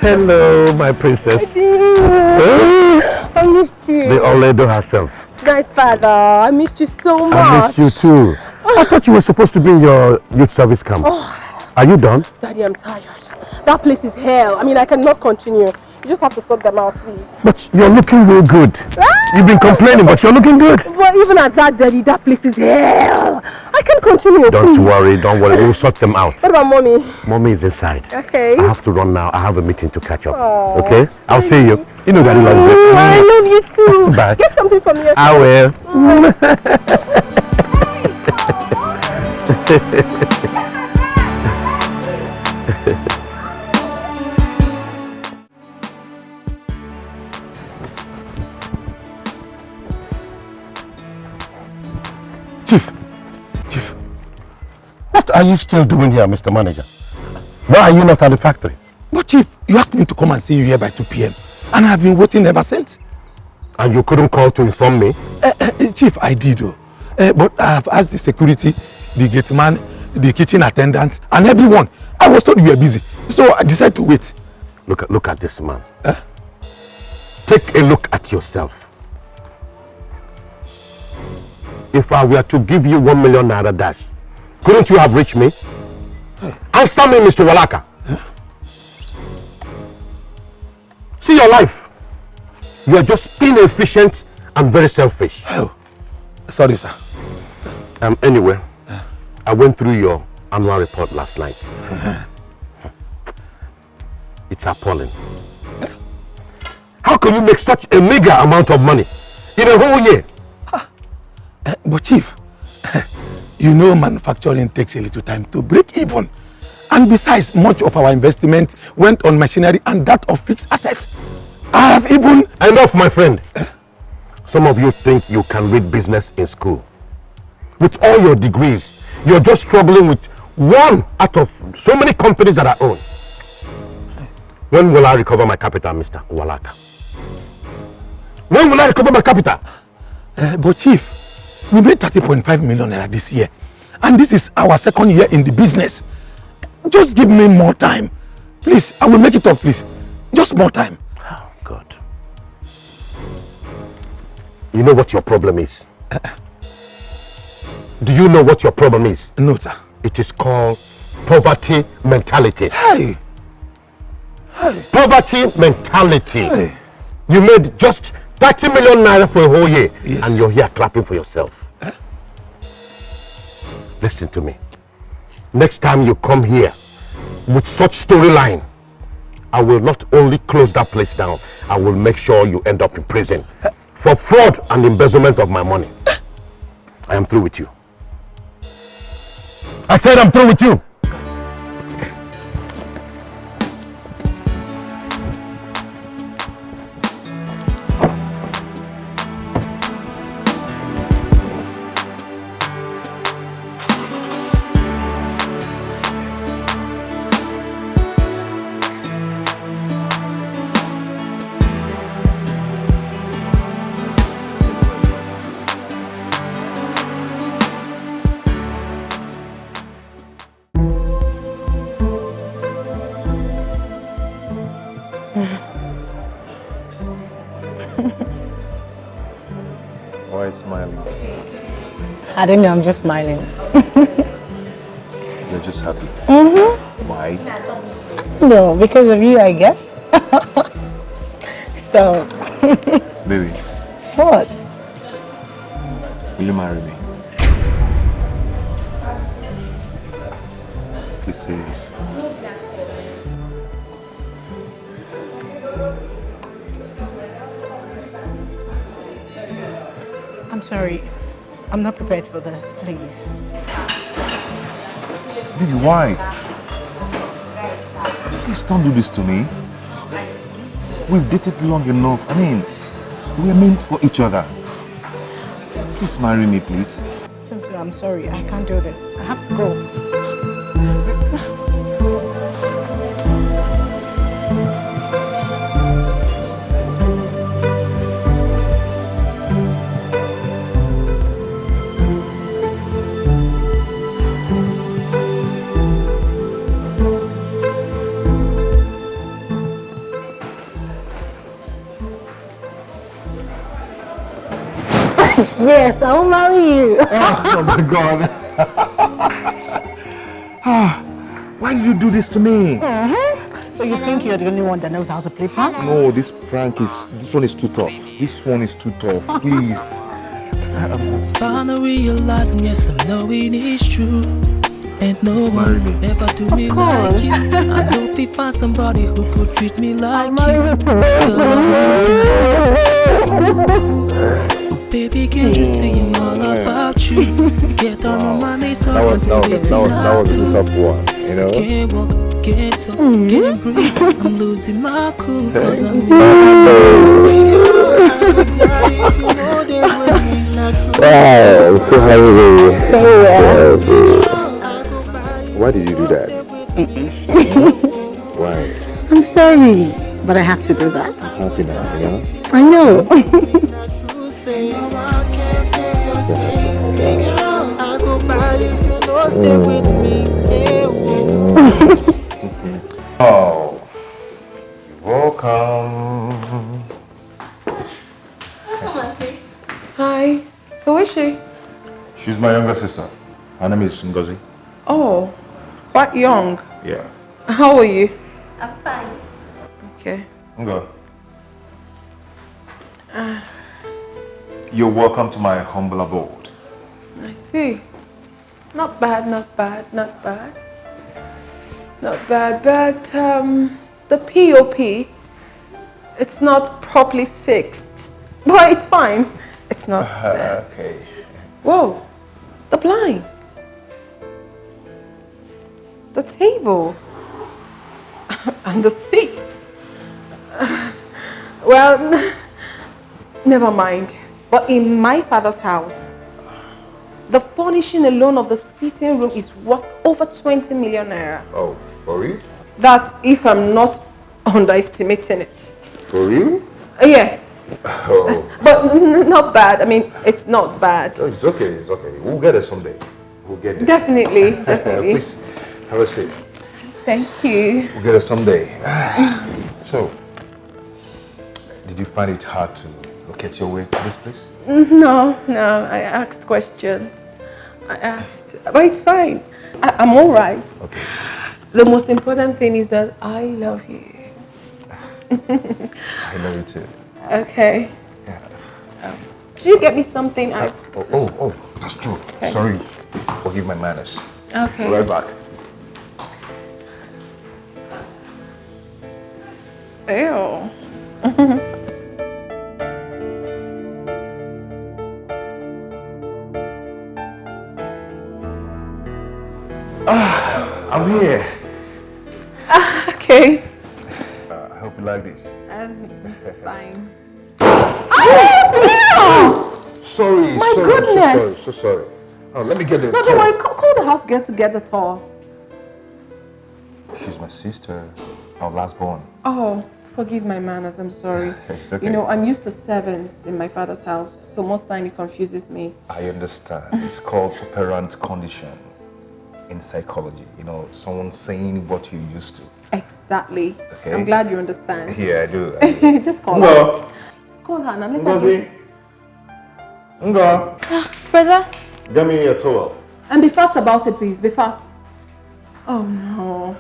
Hello, my princess. I missed you. The old lady herself. My father, I missed you so much. I missed you too. I thought you were supposed to be in your youth service camp. Oh. Are you done? Daddy, I'm tired. That place is hell. I mean, I cannot continue. You just have to sort them out, please. But you're looking real good. You've been complaining, but you're looking good. But even at that, Daddy, that place is hell. I can't continue. Don't worry. We'll sort them out. What about Mommy? Mommy is inside. Okay. I have to run now. I have a meeting to catch up. Aww. Okay? I'll see you. You know Daddy loves you. I love you too. Bye. Get something for me. Okay? I will. Chief, what are you still doing here, Mr. Manager? Why are you not at the factory? But Chief, you asked me to come and see you here by 2 p.m. and I have been waiting ever since. And you couldn't call to inform me? Chief, I did though. But I have asked the security, the gate man, the kitchen attendant and everyone. I was told you were busy, so I decided to wait. Look at this man. Take a look at yourself. If I were to give you 1 million naira dash, couldn't you have reached me? Answer me, Mr. Walaka. See your life. You are just inefficient and very selfish. Oh, sorry, sir. Anyway, I went through your annual report last night. It's appalling. How can you make such a meager amount of money in a whole year? But Chief, you know manufacturing takes a little time to break even. And besides, much of our investment went on machinery and that of fixed assets. I have even... Enough, my friend. Some of you think you can read business in school. With all your degrees, you're just struggling with one out of so many companies that I own. When will I recover my capital, Mr. Walaka? When will I recover my capital? But Chief, we made 30.5 million naira this year. And this is our 2nd year in the business. Just give me more time. Please, I will make it up, please. Just more time. Oh, God. You know what your problem is? Do you know what your problem is? No, sir. It is called poverty mentality. Hey. Poverty mentality. Hey. You made just 30 million naira for a whole year. Yes. And you're here clapping for yourself. Listen to me. Next time you come here with such storyline, I will not only close that place down, I will make sure you end up in prison for fraud and embezzlement of my money. I am through with you. I said I'm through with you. I don't know, I'm just smiling. You're just happy? Mm-hmm. Why? No, because of you, I guess. Stop. Baby. What? Will you marry me? Please say yes. I'm sorry. I'm not prepared for this, please. Baby, why? Please don't do this to me. We've dated long enough. I mean, we are meant for each other. Please marry me, please. Simply, I'm sorry. I can't do this. I have to go. Yes, I will marry you. Oh my God. Why did you do this to me? So you think you're the only one that knows how to play pranks? No, this one is too tough. This one is too tough. Please. Finally realizing, yes, I'm knowing it's true. Ain't no one ever do me like you. I know if we find somebody who could treat me like you. Girl, oh, baby, can't you see I'm all about you? Get down on my knees, so that was a tough one, you know? I can't walk, can't talk, can't breathe. I'm losing my cool cause I'm missing you. I could die if you know they would be not true. Wow, I'm so happy. Why did you do that? Why? I'm sorry, but I have to do that. I'm happy now, you know? I know. Oh, you're welcome. Hi. Who is she? She's my younger sister. Her name is Ngozi. Oh, quite young. Yeah. How are you? I'm fine. Okay. Ngo. You're welcome to my humble abode. I see. Not bad, not bad, not bad. Not bad, but the POP, it's not properly fixed. But it's fine. It's not there. Okay. Whoa, the blinds. The table. And the seats. Well, never mind. But in my father's house, the furnishing alone of the sitting room is worth over 20 million naira. Oh, for real? That's if I'm not underestimating it. For real? Yes. Oh. But not bad. I mean, it's not bad. Oh, it's okay, it's okay. We'll get it someday. We'll get it. Definitely, definitely. Please, have a seat. Thank you. We'll get it someday. So, did you find it hard to locate your way to this place? No, I asked questions. I asked, but it's fine. I'm all right. Okay. The most important thing is that I love you. I love you too. Okay. Yeah. Could you get me something? Oh, that's true. Okay. Sorry. Forgive my manners. Okay. Be right back. Ew. I'm here. Okay. I hope you like this. Fine. Oh, Sorry. My sorry, goodness. So sorry. Oh, let me get the. no, don't worry. Call the house girl to get the tour. She's my sister. Our last born. Oh, forgive my manners. I'm sorry. It's okay. You know, I'm used to servants in my father's house, so most time it confuses me. I understand. It's called operant condition in psychology. You know, someone saying what you're used to. Exactly. Okay. I'm glad you understand. Yeah, I do. Just call her. Ngo. Just call her now. Let her get it. Ngo. Brother. Get me a towel. And be fast about it, please. Be fast. Oh no.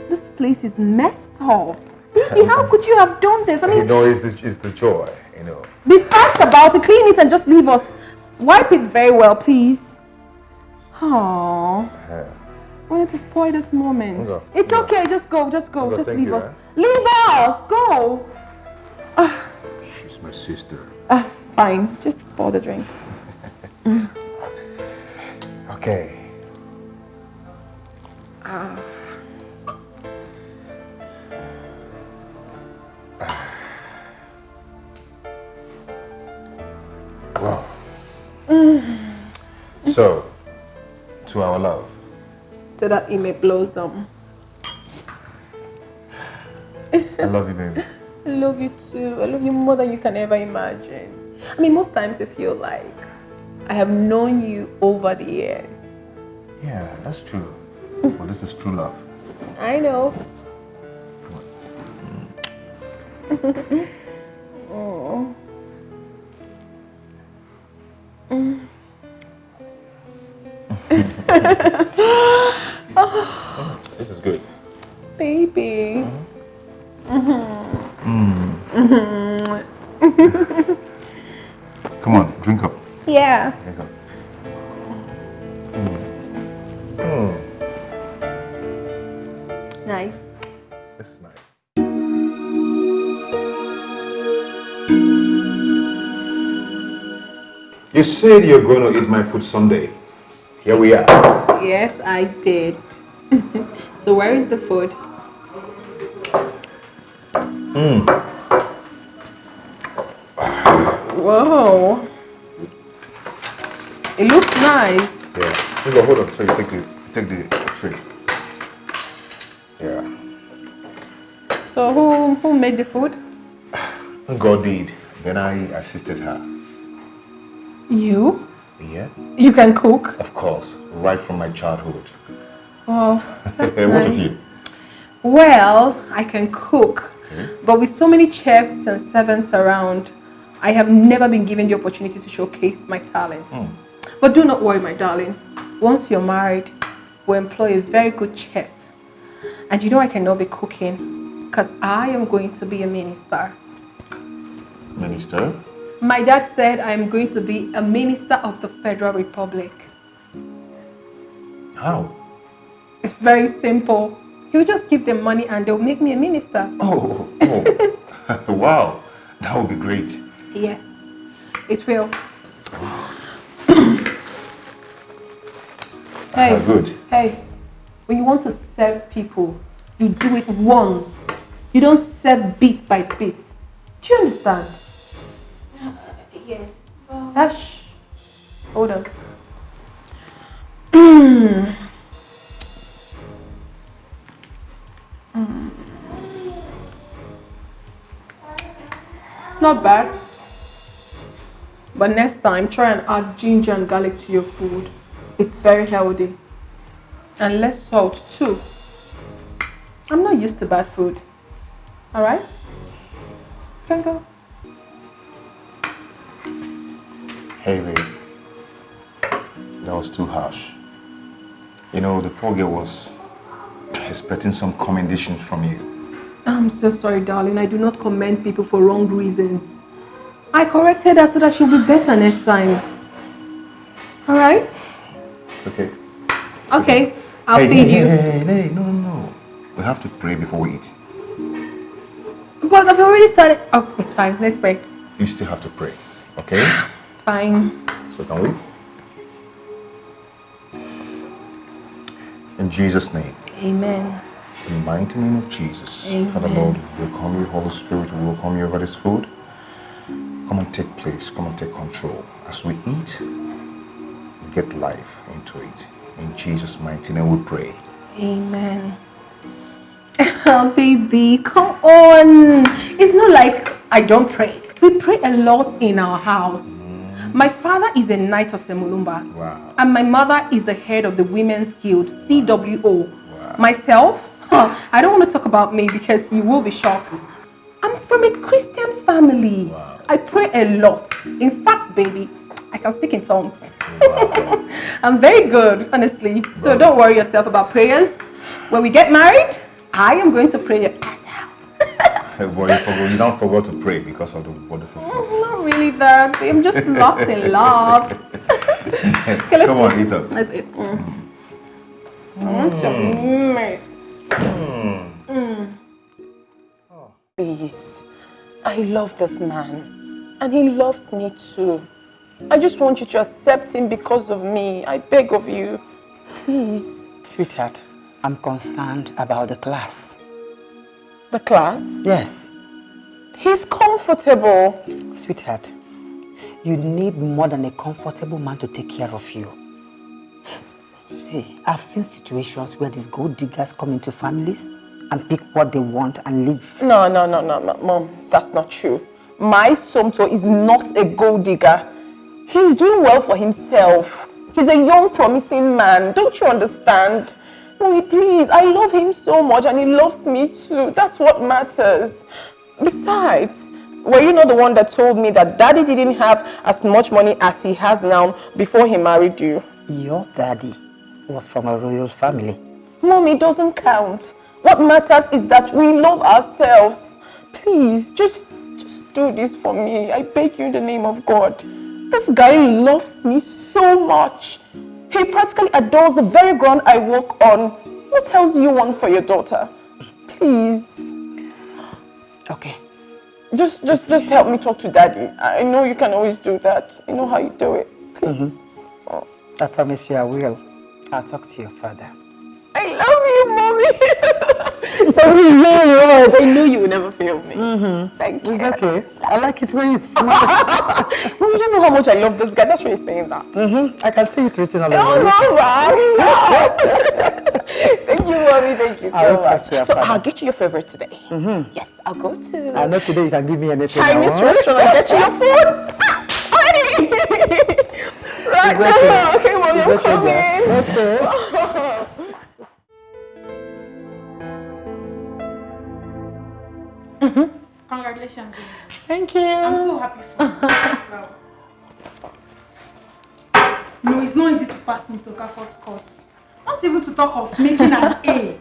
This place is messed up. Baby, how could you have done this? I mean, You know, it's the joy, you know. be fast about it. Clean it and just leave us. Wipe it very well, please. Oh. Yeah. I wanted to spoil this moment. Ngo. It's Ngo. okay. Just go. Just go. Ngo, Just thank leave you, us. Leave us. Go. She's my sister. Fine. Just pour the drink. Okay. Wow. So, to our love. So that it may blossom. I love you, baby. I love you too. I love you more than you can ever imagine. I mean, most times I feel like I have known you over the years. Yeah, that's true. But this is true love. I know. Come on. Oh. This is good. Baby. Come on, drink up. Yeah. Drink up. Nice. This is nice. You said you're going to eat my food someday. Here we are. Yes, I did. So where is the food? Whoa. It looks nice. Yeah. Hold on. So you take the tray. Yeah. So who made the food? God did. Then I assisted her. You? Yeah. You can cook? Of course. Right from my childhood. Oh, that's What nice. of you? Well, I can cook. But with so many chefs and servants around, I have never been given the opportunity to showcase my talents. But do not worry, my darling. Once you're married, we'll employ a very good chef. And you know I cannot be cooking because I am going to be a minister. Minister? My dad said I am going to be a minister of the Federal Republic. How? It's very simple. He'll just give them money and they'll make me a minister. Oh. Wow. That would be great. Yes, it will. Hey, Good. hey, when you want to serve people, you do it once. You don't serve bit by bit. Do you understand? Yes. Hush. Hold on. Not bad. But next time, try and add ginger and garlic to your food. It's very healthy. And less salt too. I'm not used to bad food. Alright? Can go. Hey, babe. That was too harsh. You know, the poor girl was expecting some commendation from you. I'm so sorry, darling. I do not commend people for wrong reasons. I corrected her so that she'll be better next time. Alright? It's okay. Okay, I'll feed you. Hey, no. We have to pray before we eat. But I've already started. Oh, it's fine. Let's pray. You still have to pray, okay? Fine. So can we? In Jesus' name. Amen. In the mighty name of Jesus. Amen. Father Lord, we welcome you, Holy Spirit, we welcome you over this food. Come and take place, come and take control. As we eat, we get life into it. In Jesus' mighty name we pray. Amen. Oh, baby, come on. It's not like I don't pray. We pray a lot in our house. My father is a knight of Semulumba. Wow. And my mother is the head of the Women's Guild, CWO. Wow. Myself, I don't want to talk about me because you will be shocked. I'm from a Christian family. Wow. I pray a lot. In fact, baby, I can speak in tongues. Wow. I'm very good, honestly. So Wow. don't worry yourself about prayers. When we get married, I am going to pray your ass out. Hey, boy, you don't forget to pray because of the wonderful food. Not really that. I'm just lost in love. Okay, let's Come on, eat up. Let's eat. Please, I love this man. And he loves me too. I just want you to accept him because of me. I beg of you. Please. Sweetheart, I'm concerned about the class. The class? Yes. He's comfortable. Sweetheart, you need more than a comfortable man to take care of you. See, I've seen situations where these gold diggers come into families and pick what they want and leave. No, Mom. That's not true. My Tonto is not a gold digger. He's doing well for himself. He's a young, promising man. Don't you understand? Mommy, please. I love him so much and he loves me too. That's what matters. Besides, Were you not the one that told me that daddy didn't have as much money as he has now before he married you? Your daddy was from a royal family. Mommy, doesn't count. What matters is that we love ourselves. Please, just do this for me. I beg you in the name of God. This guy loves me so much. He practically adores the very ground I walk on. What else do you want for your daughter? Please. Okay. Just help me talk to daddy. I know you can always do that. I know how you do it. Please. Oh. I promise you I will. I'll talk to your father. I love you, Mommy. I know you will never fail me. Thank you. It's okay. I like it when it's smart. Mom, you don't know how much I love this guy. That's why you're saying that. I can see it written all over. Oh, no, right? Thank you, Mommy. Thank you so much. So I'll get you your favorite today. Yes, I'll go to I know today you can give me anything. Chinese restaurant and get you your food. Already. Right now. Okay, Mommy, I'm coming. Okay. Congratulations. Thank you. I'm so happy for you. No, it's not easy to pass Mr. Okafor's course. Not even to talk of making an A.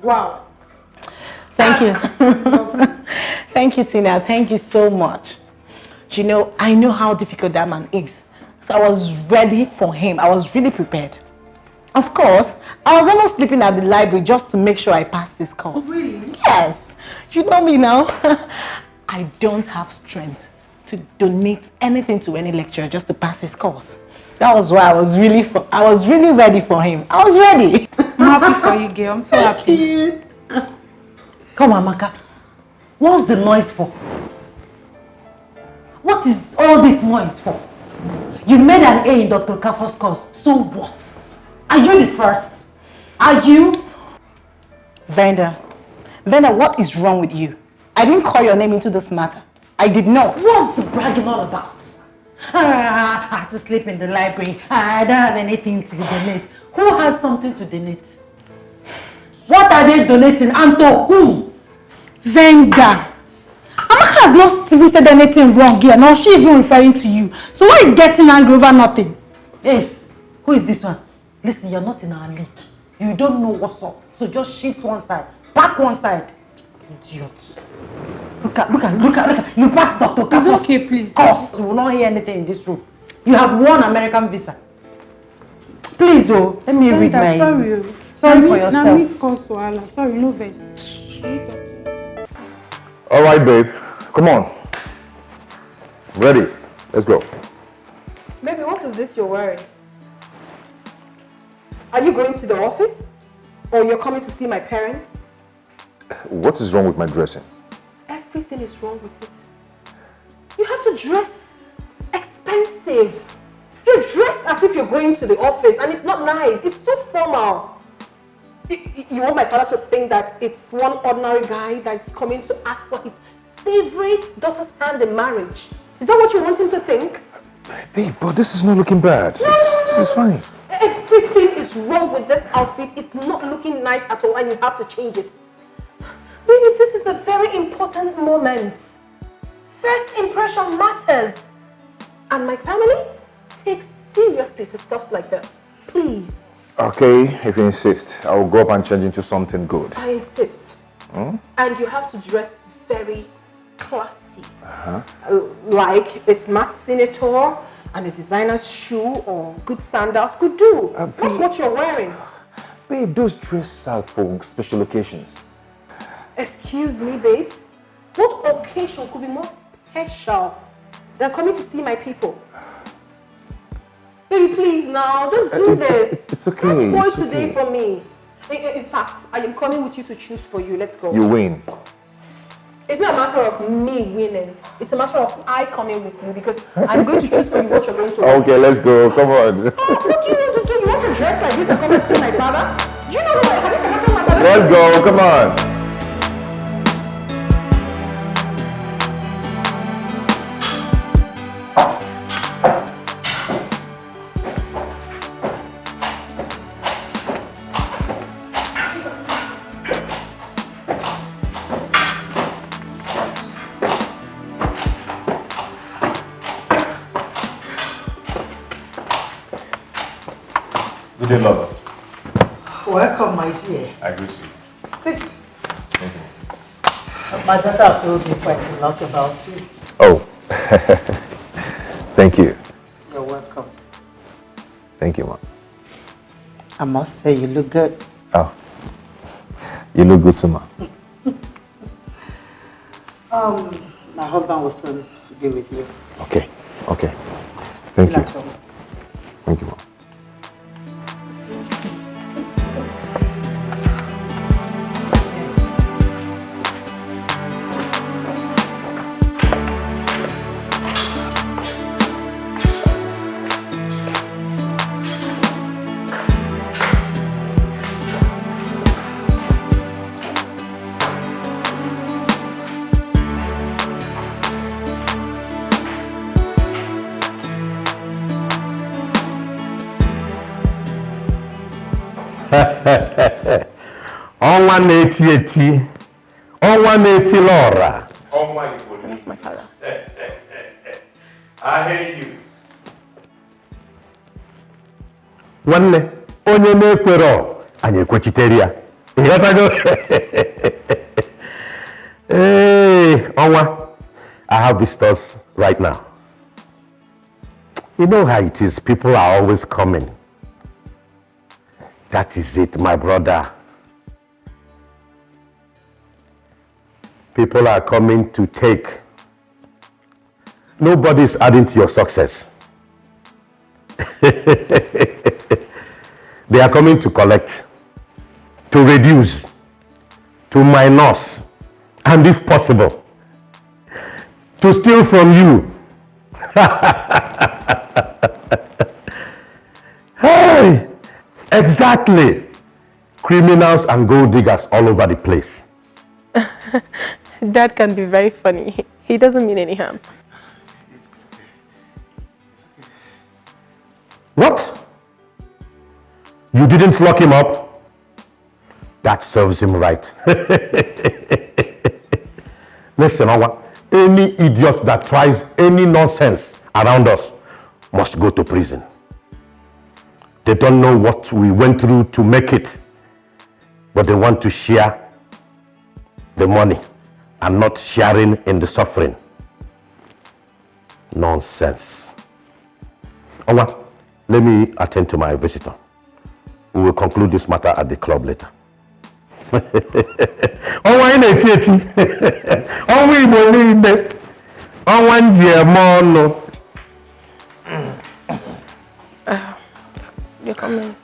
Wow. Thank you. Thank you, Tina. Thank you so much. You know, I know how difficult that man is. So I was ready for him. I was really prepared. Of course, I was almost sleeping at the library just to make sure I passed this course. Oh, really? Yes. You know me now. I don't have strength to donate anything to any lecturer just to pass his course. That was why I was really ready for him. I was ready. I'm happy for you, girl. I'm so happy. Come on, Maka. What's the noise for? What is all this noise for? You made an A in Dr. Okafor's course. So what? Are you the first? Are you? Venda, what is wrong with you? I didn't call your name into this matter. I did not. What's the bragging all about? I had to sleep in the library. I don't have anything to donate. Who has something to donate? What are they donating and to whom? Venda. Amaka has not even said anything wrong here. Nor she even referring to you. So why are you getting angry over nothing? Yes. Who is this one? Listen, you're not in our league. You don't know what's up. So just shift one side. Back one side. Idiot. Look at. You passed Dr. Okafor's. It's okay, please. Course. You will not hear anything in this room. You have one American visa. Please, oh, let me read my... Sorry for yourself. Sorry, no verse. All right, babe. Come on. Ready. Let's go. Baby, what is this you're wearing? Are you going to the office? Or you're coming to see my parents? What is wrong with my dressing? Everything is wrong with it. You have to dress expensive. You're dressed as if you're going to the office and it's not nice. It's too formal. You want my father to think that it's one ordinary guy that's coming to ask for his favorite daughter's hand in marriage. Is that what you want him to think? Babe, but this is not looking bad. This is fine. Everything is wrong with this outfit. It's not looking nice at all and you have to change it. Baby, this is a very important moment. First impression matters. And my family takes seriously to stuff like this. Please. Okay, if you insist, I will go up and change into something good. I insist. And you have to dress very classy. Like a smart senator and a designer's shoe or good sandals could do. That's what you're wearing. Babe, those dresses are for special occasions. Excuse me, babes. What occasion could be more special than coming to see my people? Baby, please now, don't do this. It's okay. Don't spoil today for me. In fact, I am coming with you to choose for you. Let's go. You win. It's not a matter of me winning. It's a matter of I coming with you because I'm going to choose for you what you're going to wear. Okay, let's go. Come on. What do you want to do? You want to dress like this and come and see my father? Do you know what? Have you forgotten my father? Let's go. Come on. Good day, lover. Welcome, my dear. I greet you. Sit. Thank you. My daughter told me quite a lot about you. Oh, thank you. You're welcome. Thank you, Mom. I must say you look good. Oh, you look good too, Mom. My husband will soon be with you. Okay, okay. Thank you. Welcome. Thank you, Mom. Ọnwa na-eti eti, ọnwa na-eti lọra. That's my father. I hate you. Nwanne, onye na-ekwero, anyị ekwechitere ya. Ịghọtago? Hey, Ọnwa, I have visitors right now. You know how it is, people are always coming. That is it, my brother. People are coming to take. Nobody's adding to your success. They are coming to collect, to reduce, to minus, and if possible, to steal from you. Hey! Exactly. Criminals and gold diggers all over the place. Dad can be very funny. He doesn't mean any harm. What? You didn't lock him up? That serves him right. Listen, Owa, any idiot that tries any nonsense around us must go to prison. They don't know what we went through to make it, but they want to share the money and not sharing in the suffering. Nonsense. Owa, let me attend to my visitor. We will conclude this matter at the club later. Owa ina eti. Owa Igbo niile. Owa njiemonu. You're coming.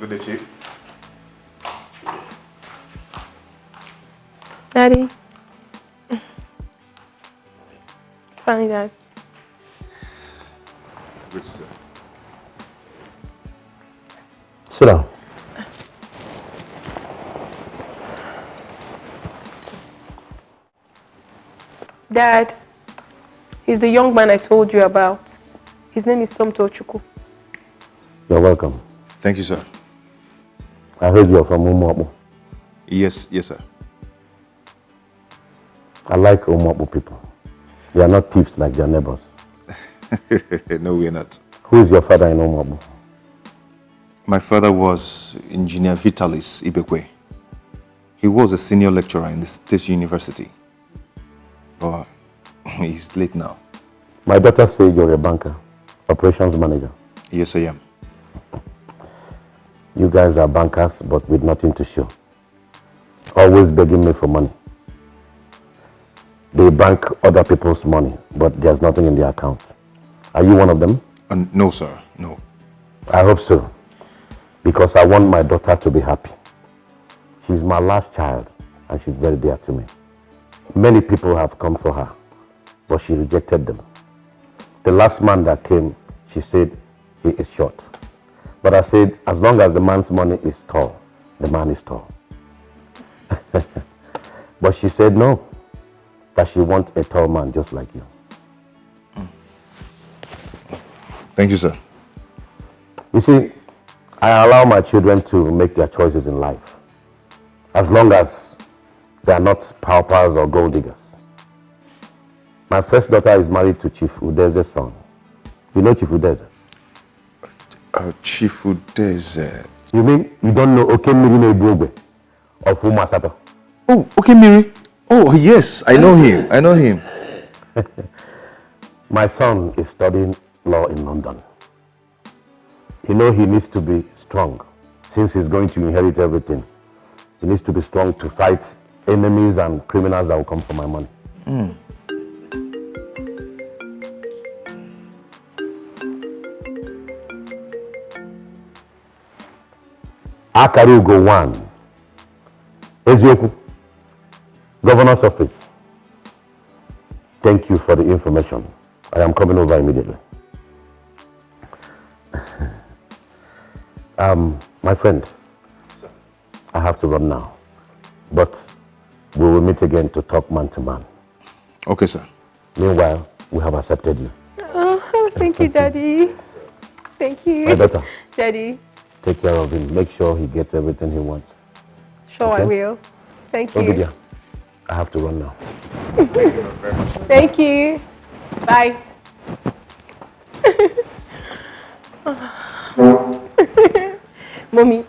Good day, Chief. Daddy. Fine, Dad. Good, sir. Sit down. Dad, he's the young man I told you about. His name is Tonto. You're welcome. Thank you, sir. I heard you're from Umuabu. Yes, sir. I like Umuabu people. They are not thieves like their neighbors. No, we are not. Who is your father in Umuabu? My father was Engineer Vitalis Ibekwe. He was a senior lecturer in the State University. But he's late now. My daughter said you're a banker, operations manager. Yes, I am. You guys are bankers, but with nothing to show. Always begging me for money. They bank other people's money, but there's nothing in their account. Are you one of them? No, sir. No. I hope so, because I want my daughter to be happy. She's my last child, and she's very dear to me. Many people have come for her, but she rejected them. The last man that came, she said he is short. But I said, as long as the man's money is tall, the man is tall. But she said no, that she wants a tall man just like you. Thank you, sir. You see, I allow my children to make their choices in life, as long as they are not paupers or gold diggers. My first daughter is married to Chief Udeze's son. You know Chief Udeze? Chief Udeze. You mean you don't know Okemiri Nebogwe of Umasato? Oh, Okemiri. Oh, yes, I know him. I know him. My son is studying law in London. You know he needs to be strong. Since he's going to inherit everything, he needs to be strong to fight enemies and criminals that will come for my money. Akarugo 1, Ezioku, Governor's Office. Thank you for the information. I am coming over immediately. My friend, sir, I have to run now, but we will meet again to talk man to man. Okay, sir. Meanwhile, we have accepted you. Oh, thank you, Daddy. Thank you. My daughter. Daddy. Take care of him. Make sure he gets everything he wants. Sure, okay? I will. Thank you. Obidia, I have to run now. Thank you. Bye. Mommy.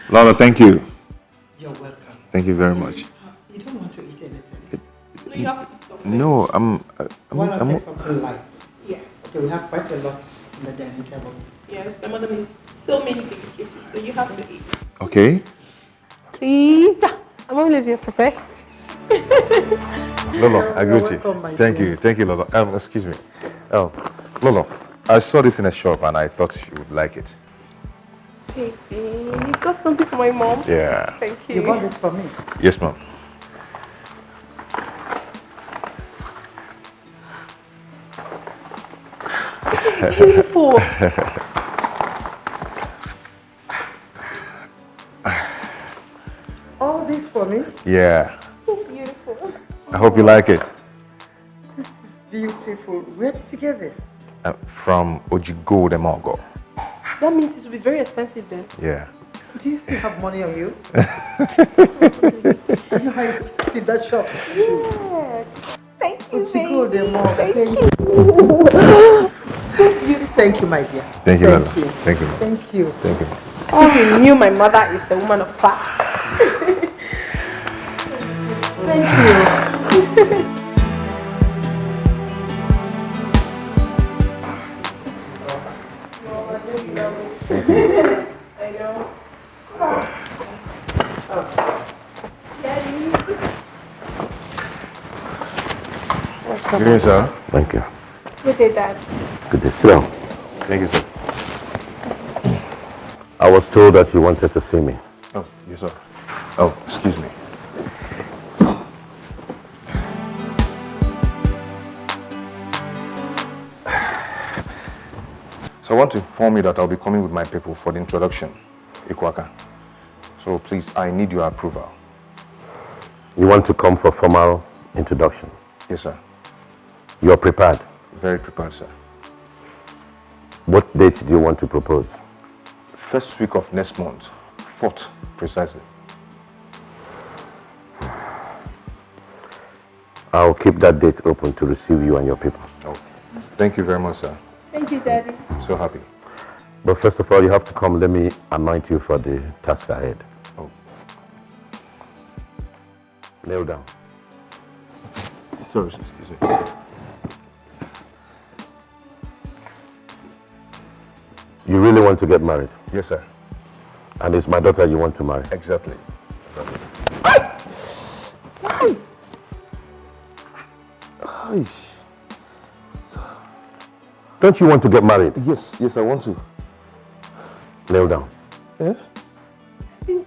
Lola, thank you. You're welcome. Thank you very much. You don't want to eat anything? No, you have to eat something. No, Why not take something light? Yes. Okay, we have quite a lot in the dining table. Yes, my mother made so many delicacies, so you have to eat. Okay. Please. I'm always here prepare. Lolo, I agree with you. Thank you, Lolo. Excuse me. Oh, Lolo, I saw this in a shop and I thought you would like it. Baby, you got something for my mom? Yeah. Thank you. You bought this for me? Yes, ma'am. This is beautiful. All this for me? Yeah. So beautiful. I hope you like it. This is beautiful. Where did you get this? From Ojigo de Mogo. That means it will be very expensive then. Yeah. Do you still have money on you? You know how you see that shop? Yes. Thank you, Ojigo de baby. Mogo. Thank you. So beautiful. Thank you, my dear. Thank you, Lolo. Thank you. Thank you. Thank you. Thank you. I think you knew my mother is a woman of class. Thank you. I know. Daddy. Good evening, sir. Thank you. Good day, Dad. Good day. Sit down. Thank you, sir. I was told that you wanted to see me. Oh, yes, sir. Oh, excuse me. So I want to inform you that I'll be coming with my people for the introduction, Ikwaka. So please, I need your approval. You want to come for formal introduction? Yes, sir. You're prepared? Very prepared, sir. What date do you want to propose? First week of next month, 4th precisely. I'll keep that date open to receive you and your people. Oh, thank you very much, sir. Thank you, Daddy. I'm so happy. But first of all, you have to come. Let me anoint you for the task ahead. Oh. Kneel down. Sorry, excuse me. You really want to get married? Yes, sir. And it's my daughter you want to marry? Exactly. Don't you want to get married? Yes, I want to. Kneel down. Eh? You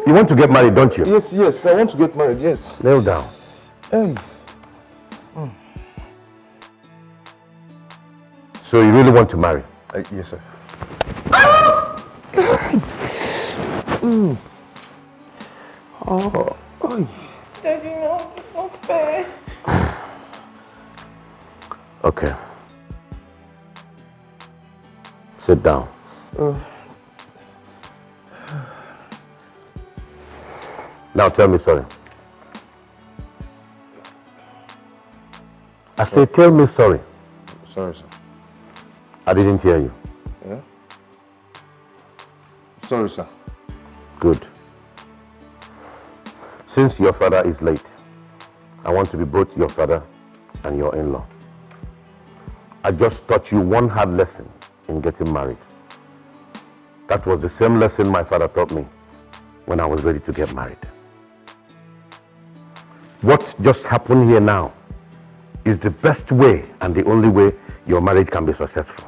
want to get married, don't you? Yes, I want to get married, yes. Kneel down. Hey. So you really want to marry? Yes, sir. Oh. Daddy, no, it's not fair. Okay. Sit down. Now tell me sorry. I say tell me sorry. Sorry, sir. I didn't hear you. Yeah? Sorry, sir. Good. Since your father is late, I want to be both your father and your in-law. I just taught you one hard lesson in getting married. That was the same lesson my father taught me when I was ready to get married. What just happened here now is the best way and the only way your marriage can be successful.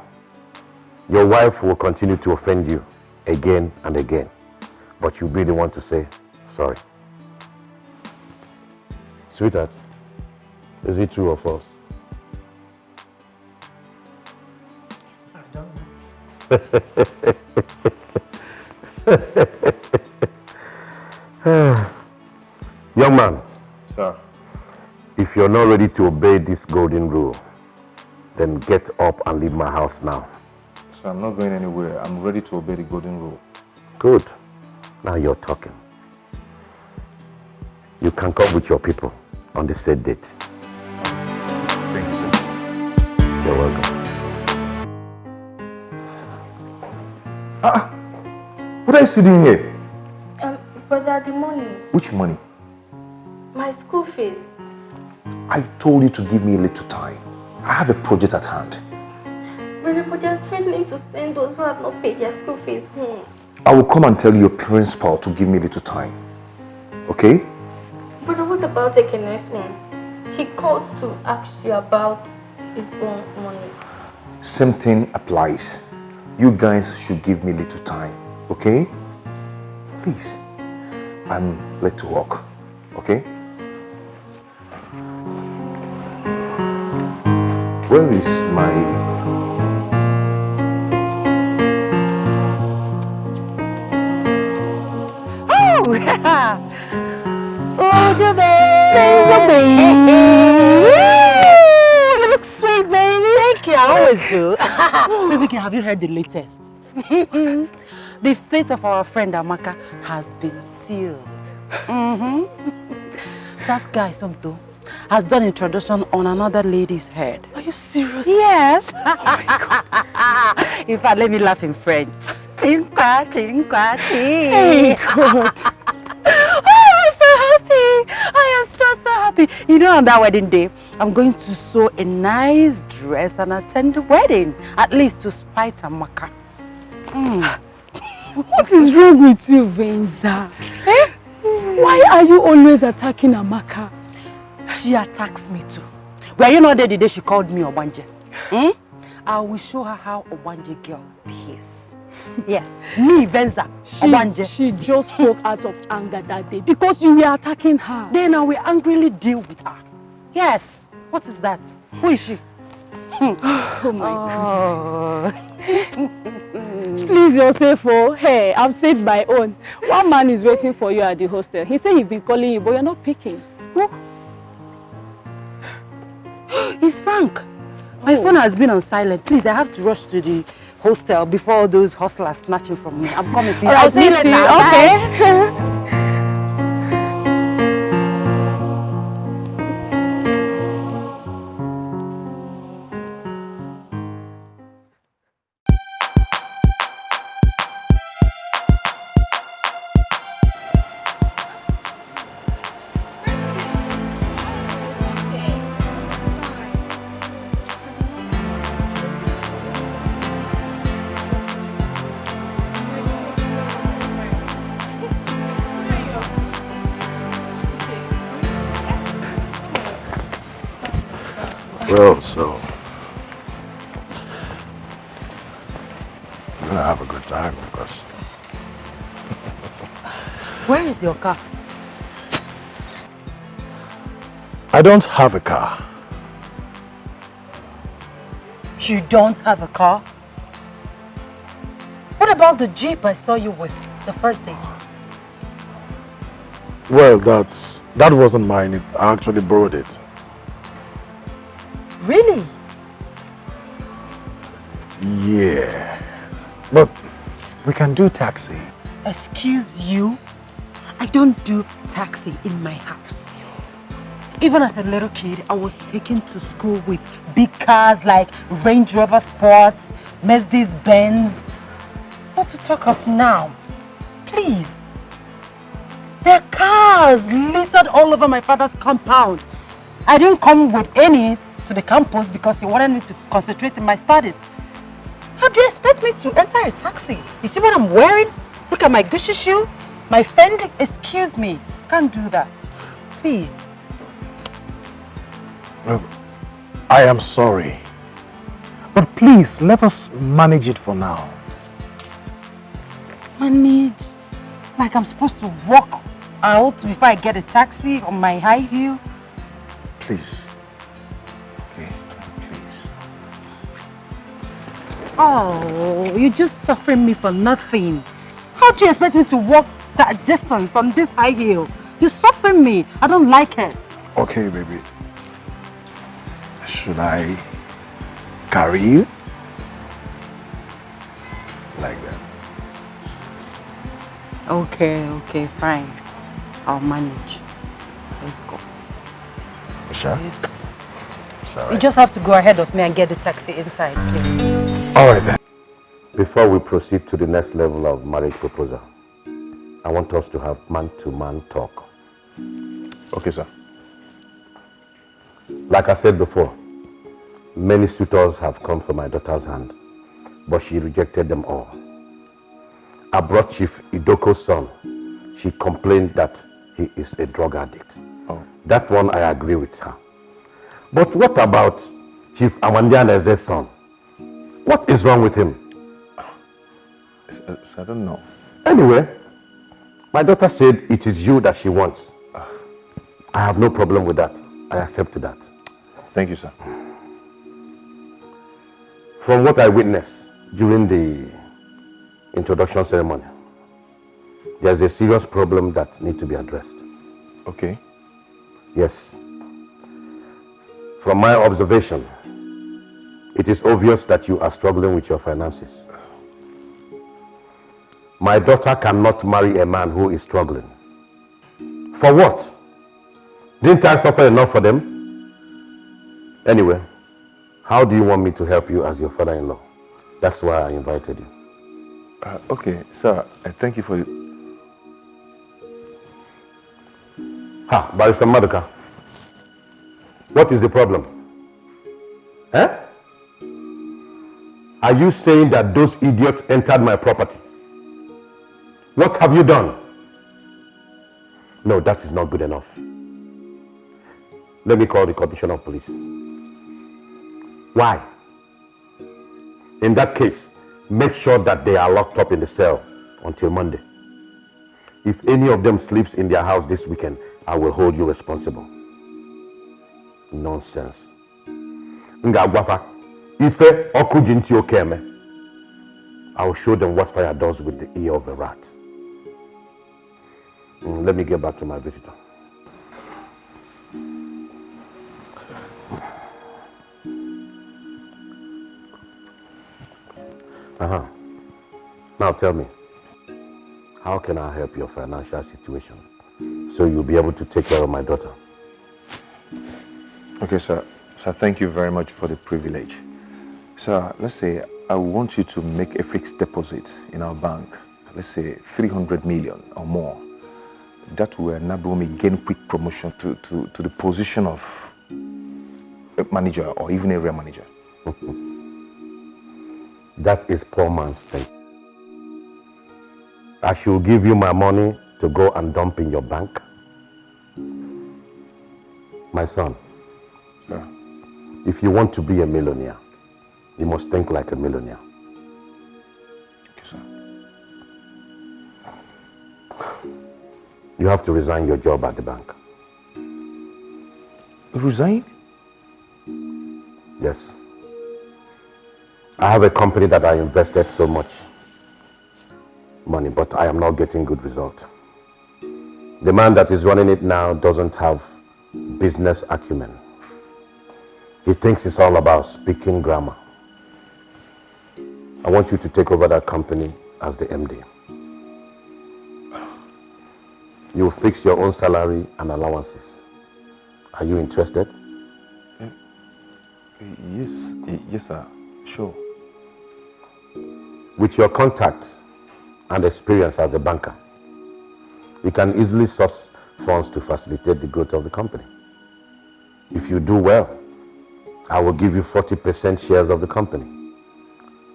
Your wife will continue to offend you again and again, but you really want to say sorry. Sweetheart, is it true or false? I don't know. Young man. Sir. If you're not ready to obey this golden rule, then get up and leave my house now. Sir, I'm not going anywhere. I'm ready to obey the golden rule. Good. Now you're talking. You can come with your people on the said date. Thank you. You're welcome. What are you doing here? Brother, the money. Which money? My school fees. I told you to give me a little time. I have a project at hand. But they're threatening to send those who have not paid their school fees home. I will come and tell your principal to give me a little time. Okay? Brother, what about the next one? He called to ask you about his own money. Same thing applies. You guys should give me a little time. Okay? Please. I'm late to work. Okay? Where is my... Oh, your baby. You look sweet, baby. Thank you, I always do. Baby, have you heard the latest? The fate of our friend Amaka has been sealed. That guy, Tonto, has done introduction on another lady's head. Are you serious? Yes. Oh my God. In fact, let me laugh in French. Chinkwa, chinkwa, chink. Hey, God. Oh, I'm so happy. I am so happy. You know, on that wedding day, I'm going to sew a nice dress and attend the wedding, at least to spite Amaka. What is wrong with you, Venza? Eh? Why are you always attacking Amaka? She attacks me too. Were you not there the day she called me Obanje? I will show her how Obanje girl behaves. Yes, me, Venza, Obanje. She just spoke out of anger that day because you were attacking her. Then I will angrily deal with her. Yes. What is that? Who is she? Oh my God. Please yourself, oh. Hey, I've saved my own. One man is waiting for you at the hostel. He said he's been calling you, but you're not picking. Who? It's Frank. My phone has been on silent. Please, I have to rush to the hostel before all those hustlers snatch him from me. I'm coming, please. I'll see you later. Okay. Well, so I'm gonna have a good time, of course. Where is your car? I don't have a car. You don't have a car? What about the Jeep I saw you with the first day? Well, that wasn't mine. I actually borrowed it. Really? Yeah. But we can do taxi. Excuse you? I don't do taxi in my house. Even as a little kid, I was taken to school with big cars like Range Rover Sports, Mercedes Benz. What to talk of now? Please. There are cars littered all over my father's compound. I didn't come with any to the campus because he wanted me to concentrate in my studies. How do you expect me to enter a taxi? You see what I'm wearing? Look at my Gucci shoe, my Fendi. Excuse me, I can't do that. Please. Look, I am sorry. But please, let us manage it for now. Manage? Like I'm supposed to walk out before I get a taxi on my high heel? Please. Okay, please. Oh, you're just suffering me for nothing. How do you expect me to walk that distance on this high heel? You're suffering me. I don't like it. Okay, baby. Should I carry you? Like that. Okay, fine. I'll manage. Let's go. Sure. You just have to go ahead of me and get the taxi inside, please. All right then. Before we proceed to the next level of marriage proposal, I want us to have man-to-man talk. Okay, sir. Like I said before, many suitors have come for my daughter's hand, but she rejected them all. I brought Chief Idoko's son. She complained that he is a drug addict. Oh. That one I agree with her. But what about Chief Amandianeze's son? What is wrong with him? I don't know. Anyway, my daughter said it is you that she wants. I have no problem with that. I accept that. Thank you, sir. From what I witnessed during the introduction ceremony, there's a serious problem that needs to be addressed. Okay. Yes. From my observation, it is obvious that you are struggling with your finances. My daughter cannot marry a man who is struggling. For what? Didn't I suffer enough for them? Anyway, how do you want me to help you as your father-in-law? That's why I invited you. Okay, sir, I thank you for it. Ha, Barrister Maduka. What is the problem? Eh? Are you saying that those idiots entered my property? What have you done? No, that is not good enough. Let me call the Commissioner of Police. Why? In that case, make sure that they are locked up in the cell until Monday. If any of them sleeps in their house this weekend, I will hold you responsible. Nonsense. Ngagwafa, Ife okujinti okeme. I will show them what fire does with the ear of a rat. Let me get back to my visitor. Now tell me, how can I help your financial situation so you'll be able to take care of my daughter? Okay, sir. Sir, thank you very much for the privilege. Sir, let's say I want you to make a fixed deposit in our bank. Let's say 300 million or more. That will enable me gain quick promotion to the position of a manager or even area manager. That is poor man's thing. I should give you my money to go and dump in your bank. My son, sir, if you want to be a millionaire, you must think like a millionaire. Okay, sir. You have to resign your job at the bank. Resign? Yes. I have a company that I invested so much money, but I am not getting good result. The man that is running it now doesn't have business acumen. He thinks it's all about speaking grammar. I want you to take over that company as the MD. You'll fix your own salary and allowances. Are you interested? Yes, sir. Sure. With your contact and experience as a banker, you can easily source funds to facilitate the growth of the company. If you do well, I will give you 40% shares of the company.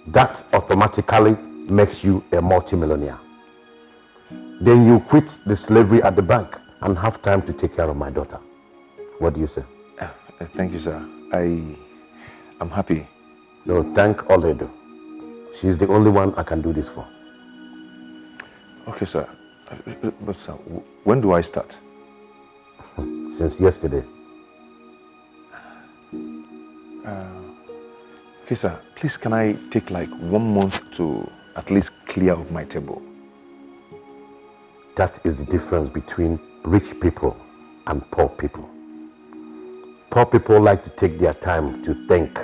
That automatically makes you a multimillionaire. Then you quit the slavery at the bank and have time to take care of my daughter. What do you say? Thank you, sir. I'm happy. No, thank Oledo. She's the only one I can do this for. Okay, sir. But sir, when do I start? Since yesterday. Okay, sir. Please, can I take like 1 month to at least clear up my table? That is the difference between rich people and poor people. Poor people like to take their time to think,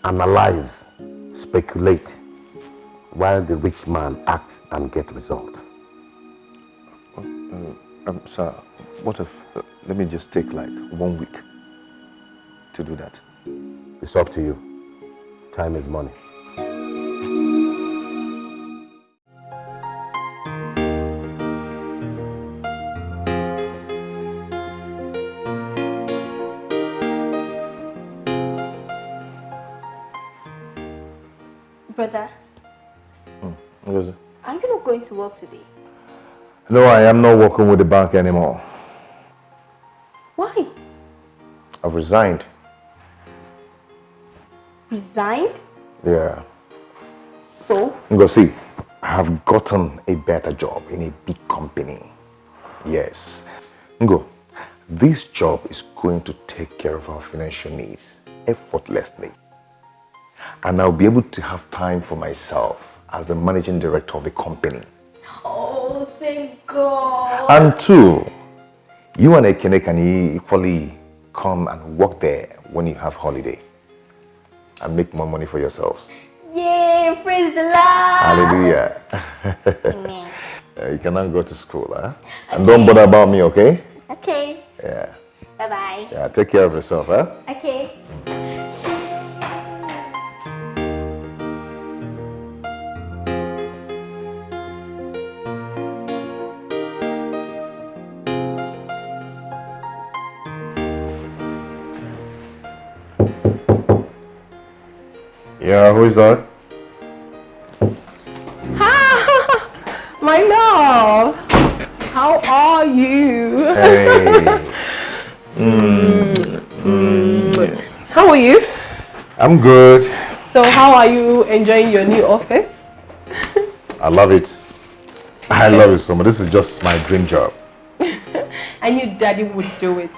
analyze, speculate, while the rich man acts and gets result. Sir, what if, let me just take like 1 week to do that? It's up to you. Time is money. Brother, What is it? are you not going to work today? No, I am not working with the bank anymore. Why? I've resigned. Resigned? Yeah. So? Go see, I have gotten a better job in a big company. Yes. Ngo, this job is going to take care of our financial needs effortlessly. And I'll be able to have time for myself as the managing director of the company. Oh, thank God. And two, you and Ekene can equally come and work there when you have holiday and make more money for yourselves. Yay, praise the Lord. Hallelujah. Amen. You can now go to school, huh? Okay. And don't bother about me, okay? Okay. Yeah. Bye-bye. Yeah, take care of yourself, huh? Okay. Yeah, who is that? My love, how are you? Hey. How are you? I'm good. So how are you enjoying your new office? I love it. I love it so much. This is just my dream job. I knew Daddy would do it.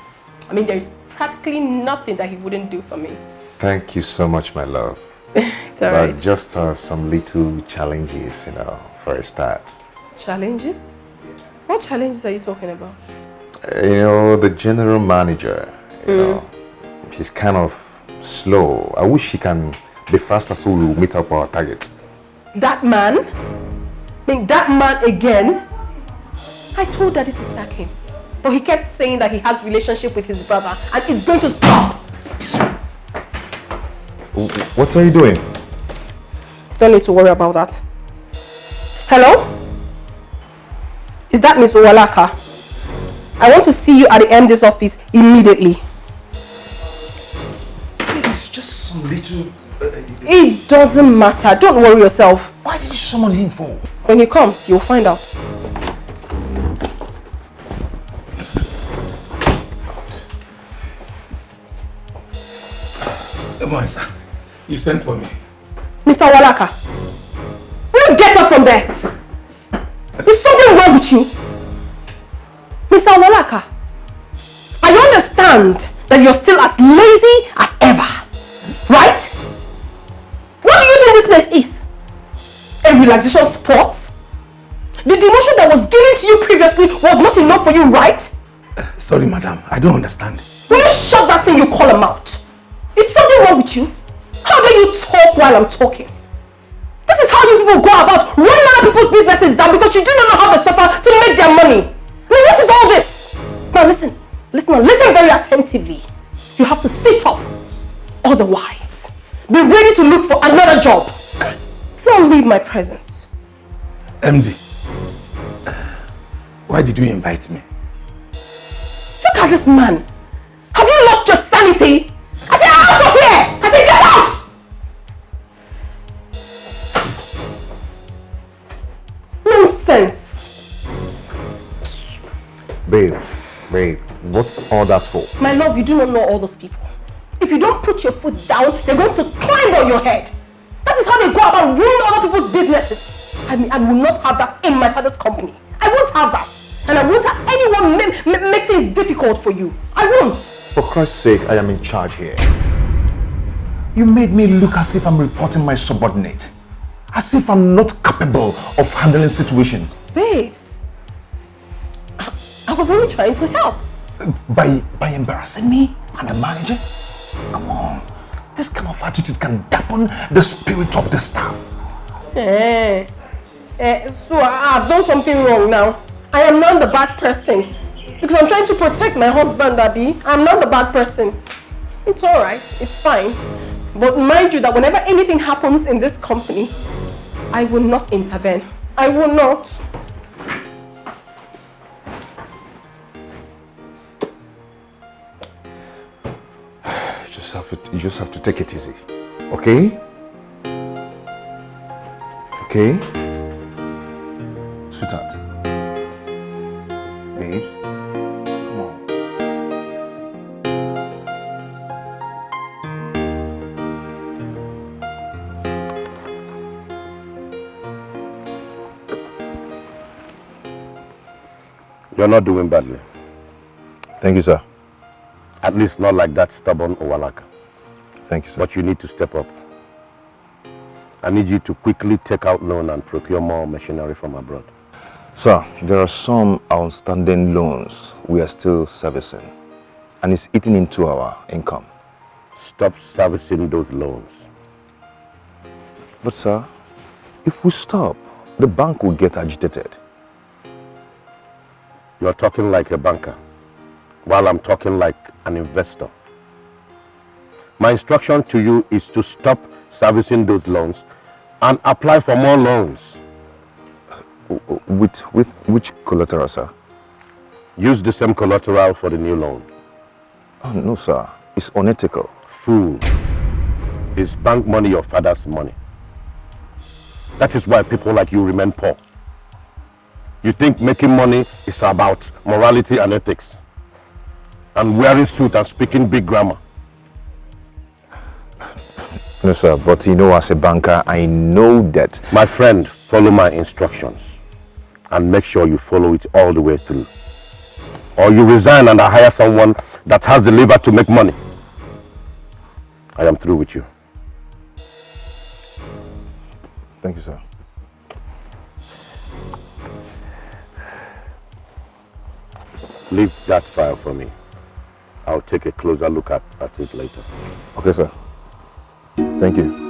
I mean, there's practically nothing that he wouldn't do for me. Thank you so much, my love. It's alright. But just some little challenges, for a start. Challenges? What challenges are you talking about? The general manager, he's kind of slow. I wish he can be faster so we'll meet up our target. That man? I mean, that man again? I told Daddy to sack him. But he kept saying that he has relationship with his brother and it's going to stop. What are you doing? Don't need to worry about that. Hello? Is that Miss Owalaka? I want to see you at the MD's office immediately. It's just some little... It doesn't matter. Don't worry yourself. Why did you summon him for? When he comes, you'll find out. Come on, sir. You sent for me. Mr. Owalaka, will you get up from there? Is something wrong with you? Mr. Owalaka, I understand that you're still as lazy as ever, right? What do you think this place is? A relaxation spot? The demotion that was given to you previously was not enough for you, right? Sorry, madam. I don't understand. Will you shut that thing you call a mouth? Is something wrong with you? How dare you talk while I'm talking? This is how you people go about running other people's businesses down because you do not know how they suffer to make their money. Now what is all this? Now listen very attentively. You have to sit up. Otherwise, be ready to look for another job. Don't leave my presence. MD, why did you invite me? Look at this man. Have you lost your sanity? I said out of here! I said get out! Nonsense. Babe, what's all that for? My love, you do not know all those people. If you don't put your foot down, they're going to climb on your head. That is how they go about ruining other people's businesses. I will not have that in my father's company. I won't have that. And I won't have anyone make things difficult for you. I won't. For Christ's sake, I am in charge here. You made me look as if I'm reporting my subordinate. As if I'm not capable of handling situations. Babes, I was only trying to help. By embarrassing me and the manager? Come on. This kind of attitude can dampen the spirit of the staff. So I've done something wrong now. I am not the bad person. Because I'm trying to protect my husband, Abby. I'm not the bad person. It's alright. It's fine. But mind you that whenever anything happens in this company, I will not intervene. I will not. You just have to take it easy. Okay? Okay? Sweetheart. Babe. Come on. You're not doing badly. Thank you, sir. At least not like that stubborn Owalaka. Thank you, sir. But you need to step up. I need you to quickly take out loan and procure more machinery from abroad. Sir, there are some outstanding loans we are still servicing, and it's eating into our income. Stop servicing those loans. But sir, if we stop, the bank will get agitated. You're talking like a banker, while I'm talking like an investor. My instruction to you is to stop servicing those loans and apply for more loans. With which collateral, sir? Use the same collateral for the new loan. Oh, no, sir. It's unethical. Fool. Is bank money your father's money? That is why people like you remain poor. You think making money is about morality and ethics, and wearing suit and speaking big grammar. No, sir, but you know, as a banker, I know that... My friend, follow my instructions and make sure you follow it all the way through. Or you resign and I hire someone that has the liver to make money. I am through with you. Thank you, sir. Leave that file for me. I'll take a closer look at it later. Okay, sir. Thank you.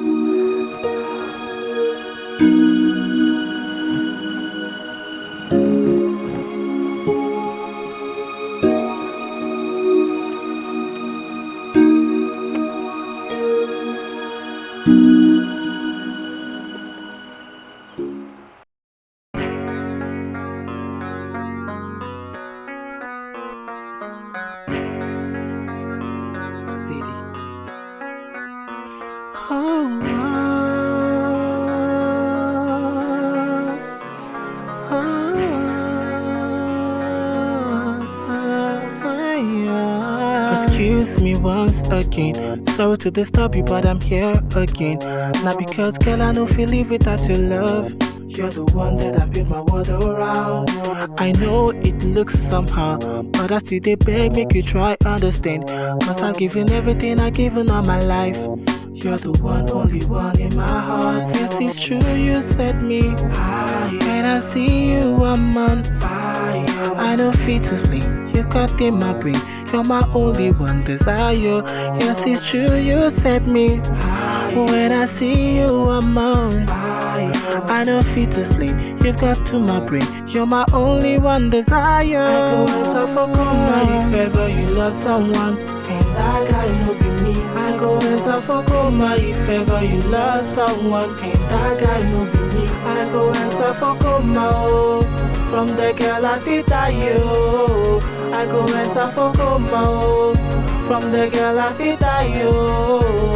Again. Sorry to disturb you, but I'm here again. Not because, girl, I don't feel live without your love. You're the one that I've built my world around. I know it looks somehow, but I still they beg, make you try understand. Cause I've given everything, I've given all my life. You're the one, only one in my heart. Yes, it's true, you set me high. When I see you, I'm on fire. I don't fit to sleep. You got in my brain. You're my only one desire. Yes, it's true, you set me high. When I see you, I'm on fire. I don't fit to sleep. You've got to my brain. You're my only one desire. I go enter for coma if ever you love someone, and that guy no be me. I go enter for coma if ever you love someone, and that guy no be me. I go enter for coma, oh. From the girl I fit you. I go enter for coma, oh. From the girl I fit you.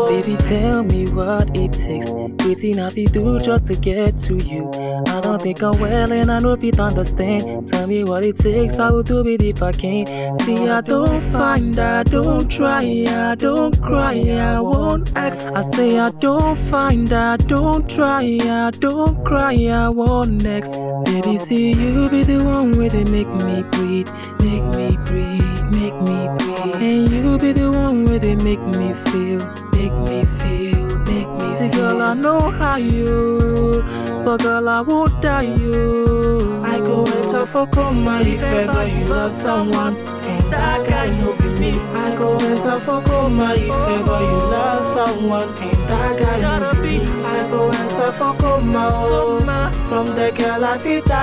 Baby, tell me what it takes. Waiting I fi do just to get to you. I don't think I'm well and I know if you understand. Tell me what it takes, I will do it if I can. See, I don't find, I don't try, I don't cry, I won't ask. I say I don't find, I don't try, I don't cry, I won't next. Baby, see, you be the one where they make me breathe, make me breathe, make me breathe. And you be the one where they make me feel, make me feel, make me see, girl, I know how you, but girl, I won't die you. I go enter for coma if ever you love someone, and that guy no be me. I go enter for coma if ever you love someone, and that guy no be me. I go enter for coma, oh. From the girl I fit you.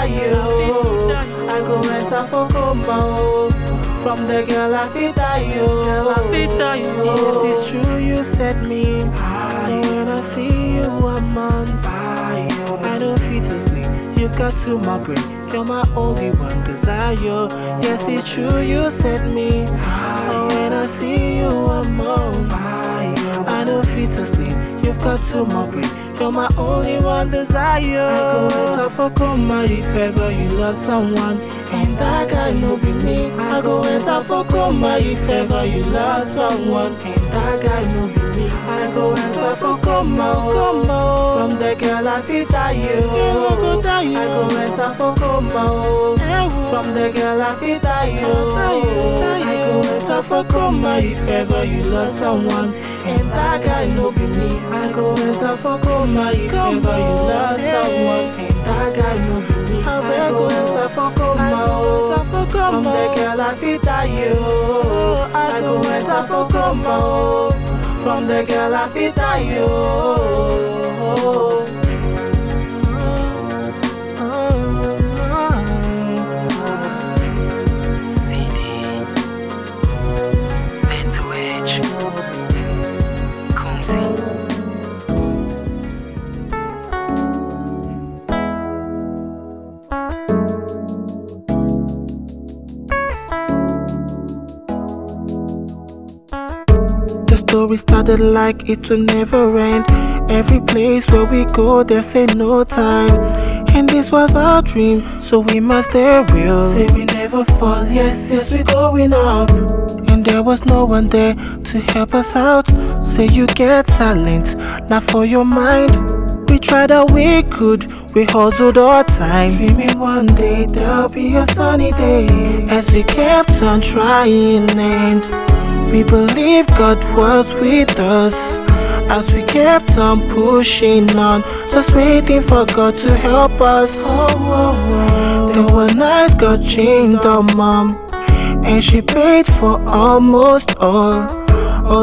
I go enter for coma, oh. From the girl I fit you. Yes, it's true, you set me high. When I see you, I'm on fire. I don't fit to sleep. You've got to my brain. You're my only one desire. Yes, it's true, you set me high. When I see you, I'm on fire. I don't fit to sleep. You've got to my brain. You're my only one desire. I go enter for coma if ever you love someone, and that guy no be me. I go enter for coma if ever you love someone, and that guy no be me. I go enter for coma, oh. From the girl I fit you. I go enter for coma, oh. From the girl I fit you. I go enter for coma if ever you love someone, and that guy no be me. I go enter for coma if ever you love someone, and that guy no be me. I go enter for coma, oh. From the girl I fit you. I go enter for coma, oh. From the girl I fit you. We started like it will never end. Every place where we go, they say no time. And this was our dream, so we must stay real. Say we never fall, yes, yes, we going up. And there was no one there to help us out. Say you get silent, not for your mind. We tried all we could, we hustled all time. Dreaming one day there'll be a sunny day. As we kept on trying, and we believe God was with us as we kept on pushing on, just waiting for God to help us. There were nights God changed our mom, and she paid for almost all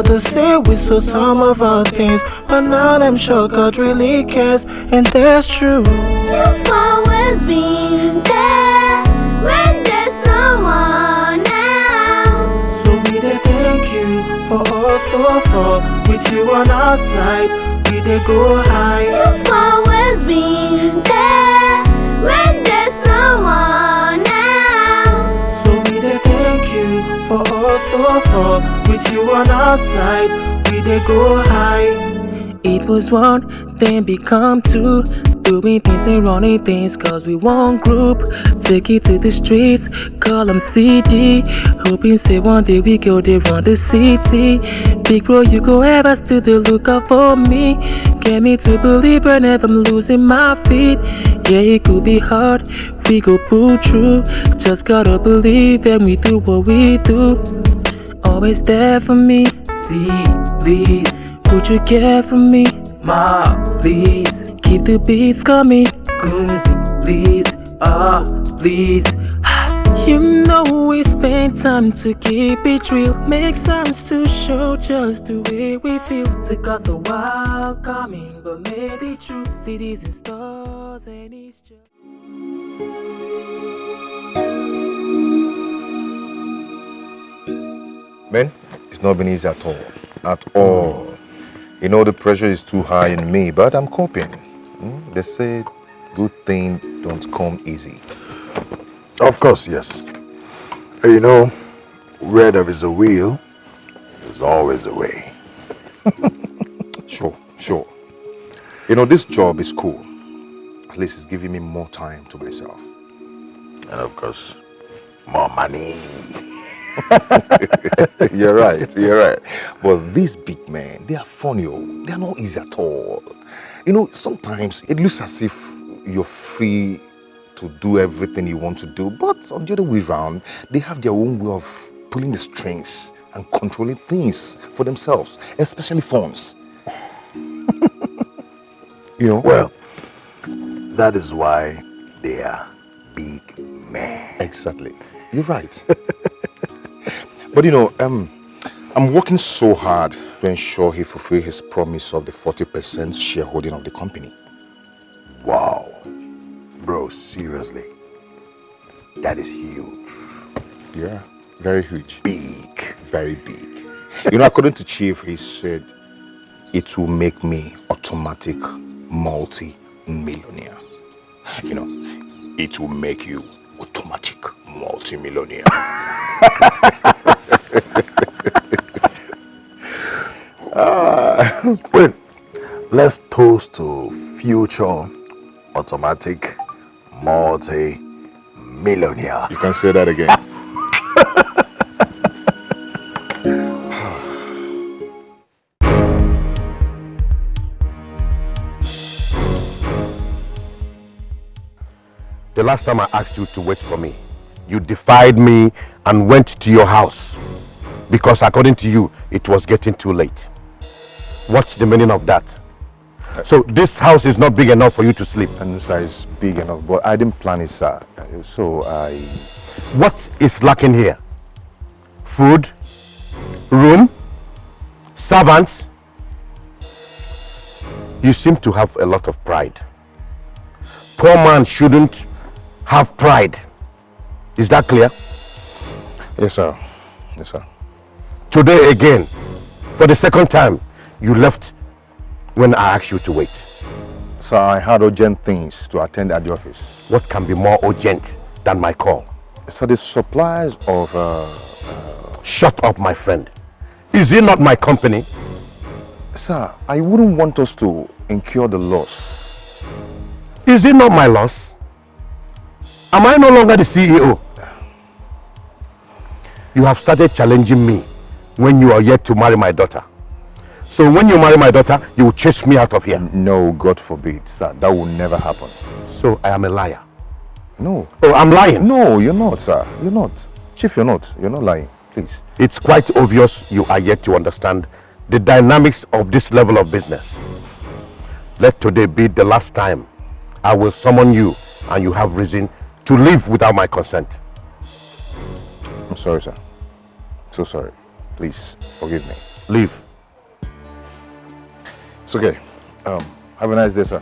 the say we sold some of our things, but now I'm sure God really cares, and that's true. You've always been there when there's no one else. So we dey thank you for all so far. With you on our side, we dey go high. You've always been there when there's no one else. So we dey thank you for all so far. With you on our side, we dey go high. It was one, then become two. Doing things and running things cause we one group. Take it to the streets, call them CD. Hoping say one day we go they run the city. Big bro, you go ever still the lookout for me. Get me to believe whenever I'm losing my feet. Yeah, it could be hard, we go pull through. Just gotta believe and we do what we do. Always there for me, see, please. Would you care for me, ma, please? Keep the beats coming, Groomsy, please, please. You know we spend time to keep it real. Make sense to show just the way we feel. Took us a while coming, but made it true. Cities and stores and it's just... Man, it's not been easy at all. At all. You know the pressure is too high in me, but I'm coping. They say good things don't come easy. Of course, yes. You know, where there is a will, there's always a way. Sure. You know, this job is cool. At least it's giving me more time to myself. And of course, more money. You're right. But these big men, they are funny. They are not easy at all. You know, sometimes it looks as if you're free to do everything you want to do, but on the other way around, they have their own way of pulling the strings and controlling things for themselves, especially phones. You know? Well, that is why they are big men. Exactly. You're right. But you know, I'm working so hard to ensure he fulfills his promise of the 40% shareholding of the company. Wow. Bro, seriously. That is huge. Yeah, very huge. Big. Very big. You know, according to Chief, he said it will make me automatic multi-millionaire. You know, it will make you automatic multi-millionaire. Wait, let's toast to future automatic multi-millionaire. You can say that again. The last time I asked you to wait for me, you defied me and went to your house because according to you, it was getting too late. What's the meaning of that? So this house is not big enough for you to sleep? And sir, it's big enough, but I didn't plan it, sir. So What is lacking here? Food? Room? Servants? You seem to have a lot of pride. Poor man shouldn't have pride. Is that clear? Yes, sir. Yes, sir. Today again, for the second time, you left when I asked you to wait. Sir, I had urgent things to attend at the office. What can be more urgent than my call? So the supplies of... Shut up, my friend. Is it not my company? Sir, I wouldn't want us to incur the loss. Is it not my loss? Am I no longer the CEO? You have started challenging me when you are yet to marry my daughter. So when you marry my daughter, you will chase me out of here. No, God forbid, sir. That will never happen. So I am a liar? No. Oh, I'm lying? No, you're not, sir. You're not. Chief, you're not. You're not lying. Please. It's quite obvious you are yet to understand the dynamics of this level of business. Let today be the last time I will summon you and you have reason to leave without my consent. I'm sorry, sir. So sorry. Please, forgive me. Leave. It's okay. Have a nice day, sir.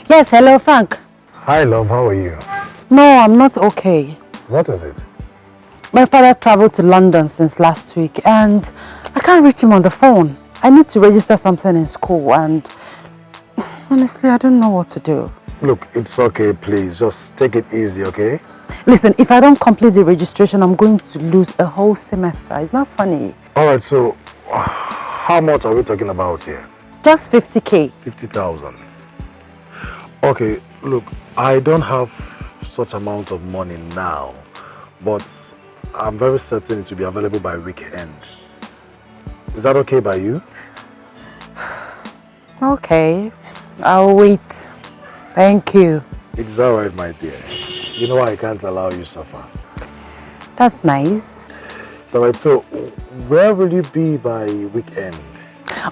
Yes, hello, Frank. Hi, love. How are you? No, I'm not okay. What is it? My father traveled to London since last week and I can't reach him on the phone. I need to register something in school and honestly, I don't know what to do. Look, it's okay, please. Just take it easy, okay? Listen, if I don't complete the registration, I'm going to lose a whole semester. It's not funny. Alright, so how much are we talking about here? Just 50K. 50,000. Okay, look, I don't have such amount of money now, but I'm very certain it will be available by weekend. Is that okay by you? Okay, I'll wait. Thank you. It's alright, my dear. You know I can't allow you suffer. That's nice. Alright, so where will you be by weekend?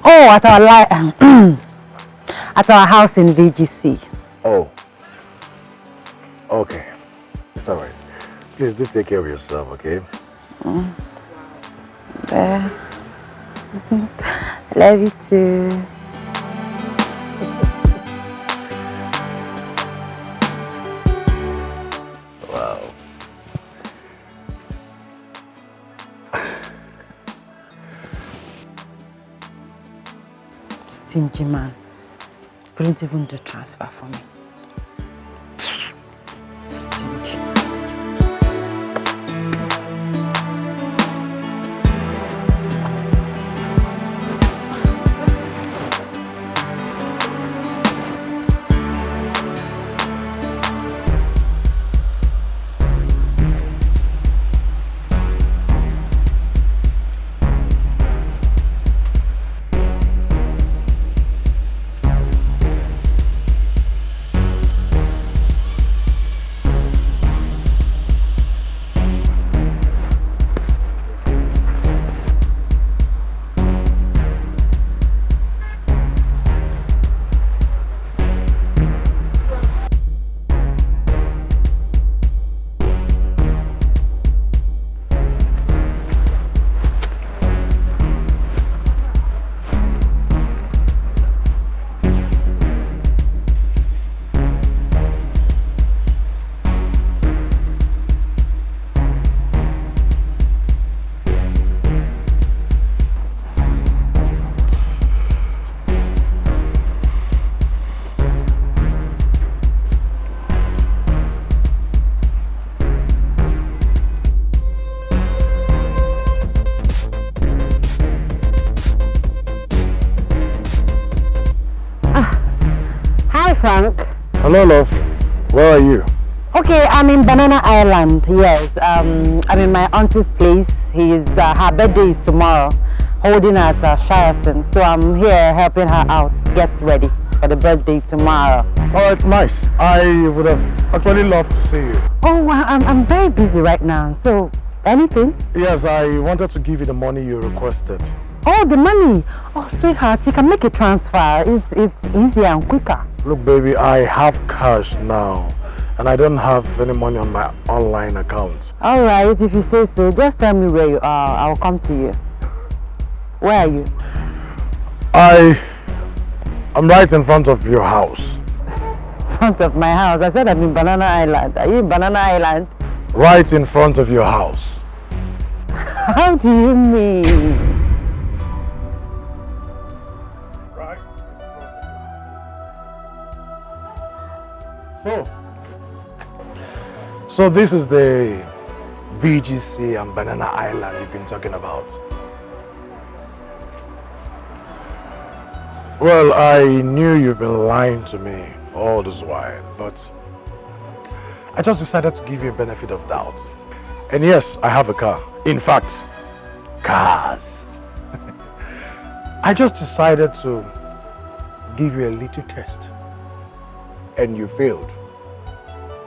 Oh, at our at our house in VGC. Oh. Okay. It's alright. Please do take care of yourself, okay? I love you too. Wow. Stingy man. Couldn't even do transfer for me. Stingy. Frank. Hello, love. Where are you? Okay, I'm in Banana Island. Yes, I'm in my auntie's place. Her birthday is tomorrow, holding at Sheraton. So I'm here helping her out, get ready for the birthday tomorrow. All right, nice. I would have actually loved to see you. Oh, well, I'm very busy right now. So, anything? Yes, I wanted to give you the money you requested. Oh, the money. Oh, sweetheart, you can make a transfer. It's easier and quicker. Look, baby, I have cash now, and I don't have any money on my online account. All right, if you say so, just tell me where you are. I'll come to you. Where are you? I'm right in front of your house. Front of my house? I said I'm in Banana Island. Are you in Banana Island? Right in front of your house. How do you mean? So this is the VGC and Banana Island you've been talking about. Well, I knew you've been lying to me all this while, but I just decided to give you a benefit of doubt. And yes, I have a car. In fact, cars. I just decided to give you a little test. And you failed.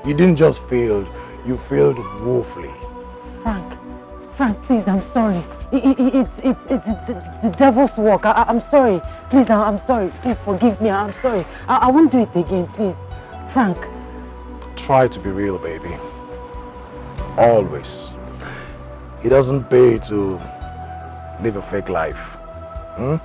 You didn't just fail, you failed woefully. Frank, please, I'm sorry. It's the devil's work. I'm sorry. Please, I'm sorry. Please forgive me. I'm sorry. I won't do it again, please. Frank. Try to be real, baby. Always. It doesn't pay to live a fake life. Hmm?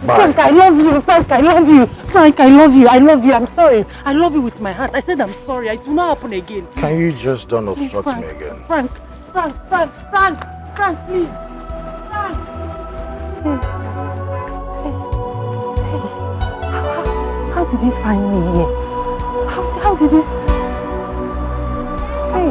Frank, I love you. Frank, I love you. Frank, I love you. I love you. I'm sorry. I love you with my heart. I said I'm sorry. It will not happen again. Please. Can you just don't obstruct Frank, me again? Frank, please. Frank. How did he find me here? How did he? Hey.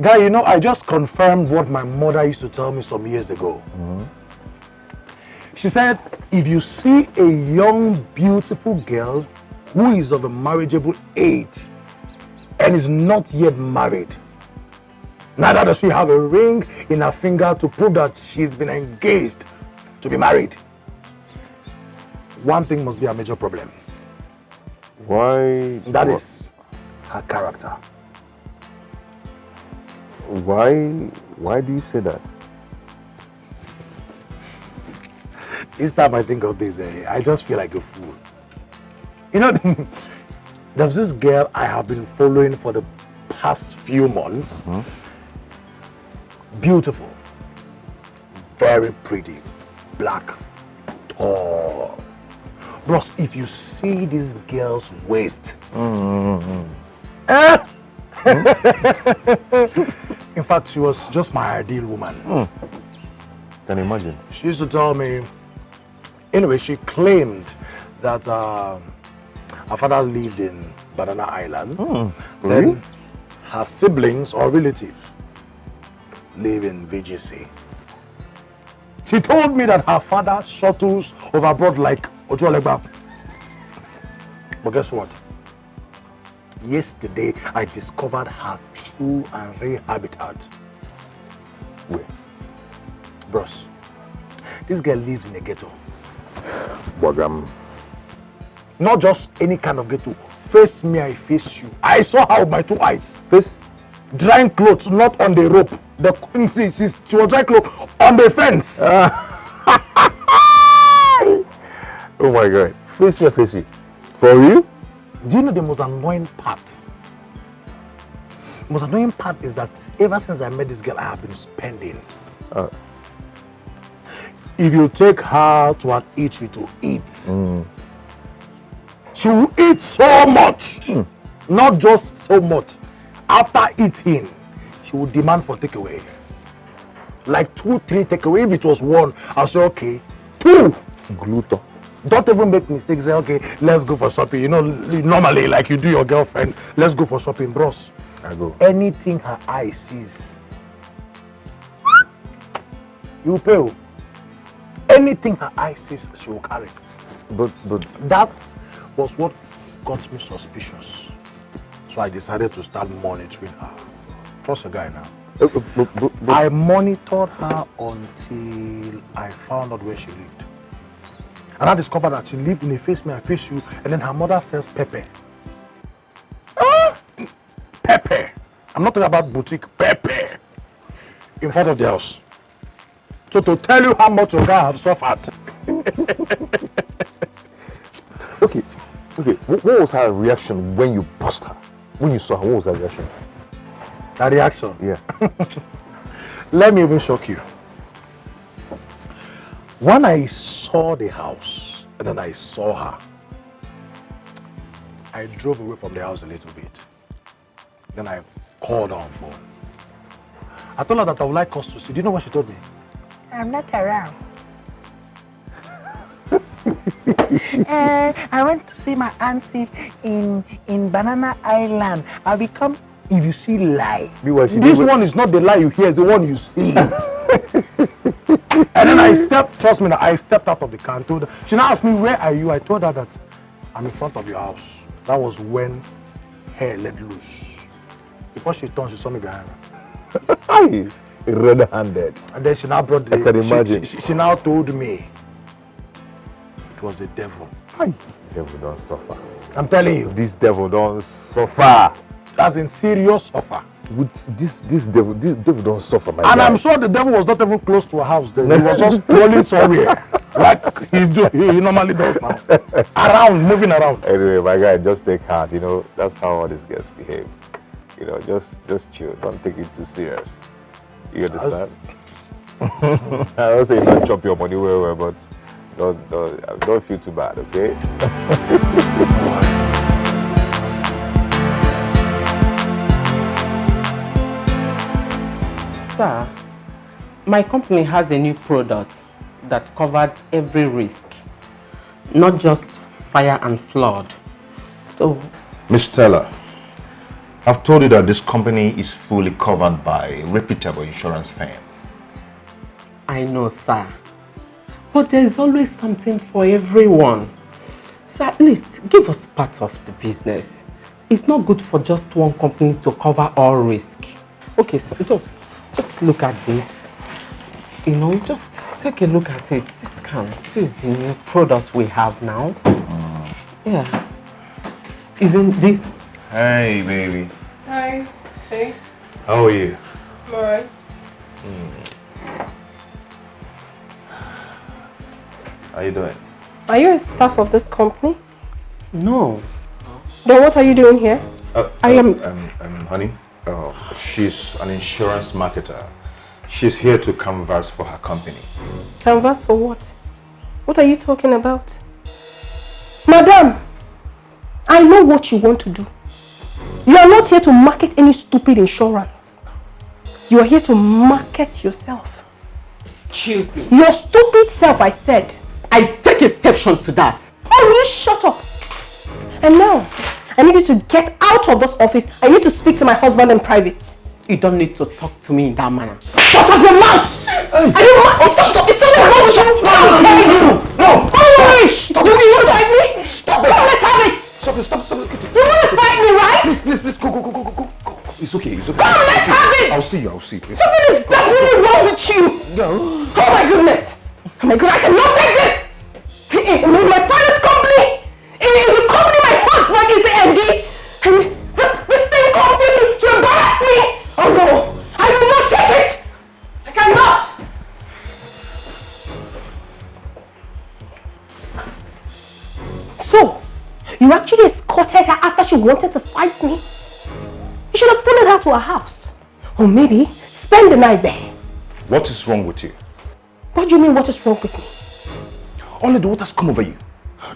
Guy, you know, I just confirmed what my mother used to tell me some years ago. She said, if you see a young, beautiful girl who is of a marriageable age and is not yet married, neither does she have a ring in her finger to prove that she's been engaged to be married, one thing must be a major problem. Why? That is her character. Why do you say that? Each time I think of this, I just feel like a fool. You know, there's this girl I have been following for the past few months. Beautiful, very pretty, black, tall. Bros, if you see this girl's waist, in fact, she was just my ideal woman. Can you imagine? She used to tell me, anyway, she claimed that her father lived in Banana Island. Then her siblings or relatives live in VGC. She told me that her father shuttles overboard like Ojolegba. But guess what? Yesterday, I discovered her true and real habitat. Where? Bros, this girl lives in a ghetto. Wagam. Not just any kind of ghetto. Face me, I face you. I saw her with my two eyes. Face? Drying clothes, not on the rope. She was drying clothes on the fence. Oh my God. Face me, face you. For you? Do you know the most annoying part? The most annoying part is that ever since I met this girl, I have been spending. If you take her to an eatery to eat, she will eat so much. Not just so much. After eating, she will demand for takeaway. Like 2, 3 takeaway. If it was 1, I'll say, okay. 2. Gluto. Don't even make mistakes. Say, okay, let's go for shopping. You know, normally, like you do your girlfriend, let's go for shopping, bros. I go. Anything her eye sees, you pay. Anything her eye sees, she will carry. But that was what got me suspicious. So I decided to start monitoring her. Trust a guy now. I monitored her until I found out where she lived. And I discovered that she lived in a face me, I face you, and then her mother sells pepper. Pepper. I'm not talking about boutique, pepper. In front of the house. So to tell you how much your guy have suffered. Okay. What was her reaction when you bust her? When you saw her, what was her reaction? Her reaction? Yeah. Let me even shock you. When I saw the house and then I saw her, I drove away from the house a little bit. Then I called her on phone. I told her that I would like us to see. Do you know what she told me? I'm not around. I went to see my auntie in Banana Island. I become, if you see lie. This one is not the lie you hear, it's the one you see. And then I stepped out of the car and told her. She now asked me, where are you? I told her that I'm in front of your house. That was when hair let loose. Before she turned, she saw me behind her. Red-handed. And then she now brought the... I can imagine. She now told me it was the devil. The devil don't suffer. I'm telling you. This devil don't suffer. That's in serious suffer. With this devil don't suffer, my And guy. I'm sure the devil was not even close to her house then. He was just rolling somewhere. Like he normally does now. Around, moving around. Anyway, my guy, just take heart, you know, that's how all these girls behave. You know, just chill. Don't take it too serious. You understand? I don't say don't chop your money well, but don't feel too bad, okay? Sir, my company has a new product that covers every risk, not just fire and flood. So, Miss Teller, I've told you that this company is fully covered by a reputable insurance firm. I know, sir. But there's always something for everyone. So at least give us part of the business. It's not good for just one company to cover all risk. Okay, sir, just look at this. You know, just take a look at it. This is the new product we have now. Yeah. Even this. Hey, baby. Hi. Hey. How are you? I'm alright. How are you doing? Are you a staff of this company? No. Then what are you doing here? I am... honey, she's an insurance marketer. She's here to canvass for her company. Canvas for what? What are you talking about? Madam, I know what you want to do. You are not here to market any stupid insurance. You are here to market yourself. Excuse me. Your stupid self, I said. I take exception to that. Oh, will you shut up? And now, I need you to get out of this office. I need to speak to my husband in private. You don't need to talk to me in that manner. Shut up your mouth! Are you mad? Stop! It's not wrong with you! No! Don't worry! Stop! You want to fight me? Stop it! Come on, let's have it! Stop. You want to fight me, right? Please, go. It's okay. Come on, let's have it! I'll see you. Please. Something is definitely wrong with you! No. Oh my goodness! Oh my god, I cannot take this! In my father's company! In the company my husband is the MD! And this thing comes here to embarrass me! Oh no! I will not take it! I cannot! So, you actually escorted her after she wanted to fight me? You should have followed her to her house. Or maybe spend the night there. What is wrong with you? What do you mean, what is wrong with me? Only the water's come over you.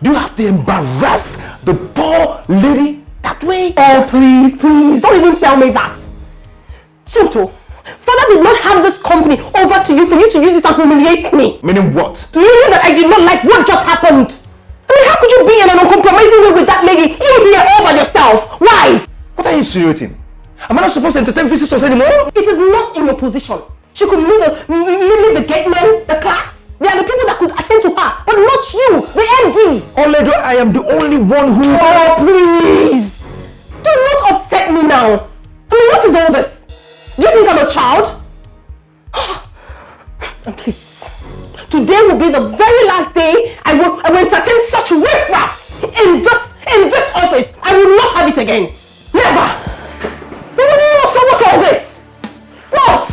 Do you have to embarrass the poor lady that way? Oh, please, don't even tell me that. Tonto, Father did not have this company over to you for you to use it to humiliate me. Meaning what? Meaning that I did not like what just happened. I mean, how could you be in an uncompromising way with that lady? You be all by yourself. Why? What are you insinuating? Am I not supposed to entertain visitors anymore? It is not in your position. She could leave the gate men, the clerks. They are the people that could attend to her, but not you, the MD. Oledo, I am the only one who... Oh, please. Do not upset me now. I mean, what is all this? Do you think I'm a child? And please, today will be the very last day I will entertain such riffraff in this office. I will not have it again. Never. What's all this? What?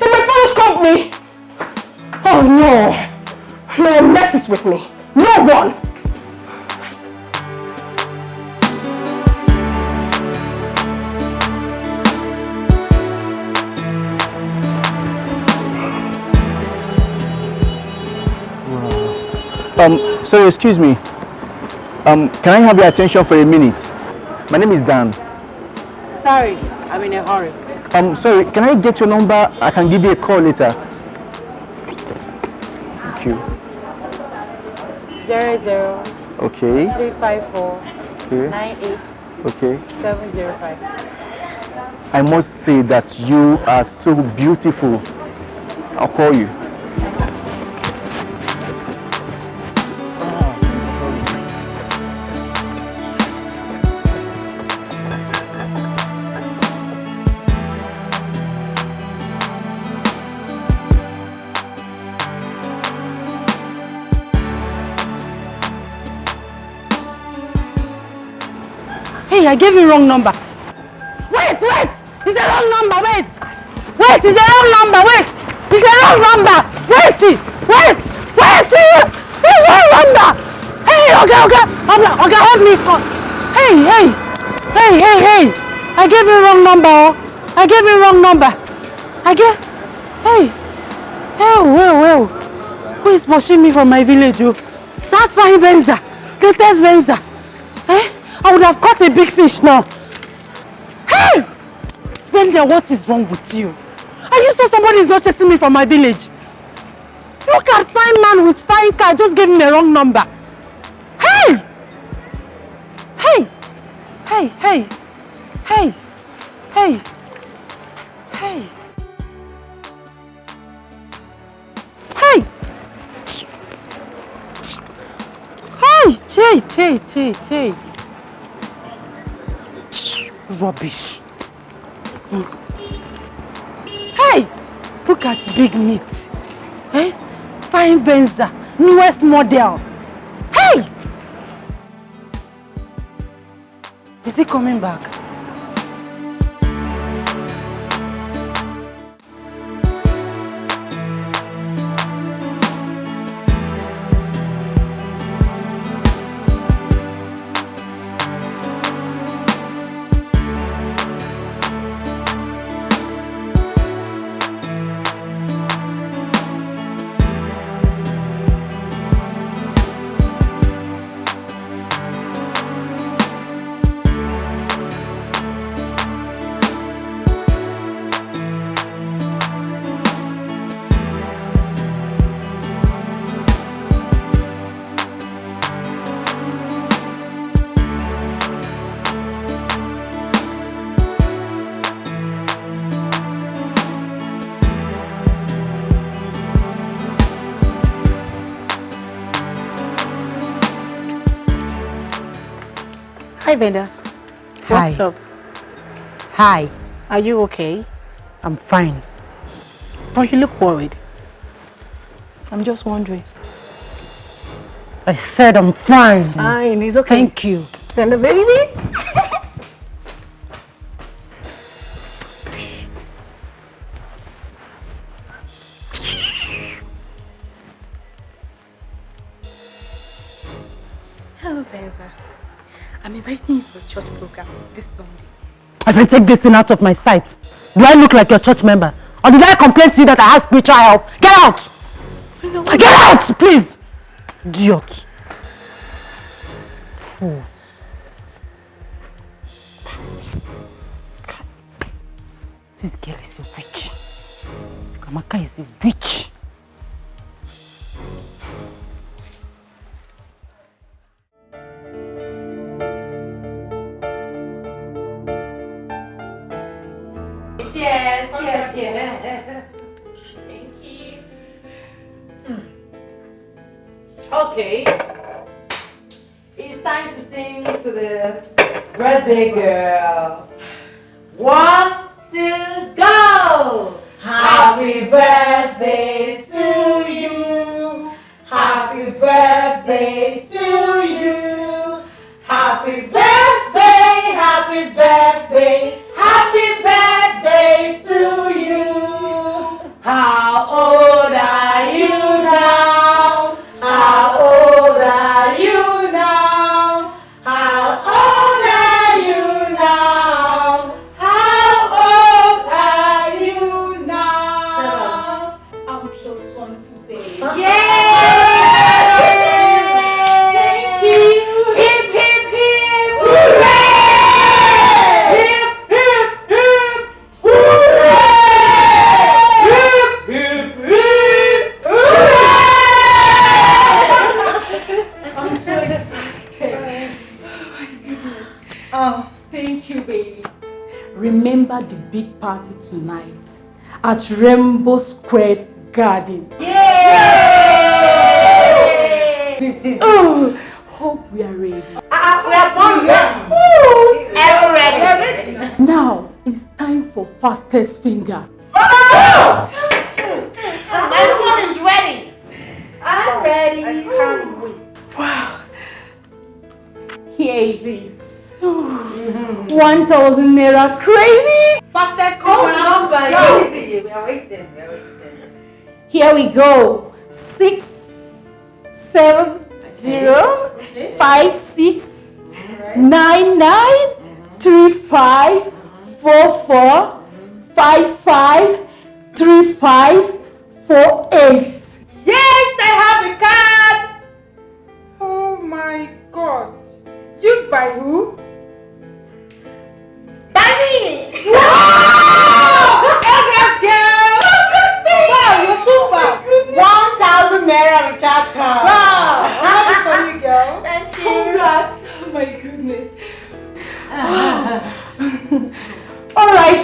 In my father's company? Oh no. No one messes with me. No one. Sorry, excuse me. Can I have your attention for a minute? My name is Dan. Sorry, I'm in a hurry. Sorry, can I get your number? I can give you a call later. Thank you. 00. Okay. 354. Okay. 98. Okay. 705. I must say that you are so beautiful. I'll call you. I gave you wrong number. Wait! It's the wrong number, wait! It's the wrong number, wait! It's the wrong number! Wait! It's the wrong number! Hey, okay, help me call. Hey! I gave you wrong number, Well. Who is pushing me from my village, That's my Benza. Latest Benza. I would have caught a big fish now. Hey! Benja, what is wrong with you? Are you sure somebody is not chasing me from my village? Look at fine man with fine car just gave me a wrong number. Hey! Hey! Hey! Hey! Hey! Hey! Rubbish. Hey! Look at big meat. Eh? Fine Venza. Newest model. Hey! Is he coming back? Hi, Venda. Hi. What's up? Hi. Are you okay? I'm fine. But you look worried. I'm just wondering. I said I'm fine. Fine, it's okay. Thank you. Venda, baby. Hello, Benza. I'm inviting you for a church program this Sunday. I can take this thing out of my sight. Do I look like your church member? Or did I complain to you that I have spiritual help? Get out! Get out, please! Idiot. Fool. This girl is a witch. Amaka is a witch. Cheers. Thank you. Okay. It's time to sing to the birthday girl. 1, 2, go! Happy birthday to you. Happy birthday to you. Happy birthday, happy birthday, happy birthday to you. How old are you now? How old are you now? How old are you now? How old are you now? I'm plus one today. Yay! Thank you. Hip, hip, hip, hooray! Hip, hip, hip, hooray! Hip, hip, hip, hooray! I'm so excited. Oh my goodness. Oh, thank you, babies. Remember the big party tonight at Rainbow Square Garden. Oh, hope we are ready. We are born ready. Oh, Ever ready. now it's time for fastest finger. My phone is ready. I'm ready. I can't wait. Wow. Here it is. 1,000 naira credit. Fastest finger number. Easy. We are waiting. Here we go. 6, 7, 0, 5, 6, 9, 9, 3, 5, 4, 4, 5, 5, 3, 5, 4, 8. Yes, I have the card. Oh my God. Used by who? By me. Wow! Congrats, girl. Congrats, baby. Wow, you're so fast. 1,000 naira recharge card. Wow. I'm happy for you, girl. Thank you. Congrats. Oh my goodness. All right,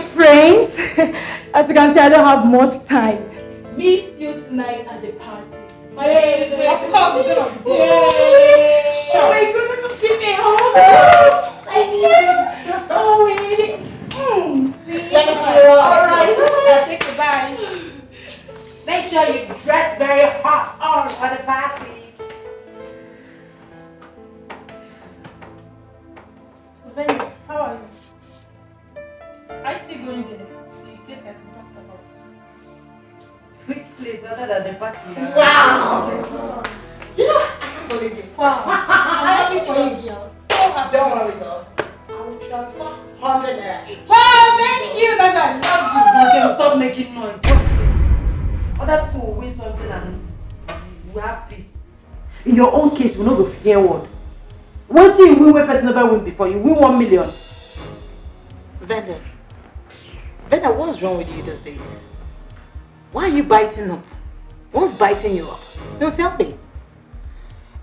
you can see, I don't have much time. Meet you tonight at the party. My baby is of course we're gonna be there. Sure. Oh my goodness, just give me a hug. Oh, wait. See? Let me see you. Alright. I'll take the bag. Make sure you dress very hot for the party. So, Benny, how are you? Are you still going there? The place I talked about. Which place other than the party? Wow! You know, I can't believe it. Wow. I'm happy for you, girls. So happy. Don't worry, girls. I will transfer 100 naira each. Wow, thank you. That's why I love you. Okay, stop making noise. What is it? Other people will win something and we have peace. In your own case, we will not go hear word. What do you win when person never win before? You win 1 million. Venda, what's wrong with you these days? Why are you biting up? What's biting you up? No, tell me.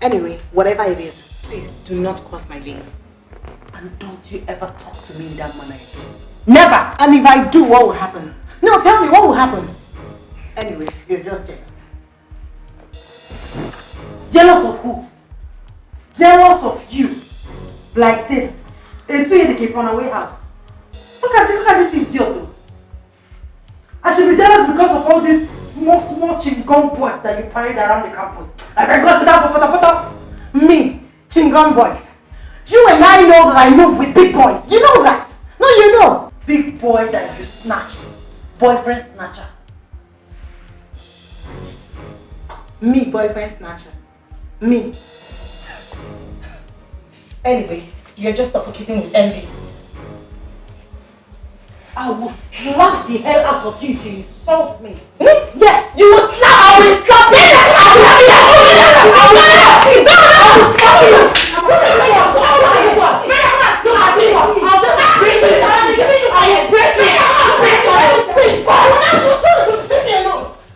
Anyway, whatever it is, please do not cross my lane. And don't you ever talk to me in that manner again. Never! And if I do, what will happen? No, tell me, what will happen? Anyway, you're just jealous. Jealous of who? Jealous of you. Like this. It's in the runaway house. Look at this idiot though. I should be jealous because of all these small chingom boys that you parade around the campus. Like I got to that me, chingom boys. You and I know that I move with big boys. You know that. No, you know. Big boy that you snatched. Boyfriend snatcher. Me, boyfriend snatcher. Me. Anyway, you're just suffocating with envy. I will slap the hell out of you if you insult me. Yes, you will slap. I will slap you.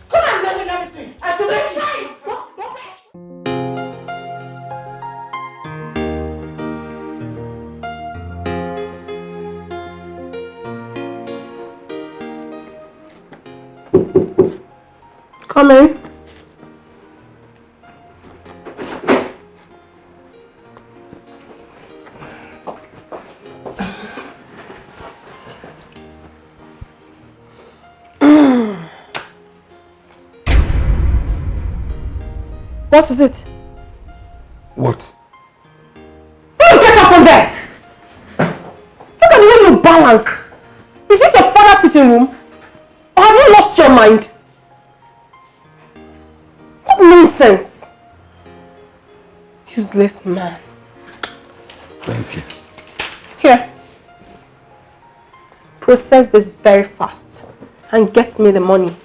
Come on, let me see. I should let you. Come in. What is it? What? Will you get up from there? Look at the way you're balanced. Is this your father's sitting room? Or have you lost your mind? What nonsense! Useless man. Thank you. Here. Process this very fast and get me the money.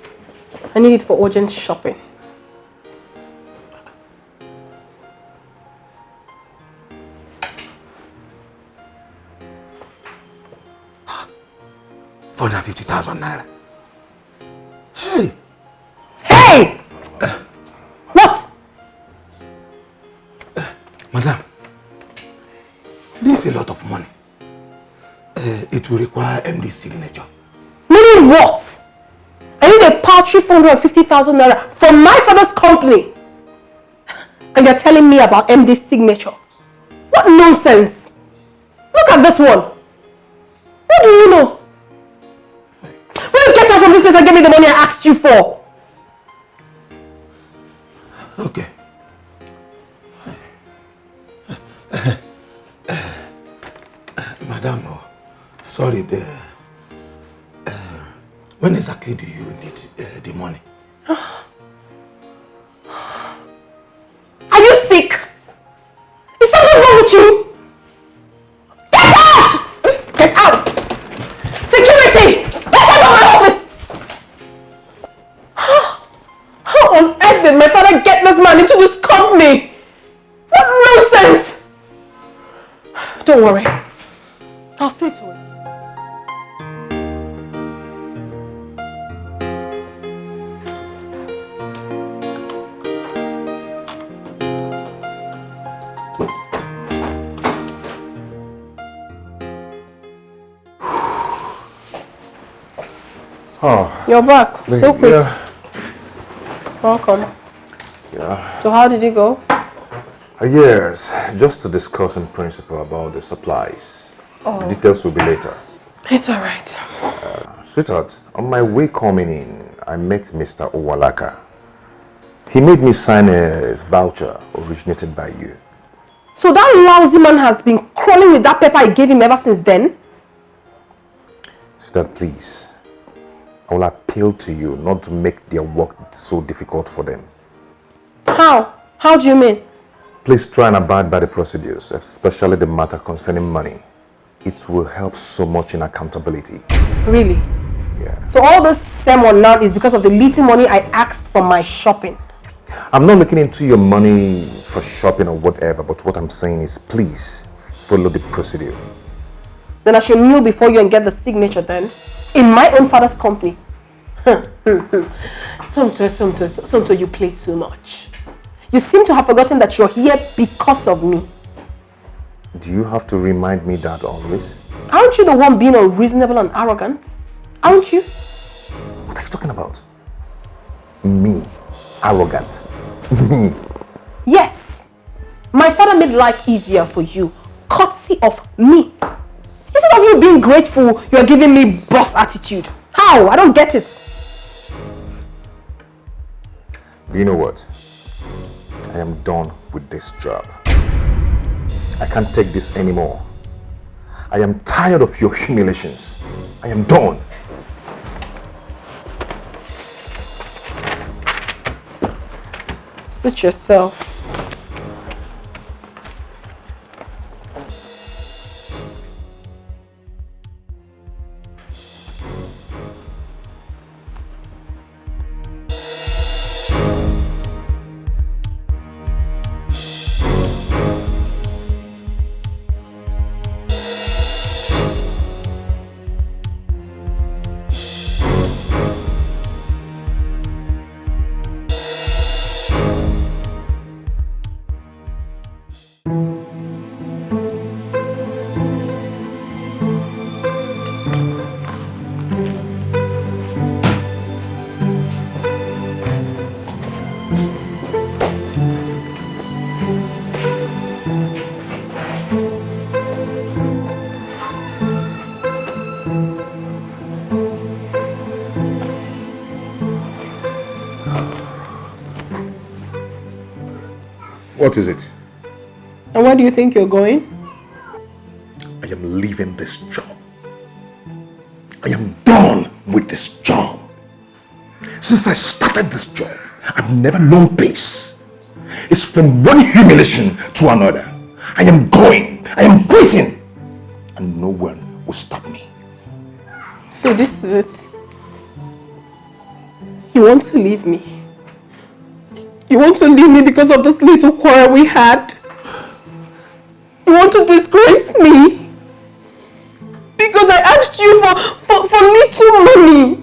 I need it for urgent shopping. ₦450,000 Hey! Hey! What? Madam, this is a lot of money. It will require MD's signature. Meaning what? I need a paltry 450,000 naira from my father's company. And you're telling me about MD's signature. What nonsense! Look at this one. What do you know? Will you get out from this place and give me the money I asked you for? Okay. Madam, sorry, when exactly do you need the money? Are you sick? Is something wrong with you? Get out! Get out! Security! Get out of my office! How on earth did my father get this man into this company? What nonsense! Don't worry. I'll see to it. Oh, You're back. So quick. Yeah. Welcome. Yeah. So how did it go? Yes, just to discuss in principle about the supplies. Oh. The details will be later. It's alright. Sweetheart, on my way coming in, I met Mr. Owalaka. He made me sign a voucher originated by you. So that lousy man has been crawling with that paper I gave him ever since then? Sweetheart, please. I will appeal to you not to make their work so difficult for them. How? How do you mean? Please try and abide by the procedures, especially the matter concerning money. It will help so much in accountability. Really? Yeah. So all this sermon now is because of the little money I asked for my shopping? I'm not looking into your money for shopping or whatever, but what I'm saying is please follow the procedure. Then I should kneel before you and get the signature then? In my own father's company? Tonto, you play too much. You seem to have forgotten that you're here because of me. Do you have to remind me that always? Aren't you the one being unreasonable and arrogant? Aren't you? What are you talking about? Me? Arrogant? Me? Yes. My father made life easier for you, courtesy of me. Instead of you being grateful, you're giving me boss attitude. How? I don't get it. Do you know what? I am done with this job. I can't take this anymore. I am tired of your humiliations. I am done. Suit yourself. What is it? And where do you think you're going? I am leaving this job. I am done with this job. Since I started this job, I've never known peace. It's from one humiliation to another. I am going. I am quitting. And no one will stop me. So this is it. You want to leave me? You want to leave me because of this little quarrel we had? You want to disgrace me? Because I asked you for little money.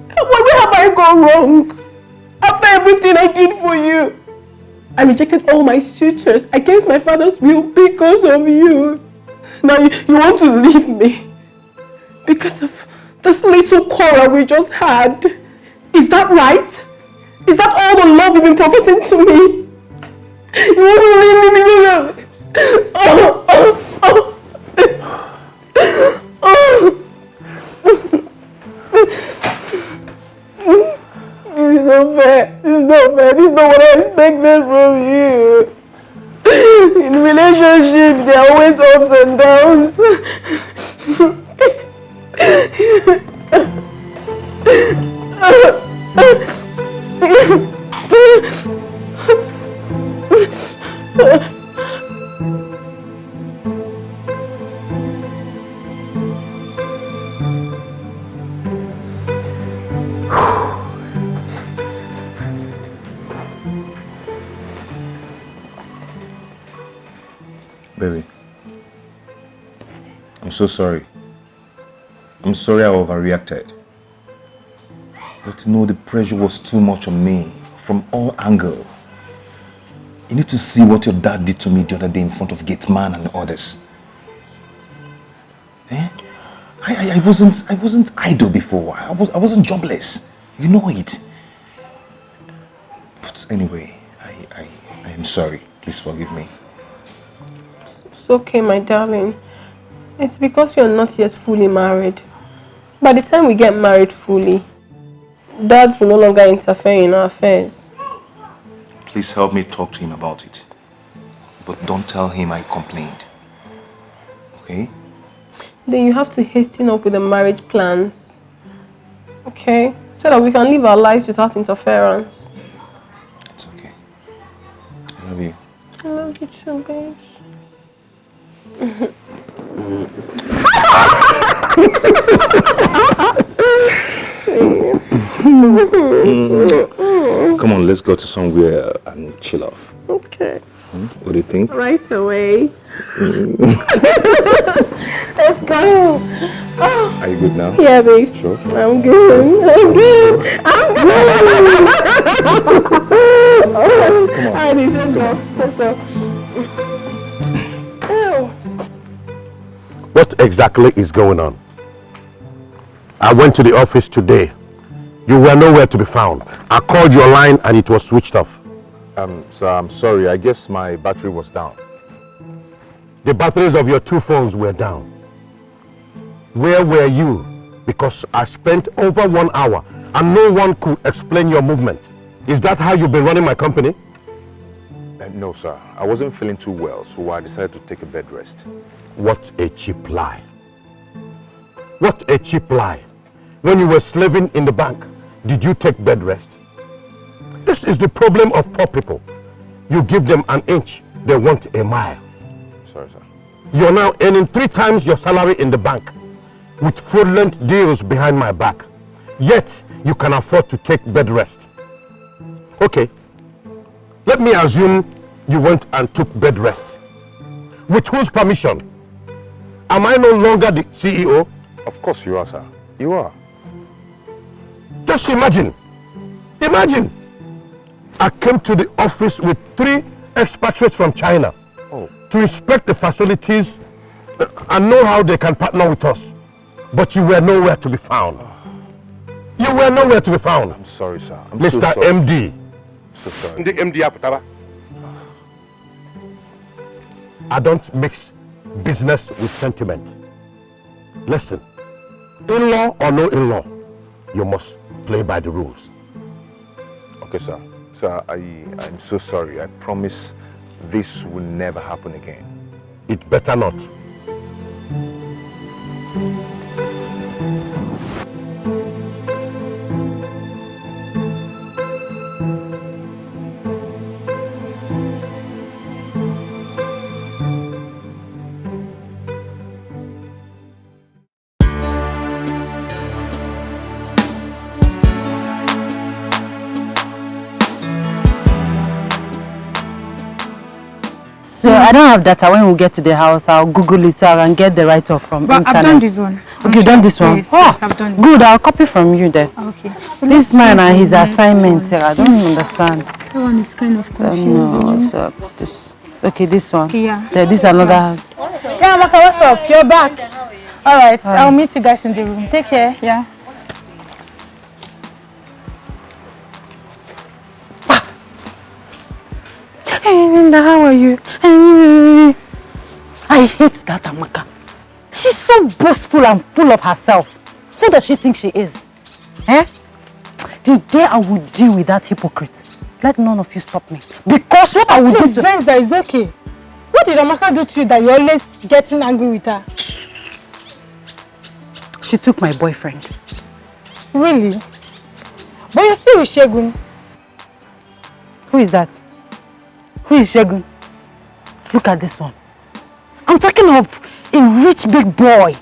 Where have I gone wrong? After everything I did for you. I rejected all my suitors against my father's will because of you. Now you want to leave me because of this little quarrel we just had. Is that right? Is that all the love you've been professing to me? You want to leave me because of... This is not fair. This is not fair. This is not what I expected from you. In relationships, there are always ups and downs. Baby, I'm so sorry. I'm sorry I overreacted. But no, the pressure was too much on me from all angles. You need to see what your dad did to me the other day in front of gate man and others. Eh? I wasn't idle before. I wasn't jobless. You know it. But anyway, I am sorry. Please forgive me. It's okay, my darling. It's because we are not yet fully married. By the time we get married fully, Dad will no longer interfere in our affairs. Please help me talk to him about it. But don't tell him I complained. Okay? Then you have to hasten up with the marriage plans. Okay? So that we can live our lives without interference. It's okay. I love you. I love you too, babe. Come on, let's go to somewhere and chill off. Okay. What do you think? Right away. Let's go. Oh. Are you good now? Yeah, babe. Sure. I'm good. I'm good. I'm good. Come on. All right, let's go. Let's go. Ew. What exactly is going on? I went to the office today. You were nowhere to be found. I called your line and it was switched off. Sir, I'm sorry. I guess my battery was down. The batteries of your 2 phones were down. Where were you? Because I spent over 1 hour and no one could explain your movement. Is that how you've been running my company? No, sir. I wasn't feeling too well, so I decided to take a bed rest. What a cheap lie. What a cheap lie. When you were slaving in the bank, did you take bed rest? This is the problem of poor people. You give them an inch, they want a mile. Sorry, sir. You're now earning 3 times your salary in the bank with fraudulent deals behind my back. Yet, you can afford to take bed rest. Okay, let me assume you went and took bed rest. With whose permission? Am I no longer the CEO? Of course you are, sir. You are. Just imagine. Imagine. I came to the office with 3 expatriates from China to inspect the facilities and know how they can partner with us. But you were nowhere to be found. You were nowhere to be found. I'm sorry, sir. I'm Mr. so sorry. MD. So sorry. The MD. I don't mix business with sentiment. Listen, in-law or no in-law, you must play by the rules. Okay, sir. Sir, I'm so sorry. I promise this will never happen again. It better not. So I don't have data. When we get to the house, I'll Google it so I can get the write-off from But internet. I've done this one. Okay, you've done this one? Yes, Oh, yes, I've done good. I'll copy from you then. Okay. This man and his assignment, I don't understand. That one is kind of confusing. No, so this. Okay, this one. Yeah. This is another. Yeah, Maka, what's up? You're back. All right. I'll meet you guys in the room. Take care. Yeah. Hey, Linda, how are you? I hate that Amaka. She's so boastful and full of herself. Who does she think she is? Eh? The day I will deal with that hypocrite, let none of you stop me. Because what I will do to... Benza, it's okay. What did Amaka do to you that you're always getting angry with her? She took my boyfriend. Really? But you're still with Shegun. Who is that? Who is Shegun? Look at this one. I'm talking of a rich big boy.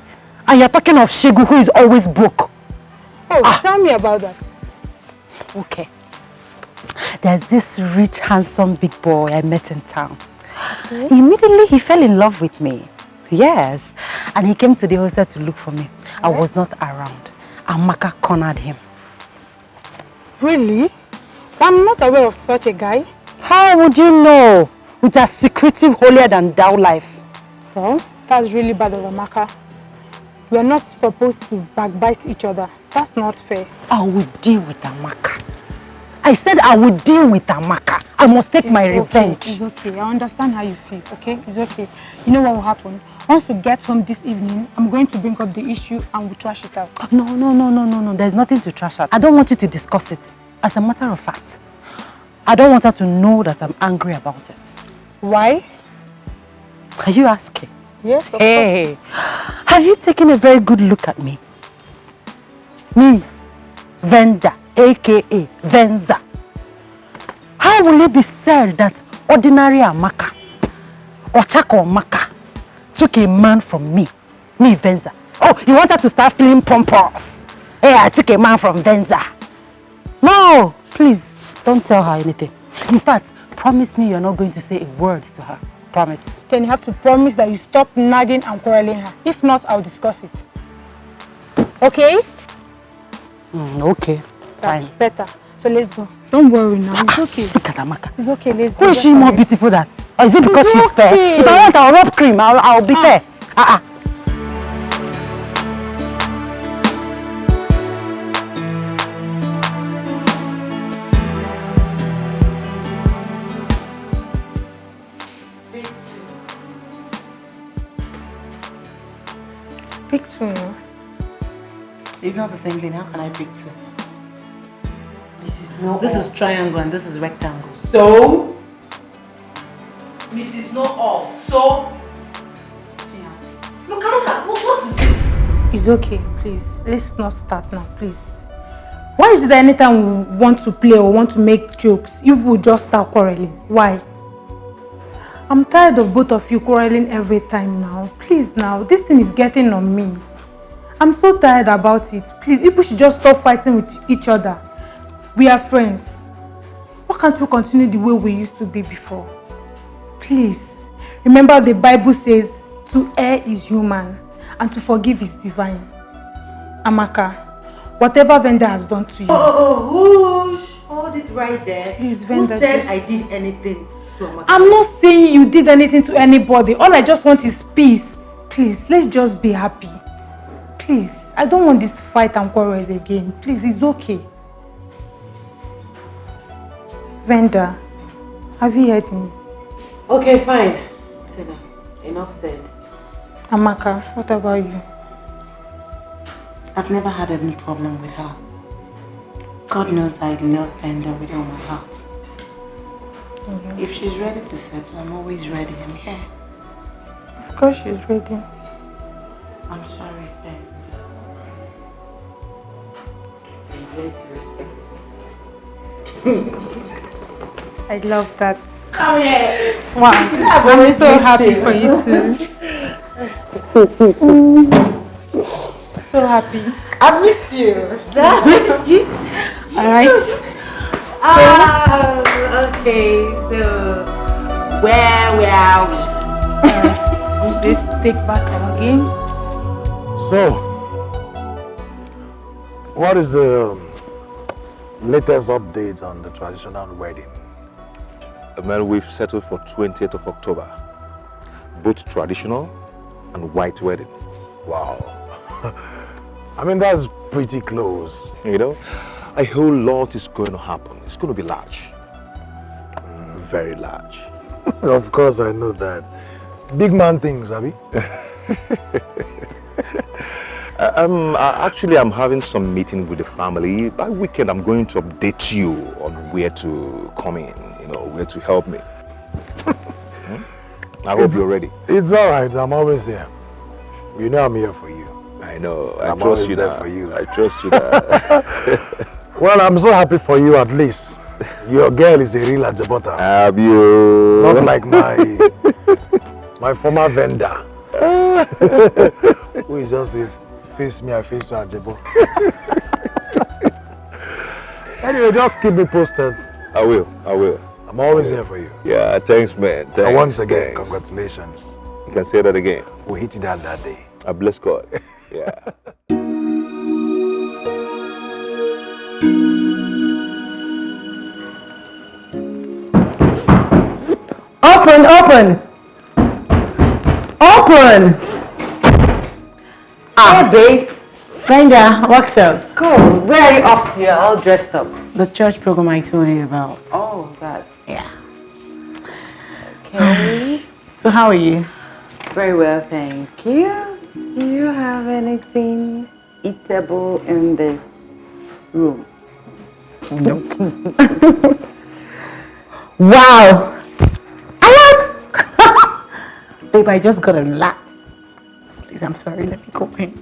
And you're talking of Shegun who is always broke. Oh, tell me about that. Okay. There's this rich, handsome big boy I met in town. Okay. Immediately he fell in love with me. Yes. And he came to the hostel to look for me. I was not around. Amaka cornered him. Really? I'm not aware of such a guy. How would you know? With a secretive, holier than thou life. Well, that's really bad of Amaka. We are not supposed to backbite each other. That's not fair. I will deal with Amaka. I said I will deal with Amaka. I must take my revenge. It's okay. I understand how you feel, okay? It's okay. You know what will happen? Once we get home this evening, I'm going to bring up the issue and we'll trash it out. No. There's nothing to trash out. I don't want you to discuss it. As a matter of fact, I don't want her to know that I'm angry about it. Why? Are you asking? Yes, of course. Hey, have you taken a very good look at me? Me, Venda, aka Venza. How will it be said that ordinary Amaka or Chako Amaka took a man from me, Venza? Oh, you want her to start feeling pompous? Hey, I took a man from Venza. No, please, don't tell her anything. In fact, promise me you're not going to say a word to her. Promise. Then you have to promise that you stop nagging and quarreling her. If not, I'll discuss it. Okay? Okay, fine. Better. So let's go. Don't worry now. It's okay. Look at Amaka. It's okay. Let's go. Who is she more beautiful than? Or is it because she's fair? If I want, I'll rub cream. I'll be fair. Pick two now. It's not the same thing. How can I pick two? This is triangle and this is rectangle. So? Mrs. No All. So? Look at, what is this? It's okay, please. Let's not start now, please. Why is it that anytime we want to play or want to make jokes, you will just start quarreling? Why? I'm tired of both of you quarreling every time now. Please now, this thing is getting on me. I'm so tired about it. Please, people should just stop fighting with each other. We are friends. Why can't we continue the way we used to be before? Please, remember the Bible says, to err is human and to forgive is divine. Amaka, whatever Venda has done to you. Whoosh! Hold it right there. Please, Who Venda, said just... I did anything to Amaka? I'm not saying you did anything to anybody. All I just want is peace. Please, let's just be happy. Please, I don't want this fight and quarrels again. Please, it's okay. Venda, have you heard me? Okay, fine. Tina, enough said. Amaka, what about you? I've never had any problem with her. God knows I love Venda with all my heart. If she's ready to settle, I'm always ready. I'm here. Of course she's ready. I'm sorry, Venda. I'm ready to respect you. I love that. Come here. Wow, I'm so happy for you too. So happy. I missed you. I missed you. Alright. Okay, so where are we? Let's take back our games. So, what is the latest update on the traditional wedding? Well, we've settled for 20th of October. Both traditional and white wedding. Wow. I mean, that's pretty close. You know, a whole lot is going to happen. It's going to be large. Very large. Of course, I know that. Big man things, Abby. Actually, I'm having some meeting with the family. By weekend, I'm going to update you on where to come in, you know, where to help me. I hope you're ready. It's all right. I'm always here. You know I'm here for you. I know. I'm I trust you there now. for you. I trust you now. Well, I'm so happy for you at least. Your girl is a real Ajabota. Have you? Not like my former vendor. Who is just a face me, I face to Ajabo. Anyway, just keep me posted. I will. I'm always here for you. Yeah, thanks, man. Thanks, and once again, thanks. congratulations. You can say that again. We hit it out that day. I bless God. Yeah. Open! Hey, babes. Brenda, what's up? Cool. Where are you off to? You're all dressed up. The church program I told you about. Oh, that's... Yeah. Okay. So how are you? Very well, thank you. Do you have anything eatable in this room? Nope. Wow! Babe, I just got a lot. Please, I'm sorry. Let me go in.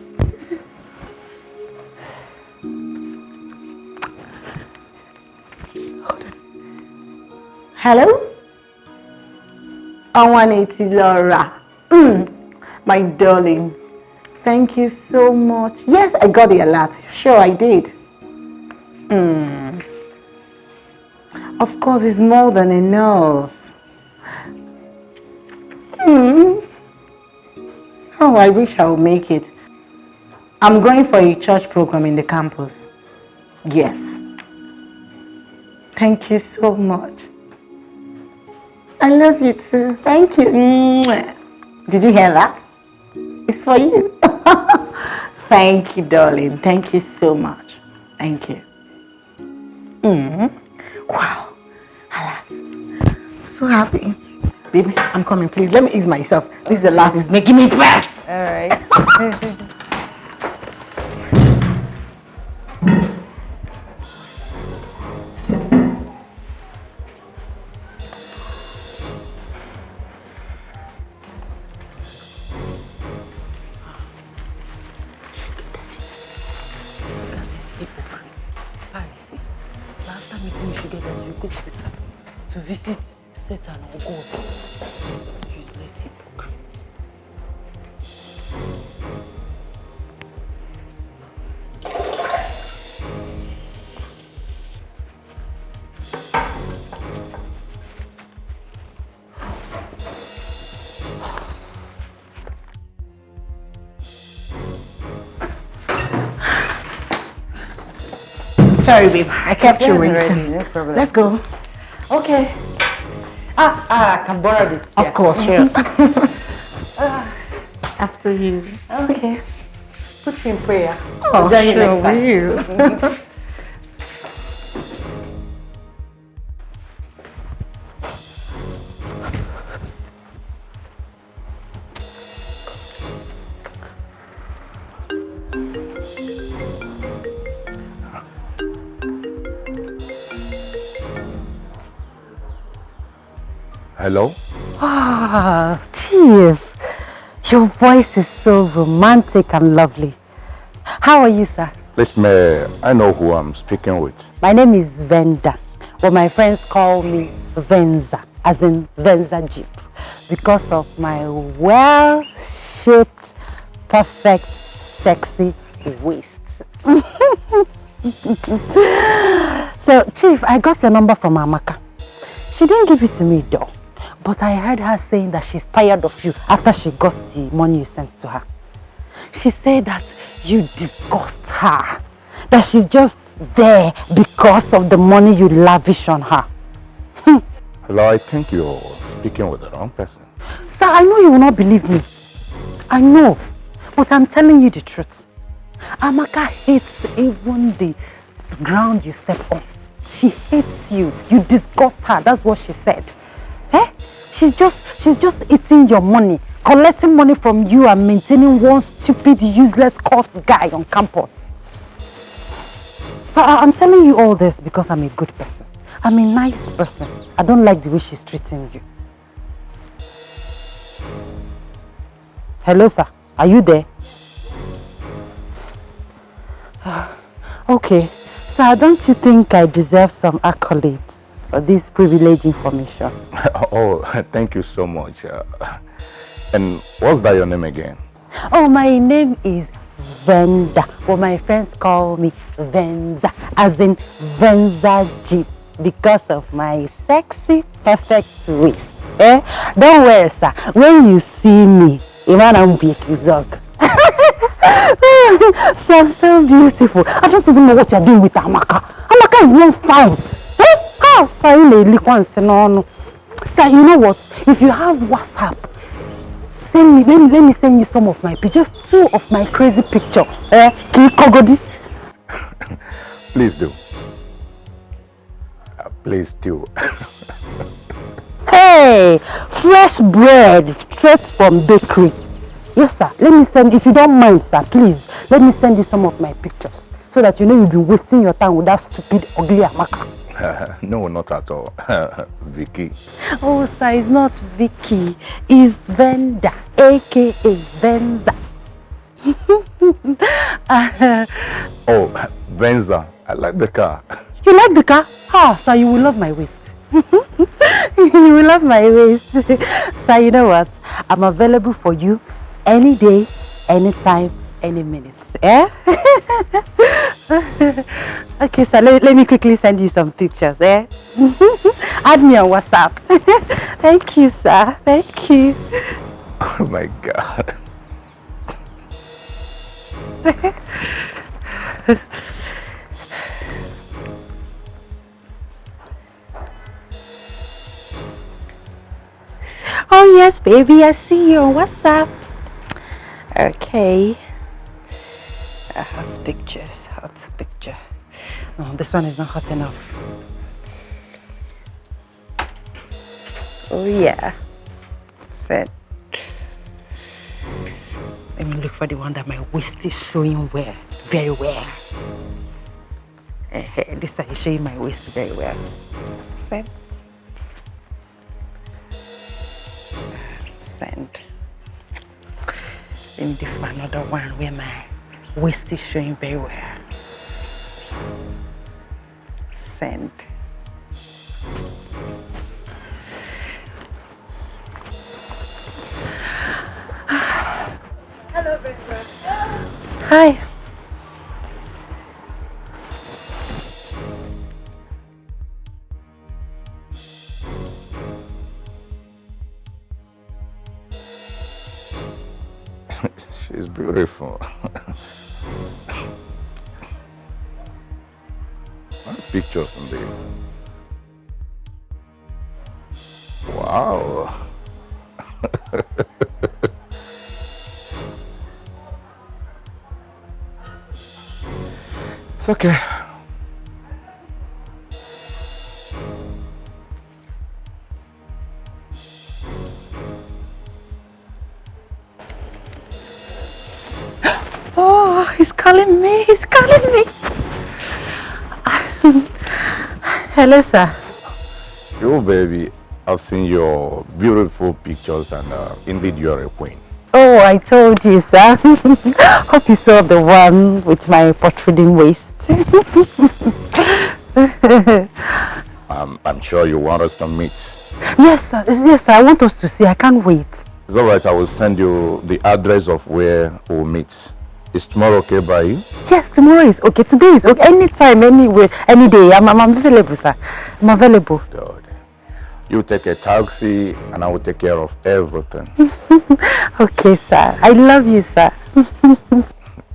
Hold on. Hello? I want it, Laura. My darling. Thank you so much. Yes, I got the alert. Sure, I did. Of course, it's more than enough. Oh, I wish I would make it. I'm going for a church program in the campus. Yes. Thank you so much. I love you too. Thank you. Did you hear that? It's for you. Thank you, darling. Thank you so much. Thank you. Wow. I'm so happy. Baby, I'm coming. Please, let me ease myself. This is the last. It's making me press. All right. To visit Satan or God. Useless hypocrites. Sorry, babe. I kept you waiting. No problem. Let's go. Okay. I can borrow this. Of course, sure. After you. Okay. Put me in prayer. Oh, join you sure, next time. Hello? Ah, Chief. Your voice is so romantic and lovely. How are you, sir? Listen, I know who I'm speaking with. My name is Venda, but my friends call me Venza, as in Venza Jeep, because of my well-shaped, perfect, sexy waist. So, Chief, I got your number from Amaka. She didn't give it to me though, but I heard her saying that she's tired of you after she got the money you sent to her. She said that you disgust her, that she's just there because of the money you lavish on her. Hello, I think you're speaking with the wrong person. Sir, I know you will not believe me. I know, but I'm telling you the truth. Amaka hates even the ground you step on. She hates you. You disgust her. That's what she said. Eh? She's just eating your money, collecting money from you and maintaining one stupid, useless cult guy on campus. So I'm telling you all this because I'm a good person. I'm a nice person. I don't like the way she's treating you. Hello, sir. Are you there? Okay. Sir, don't you think I deserve some accolades for this privileged information? Oh, thank you so much. And what's that your name again? Oh, my name is Venda, but my friends call me Venza, as in Venza Jeep, because of my sexy, perfect waist. Eh? Don't worry, sir. When you see me, I'm so beautiful. I don't even know what you're doing with Amaka. Amaka is not fine. Eh? Sir, you know what? If you have WhatsApp, let me send you some of my pictures, just 2 of my crazy pictures. Kogodi. Please do. Please do. Hey, fresh bread straight from bakery. Yes, sir. Let me send, if you don't mind, sir, please, let me send you some of my pictures so that you know you'll be wasting your time with that stupid, ugly Amaka. No, not at all. Vicky. Oh, sir, it's not Vicky. It's Venda, aka Venza. Oh, Venza. I like the car. You like the car? Ah, sir, you will love my waist. You will love my waist. Sir, you know what? I'm available for you any day, anytime, any minute. Eh? Okay, sir, let me quickly send you some pictures. Eh? Add me on WhatsApp. Thank you, sir. Thank you. Oh my God. Oh yes, baby, I see you on WhatsApp. Okay. Hot pictures, hot picture. No, this one is not hot enough. Oh yeah. Set. Let me look for the one that my waist is showing well, very well. This one is showing my waist very well. Set. Send. Let me do another one where my waist is showing very well. Send. Hello, Brenda. Hi. She's beautiful. Nice pictures indeed. Wow. It's okay. Oh, he's calling me. He's calling me. Hello, sir. Yo, baby, I've seen your beautiful pictures and indeed you're a queen. Oh, I told you, sir. Hope you saw the one with my protruding waist. I'm sure you want us to meet. Yes, sir. Yes, sir. I want us to see. I can't wait. It's all right. I will send you the address of where we'll meet. Is tomorrow okay by you? Yes, tomorrow is okay. Today is okay. Anytime, anywhere, any day. I'm available, sir. I'm available. Good. You take a taxi and I will take care of everything. Okay, sir. I love you, sir.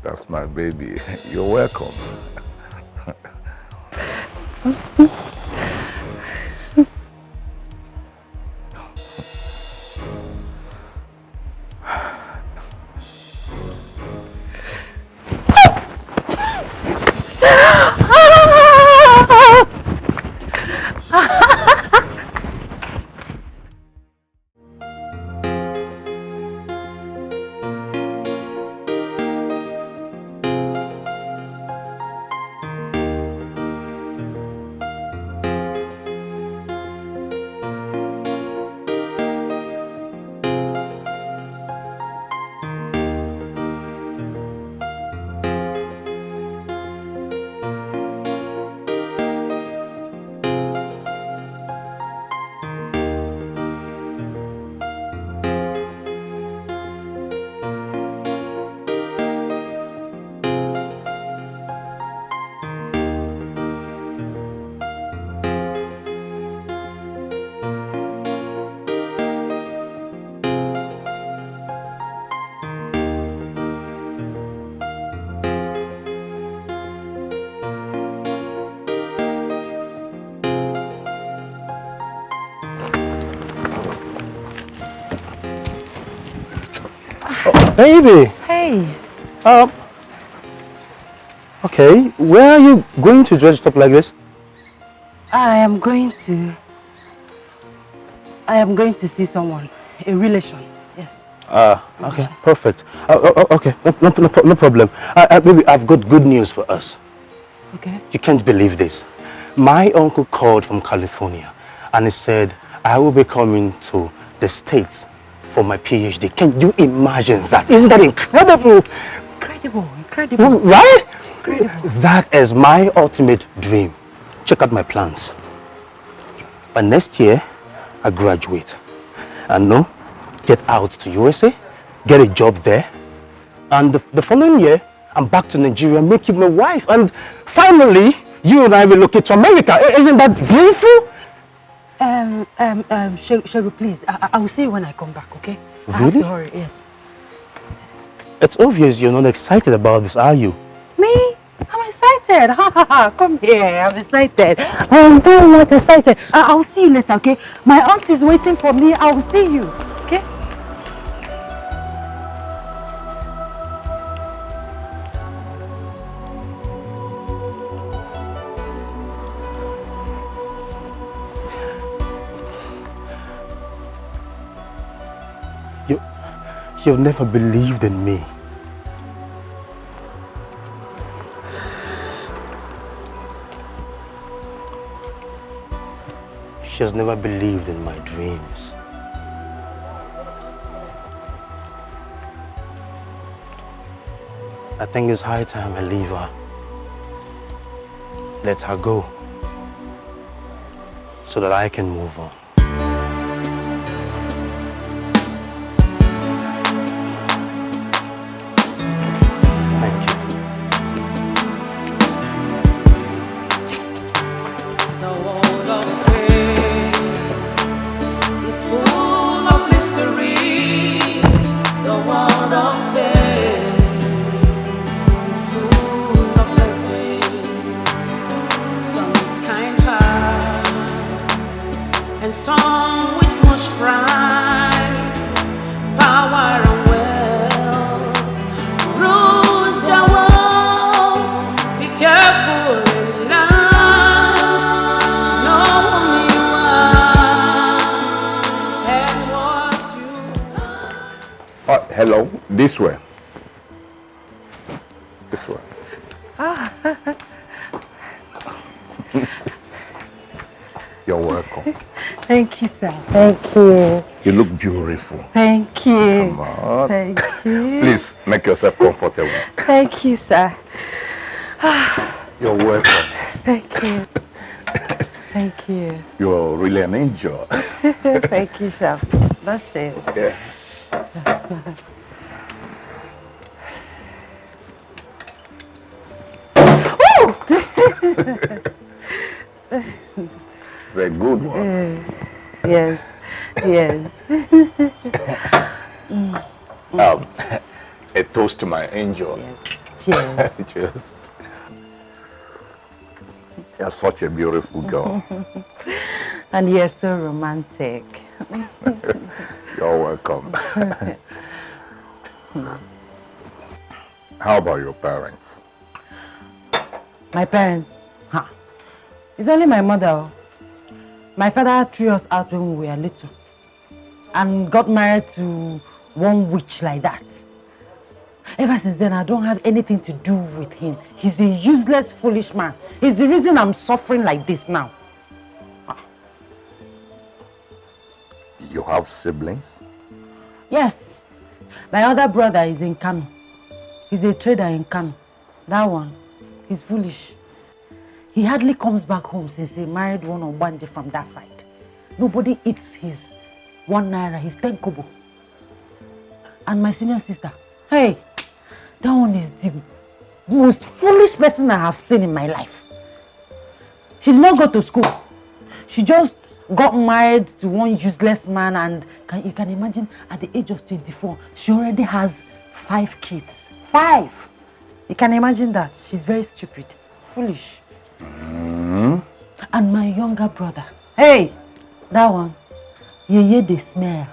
That's my baby. You're welcome. Baby. Hey. Okay, where are you going to dress up like this? I am going to see someone, a relation, yes. Okay, perfect. Okay, no problem. Baby, I've got good news for us. Okay. You can't believe this. My uncle called from California and he said, I will be coming to the States for my PhD. Can you imagine that? Isn't that incredible? Incredible. Right? Incredible. That is my ultimate dream. Check out my plans. By next year, I graduate. And no, get out to USA, get a job there. And the following year, I'm back to Nigeria, make you my wife. And finally, you and I will relocate to America. Isn't that beautiful? Shego, please, I will see you when I come back, okay? Really? I have to hurry, yes. It's obvious you're not excited about this, are you? Me? I'm excited. Come here, I'm excited. I'm very much excited. I will see you later, okay? My aunt is waiting for me. I will see you, okay? You've never believed in me. She has never believed in my dreams. I think it's high time I leave her. Let her go. So that I can move on. And some with much pride, power and wealth rules the world. Be careful in love, know who you are and what you are. Hello, this way. This way. You're welcome. Thank you, sir. Thank you. You look beautiful. Thank you. Come on. Thank you. Please make yourself comfortable. Thank you, sir. You're welcome. Thank you. Thank you. You're really an angel. Thank you, sir. That's it. Yeah. It's a good one. Yes, yes. A toast to my angel. Yes. Cheers. Cheers. You're such a beautiful girl. And you're so romantic. You're welcome. How about your parents? My parents? Huh. It's only my mother. My father threw us out when we were little and got married to one witch like that. Ever since then, I don't have anything to do with him. He's a useless, foolish man. He's the reason I'm suffering like this now. You have siblings? Yes. My other brother is in Kano. He's a trader in Kano. That one, he's foolish. He hardly comes back home since he married one Obanje from that side. Nobody eats his 1 naira, his 10 kobo. And my senior sister, hey, that one is the most foolish person I have seen in my life. She did not go to school. She just got married to one useless man, and you can imagine at the age of 24, she already has 5 kids. 5! You can imagine that. She's very stupid, foolish. And my younger brother, hey, that one, they smell.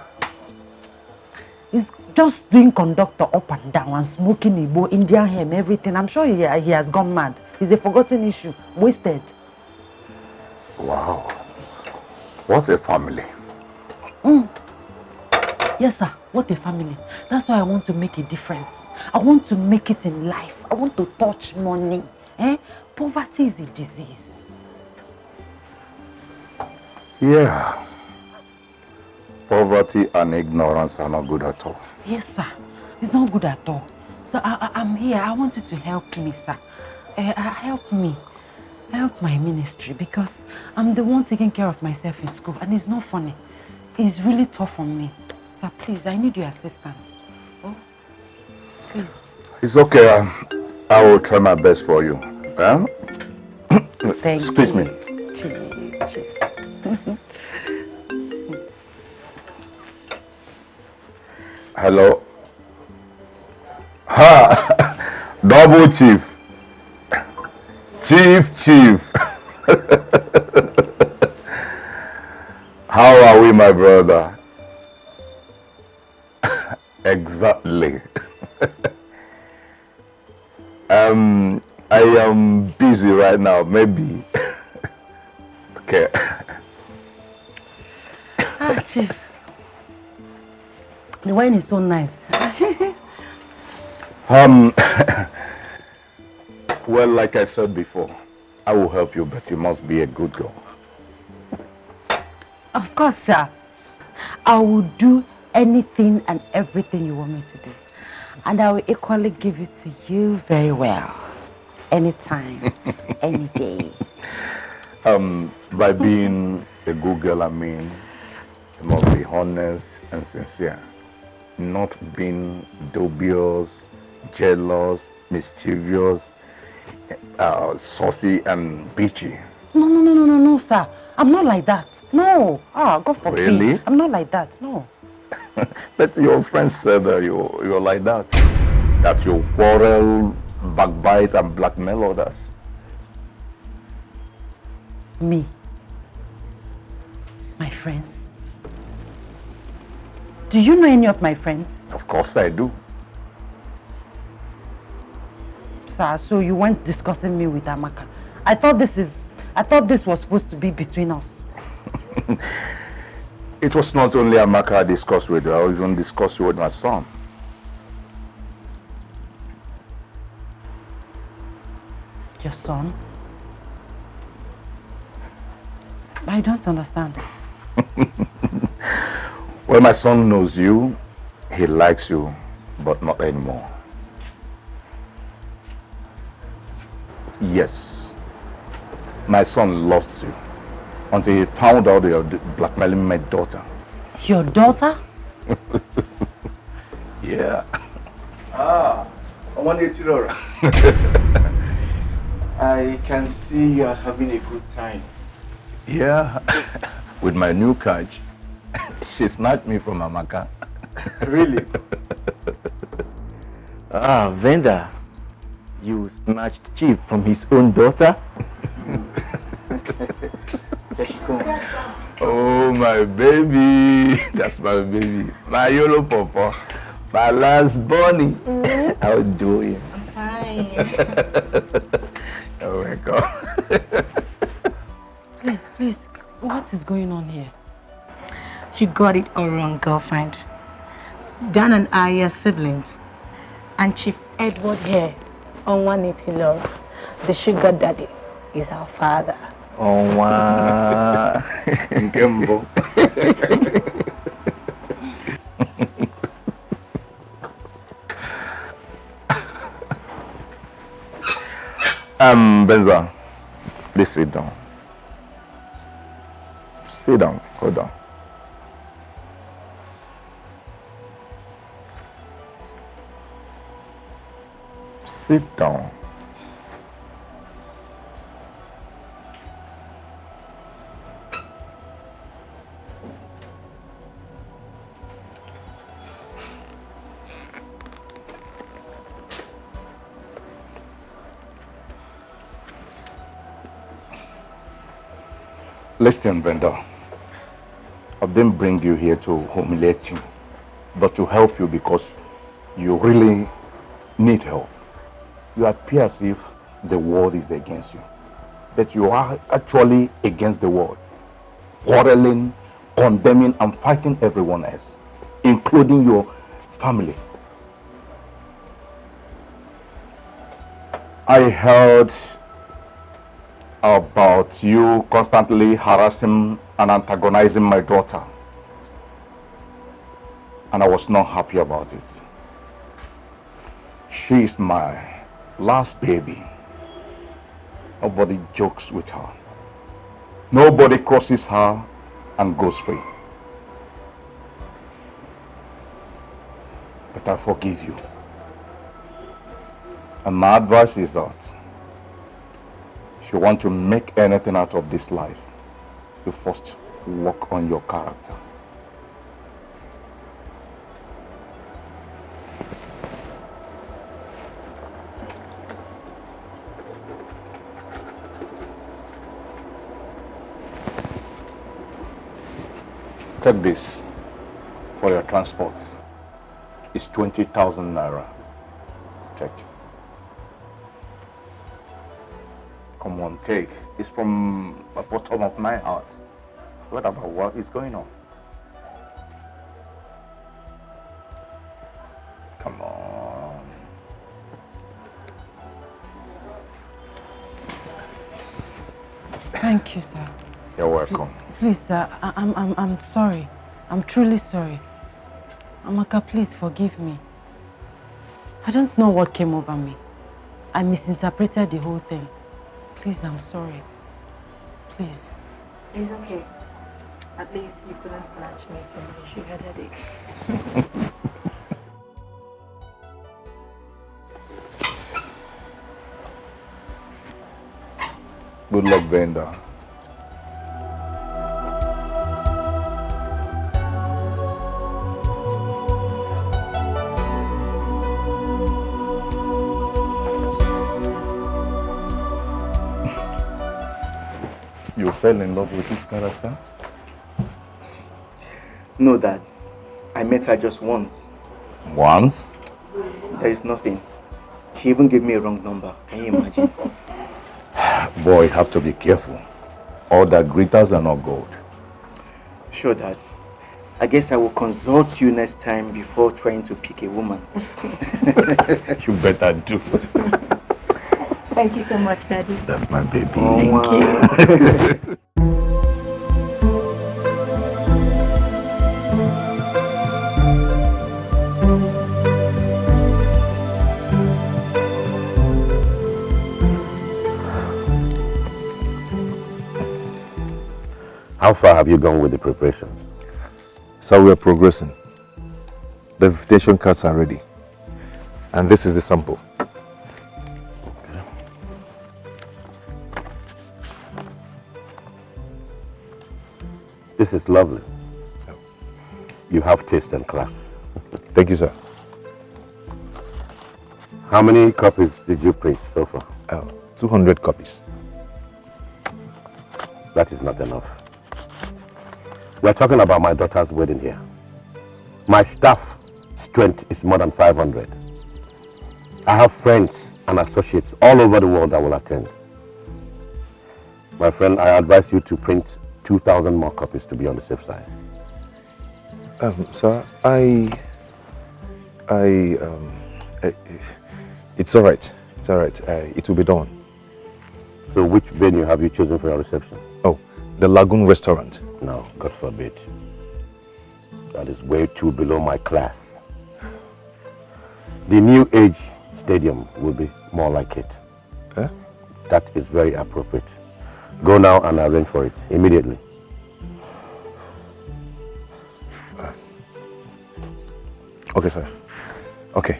He's Just doing conductor up and down and smoking Igbo, Indian hemp, everything. I'm sure he has gone mad. It's a forgotten issue. Wasted. Wow. What a family. Yes, sir. What a family. That's why I want to make a difference. I want to make it in life. I want to touch money. Poverty is a disease. Yeah. Poverty and ignorance are not good at all. Yes, sir. It's not good at all. So I'm here. I want you to help me, sir. Help me. Help my ministry, because I'm the one taking care of myself in school, and it's not funny. It's really tough on me. Sir, please, I need your assistance. Oh, please. It's okay. I will try my best for you. Huh? Thank Excuse you. me. Chief. Hello. Ha! Double chief. Chief. How are we, my brother? Exactly. I am busy right now, maybe. Okay. Chief. The wine is so nice. Well, like I said before, I will help you, but you must be a good girl. Of course, sir. I will do anything and everything you want me to do. And I will equally give it to you very well. Anytime, any day. By being a good girl, I mean, you must be honest and sincere. Not being dubious, jealous, mischievous, saucy and bitchy. No, sir. I'm not like that. No. God forbid. Really? I'm not like that. No. But your friends said that you're like that. That you quarrel, backbite, and blackmail others. Me? My friends? Do you know any of my friends? Of course I do. Sir, so you weren't discussing me with Amaka. I thought this was supposed to be between us. It was not only Amaka I discussed with you, I even discussed with my son. Your son? I don't understand. Well, my son knows you, he likes you, but not anymore. Yes, my son loves you until he found out you're blackmailing my daughter. Your daughter? Yeah. I can see you are having a good time. Yeah, with my new catch. She snatched me from Amaka. Really? Venda, you snatched Chief from his own daughter? Here she comes. Oh, my baby. That's my baby. My yellow papa. My last bunny. How do you? I'm fine. Oh my God. Please, what is going on here? You got it all wrong, girlfriend. Dan and I are siblings. And Chief Edward here, on 180 Laura, the sugar daddy, is our father. Oh, wow. Nkembo. Benza, please sit down. Sit down, hold on. Sit down. Listen, Venda. I didn't bring you here to humiliate you. but to help you because you really need help. You appear as if the world is against you, but you are actually against the world, quarreling, condemning, and fighting everyone else, including your family. I heard about you constantly harassing and antagonizing my daughter, and I was not happy about it. She is my last baby. Nobody jokes with her. Nobody crosses her and goes free. But I forgive you. And my advice is that if you want to make anything out of this life, you first work on your character. Take this for your transport. It's 20,000 naira. Take. Come on, take. It's from the bottom of my heart. What about what is going on? Come on. Thank you, sir. You're welcome. Please, sir, I'm sorry. I'm truly sorry. Amaka, please forgive me. I don't know what came over me. I misinterpreted the whole thing. Please, I'm sorry. Please. It's okay. At least you couldn't snatch me from my sugar daddy. Good luck, Venda. You fell in love with this character? No, Dad. I met her just once. Once? There is nothing. She even gave me a wrong number. Can you imagine? Boy, you have to be careful. All that glitters are not gold. Sure, Dad. I guess I will consult you next time before trying to pick a woman. You better do. Thank you so much, Daddy. That's my baby. Thank you. How far have you gone with the preparations? So we are progressing. The invitation cards are ready. And this is the sample. This is lovely. You have taste and class. Thank you, sir. How many copies did you print so far? 200 copies. That is not enough. We're talking about my daughter's wedding here. My staff strength is more than 500. I have friends and associates all over the world that will attend. My friend, I advise you to print 2,000 more copies to be on the safe side. Sir, it's all right. It's all right. It will be done. So which venue have you chosen for your reception? Oh, the Lagoon Restaurant. No, God forbid. That is way too below my class. The New Age Stadium will be more like it. Huh? That is very appropriate. Go now and arrange for it immediately. Okay, sir. Okay.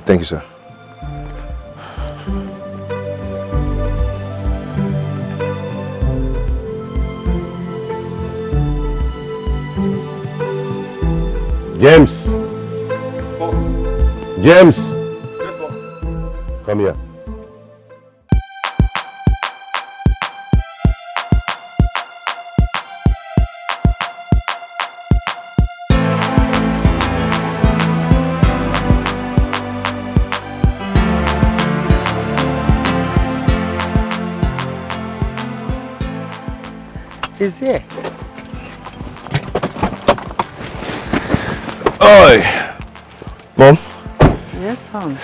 Thank you, sir. James! James! Come here. He's here. Oi! Mom? Yes, son.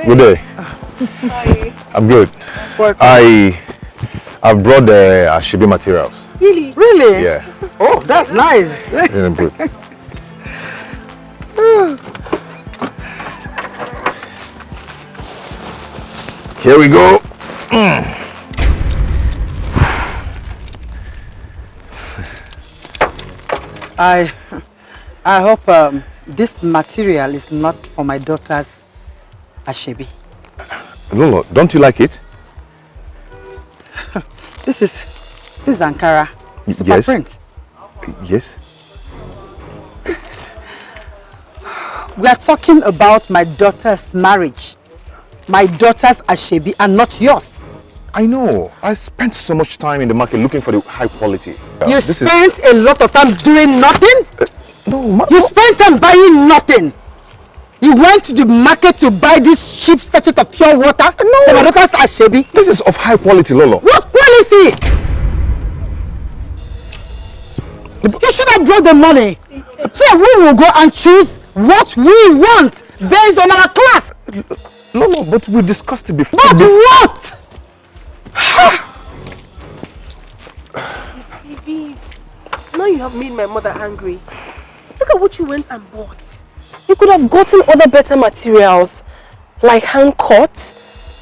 Good day. Hi. I'm good. I've brought the Ashebi materials. Really? Really? Yeah. Oh, that's nice. Yeah, good. Here we go. I hope this material is not for my daughter's Ashebi. Lolo, don't you like it? This is Ankara. Super Yes. print. Yes. We are talking about my daughter's marriage. My daughter's Ashebi and not yours. I know. I spent so much time in the market looking for the high quality. You spent a lot of time doing nothing? No, you spent time buying nothing. You went to the market to buy this cheap sachet of pure water for my daughter's Ashebi. This is of high quality, Lolo. What quality? You should have brought the money. So we will go and choose what we want based on our class. No, but we discussed it before. But what? You see, babes, now you have made my mother angry. Look at what you went and bought. You could have gotten other better materials, like hand cut,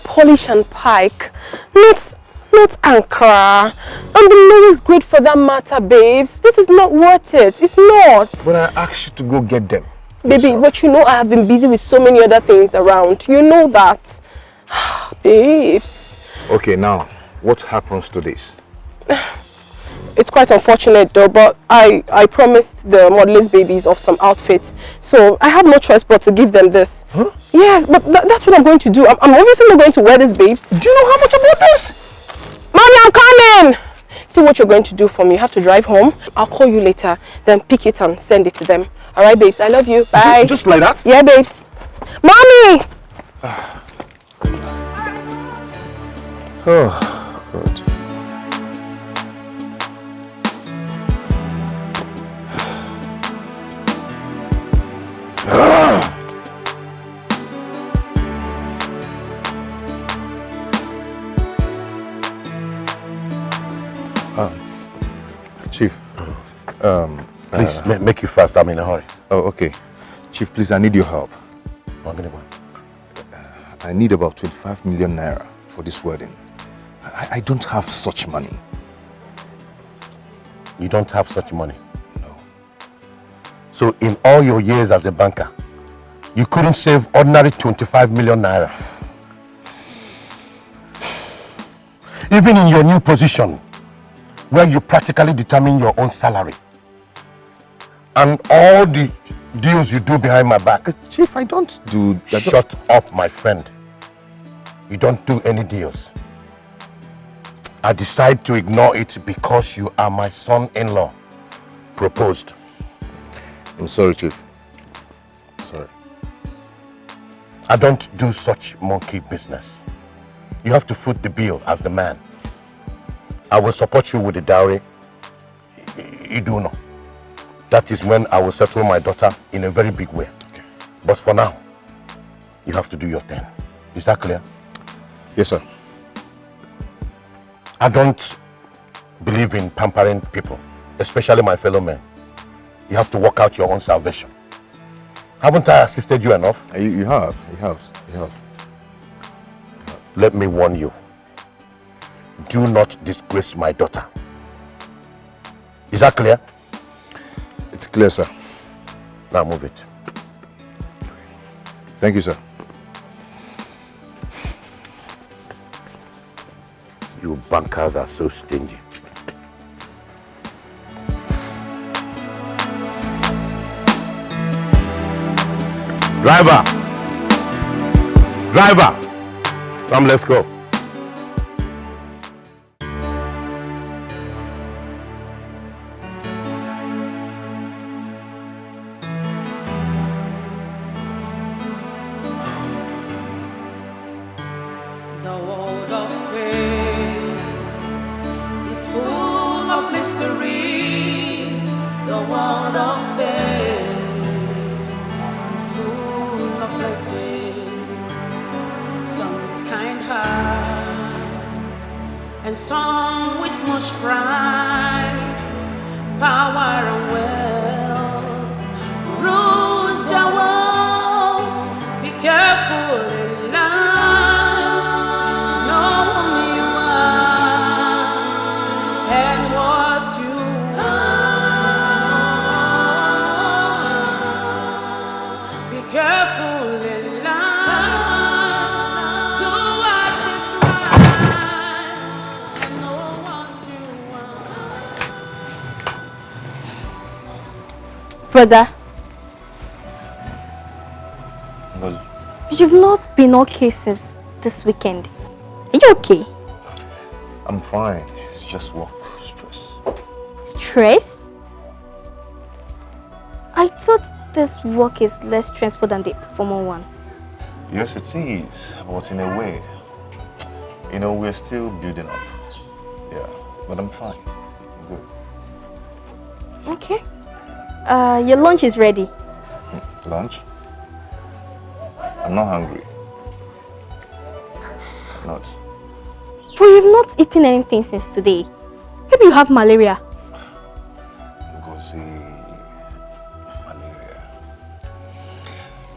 polish and pike, not Ankara. And the lowest grade for that matter, babes. This is not worth it. It's not. But I asked you to go get them. Baby, but you know I have been busy with so many other things around. You know that. Babes. Okay, now, what happens to this? It's quite unfortunate though, but I promised the modelers babies of some outfits. So I have no choice but to give them this. Huh? Yes, but that's what I'm going to do. I'm obviously not going to wear this, babes. Do you know how much I bought this? Mommy, I'm coming! See what you're going to do for me. You have to drive home. I'll call you later, then pick it and send it to them. Alright, babes, I love you. Bye. Just like that? Yeah, babes. Mommy! Oh, God. Chief, please make it fast. I'm in a hurry. Oh, okay. Chief, please, I need your help. I need about 25 million naira for this wedding. I don't have such money. You don't have such money? No. So in all your years as a banker, you couldn't save ordinary 25 million naira? Even in your new position, where you practically determine your own salary, and all the deals you do behind my back. Chief, I don't do that. Shut up, my friend. You don't do any deals. I decide to ignore it because you are my son-in-law. Proposed. I'm sorry, Chief. Sorry. I don't do such monkey business. You have to foot the bill as the man. I will support you with the dowry. You do know. That is when I will settle my daughter in a very big way. Okay. But for now, you have to do your thing. Is that clear? Yes, sir. I don't believe in pampering people, especially my fellow men. You have to work out your own salvation. Haven't I assisted you enough? You have. Let me warn you. Do not disgrace my daughter. Is that clear? It's clear, sir. Now move it. Thank you, sir. You bankers are so stingy. Driver! Come, let's go. The world of faith is full of mystery. world of faith is full of blessings, some with kind heart and some with much pride, power and wealth rules the world. Be careful in life, know who you are and what you want. Be careful in life, do what is right and know what you want. Brother, Well, you've not been okay since this weekend. Are you okay? I'm fine. It's just work stress. Stress? I thought this work is less stressful than the former one. Yes, it is, but in a way, you know, we're still building up. Yeah, but I'm fine. I'm good. Okay. Your lunch is ready. Lunch? I'm not hungry. I'm not. But you've not eaten anything since today. Maybe you have malaria. Ngozi, malaria.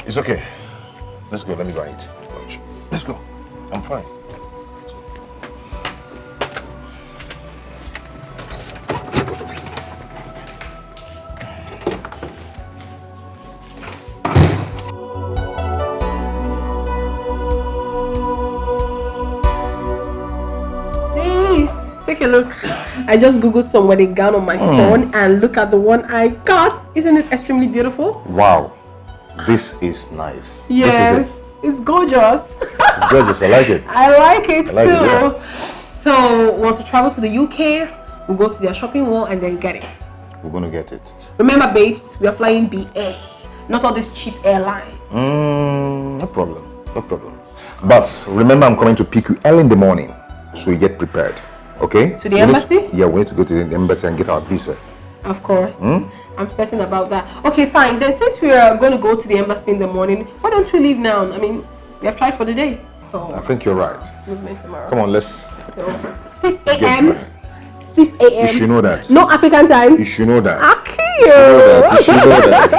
It's okay. Let's go. Let me go and eat lunch. Let's go. I'm fine. Take a look. I just googled some wedding gown on my phone and look at the one I got. Isn't it extremely beautiful? Wow. This is nice. Yes, This is it's gorgeous. It's gorgeous. I like it. I like it I like too. it, yeah. So once we travel to the UK, we'll go to their shopping mall and then get it. We're going to get it. Remember, babes, we are flying BA, not all this cheap airline. No problem. No problem. But remember, I'm coming to pick you early in the morning, so you get prepared. Okay? To the embassy? Yeah, we need to go to the embassy and get our visa. Of course. I'm certain about that. Okay, fine. Then since we are going to go to the embassy in the morning, why don't we leave now? I mean, we have tried for the day. So I think you're right. movement tomorrow. Come on, let's. So 6 a.m. 6 a.m. You should know that. No African time. You should know that. Okay. You should know that.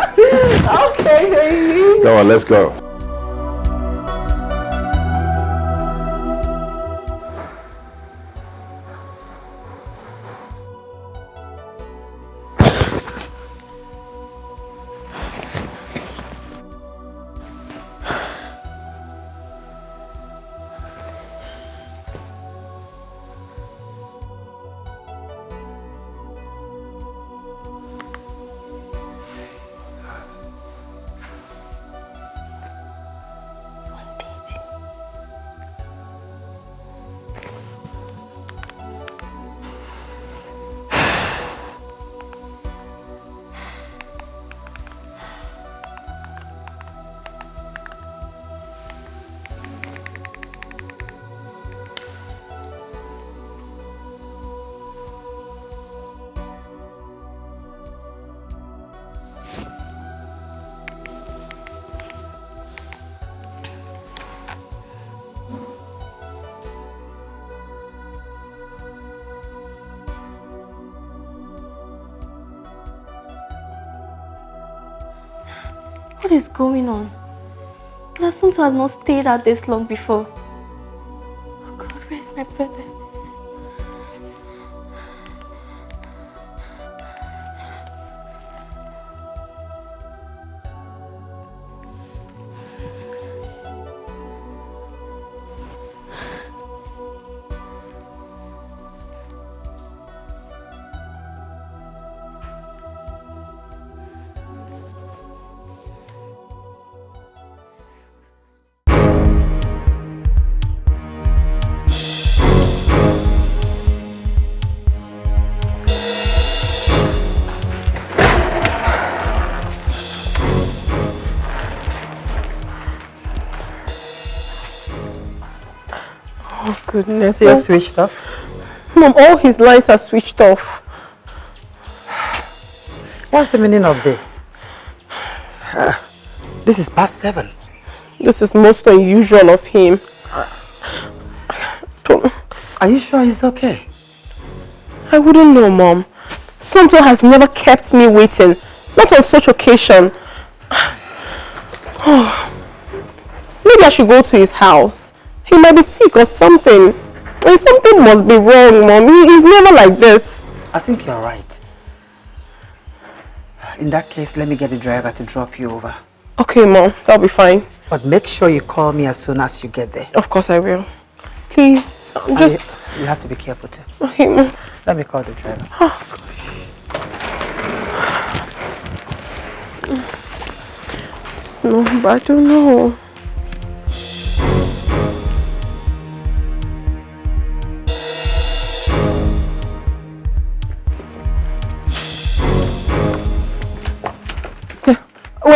Okay, thank you. Come on, let's go. What is going on? Tonto has not stayed out this long before. Oh God, where is my brother? Goodness. So you're switched off? Mom, all his lines are switched off. What's the meaning of this? This is past 7. This is most unusual of him. Are you sure he's okay? I wouldn't know, Mom. Tonto has never kept me waiting. Not on such occasion. Maybe I should go to his house. He might be sick or something. And something must be wrong, Mom. He's never like this. I think you're right. In that case, let me get the driver to drop you over. Okay, Mom. That'll be fine. But make sure you call me as soon as you get there. Of course I will. Please, just... You have to be careful too. Okay, Mom. Let me call the driver. Oh, gosh. No, but I don't know.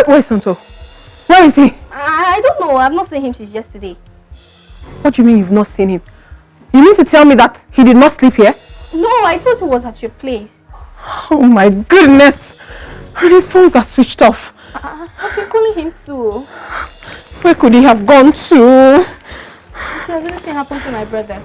Where's Tonto? Where is he? I don't know. I've not seen him since yesterday. What do you mean you've not seen him? You mean to tell me that he did not sleep here? No, I thought he was at your place. Oh my goodness! And his phones are switched off. I've been calling him too. Where could he have gone to? Has anything happened to my brother?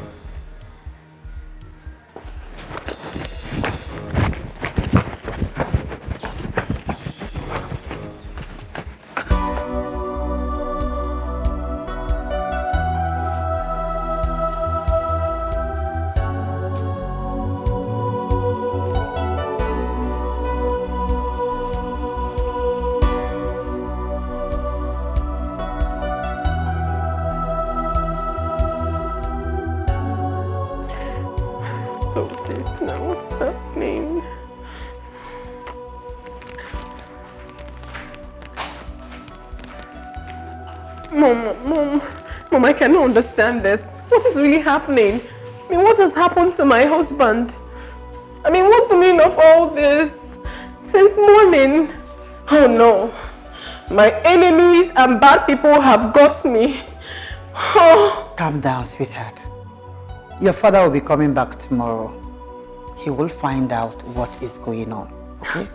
Mom, I cannot understand this. What is really happening? I mean, what has happened to my husband? I mean, what's the meaning of all this? Since morning. Oh no. My enemies and bad people have got me. Oh. Calm down, sweetheart. Your father will be coming back tomorrow. He will find out what is going on, okay?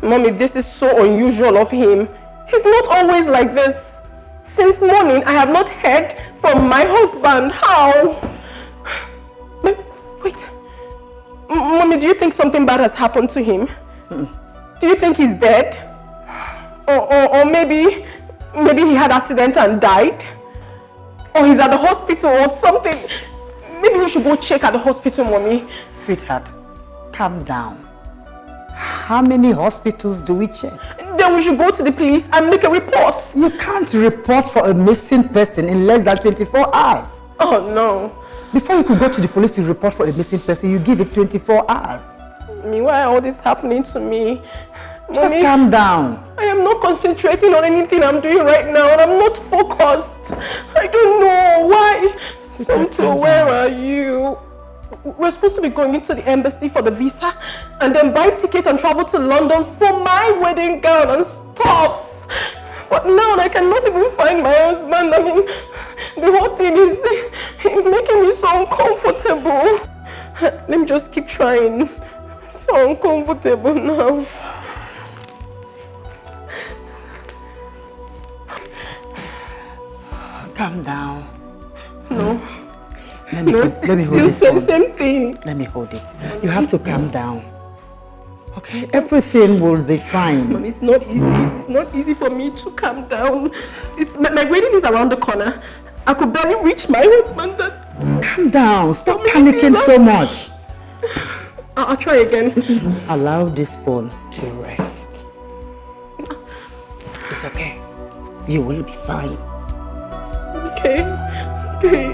Mommy, this is so unusual of him. He's not always like this. Since morning, I have not heard from my husband. How? Wait. Mommy, do you think something bad has happened to him? Do you think he's dead? Or maybe he had an accident and died? Or he's at the hospital or something? Maybe we should go check at the hospital, Mommy. Sweetheart, calm down. How many hospitals do we check? Then we should go to the police and make a report. You can't report for a missing person in less than 24 hours. Oh no. Before you could go to the police to report for a missing person, you give it 24 hours. I mean, why all this happening to me? Just Mommy, calm down. I am not concentrating on anything I'm doing right now and I'm not focused. I don't know why. Tonto, where are you? We're supposed to be going into the embassy for the visa and then buy ticket and travel to London for my wedding gown and stuffs. But now I cannot even find my husband. I mean, the whole thing is making me so uncomfortable. Let me just keep trying. So uncomfortable now. Calm down. No. Let me hold this phone. Same thing. Let me hold it. You have to calm down. Okay? Everything will be fine. Mom, it's not easy. It's not easy for me to calm down. My wedding is around the corner. I could barely reach my husband. Calm down. Stop panicking so much. I'll try again. Allow this phone to rest. It's okay. You will be fine. Okay. Okay.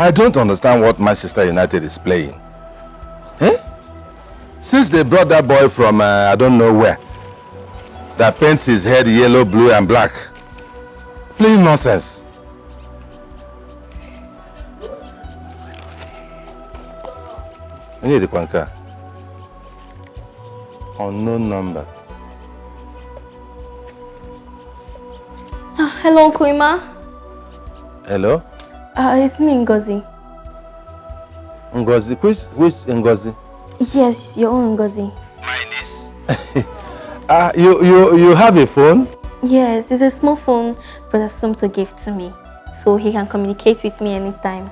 I don't understand what Manchester United is playing. Eh? Since they brought that boy from I don't know where, that paints his head yellow, blue and black. Plain nonsense. I need the Kwanka. Unknown number. Hello, Uncle Ima. Hello? It's me, Ngozi. Ngozi? Which Ngozi? Yes, your own Ngozi. You have a phone? Yes, it's a small phone Brother Tonto gave to me, so he can communicate with me anytime.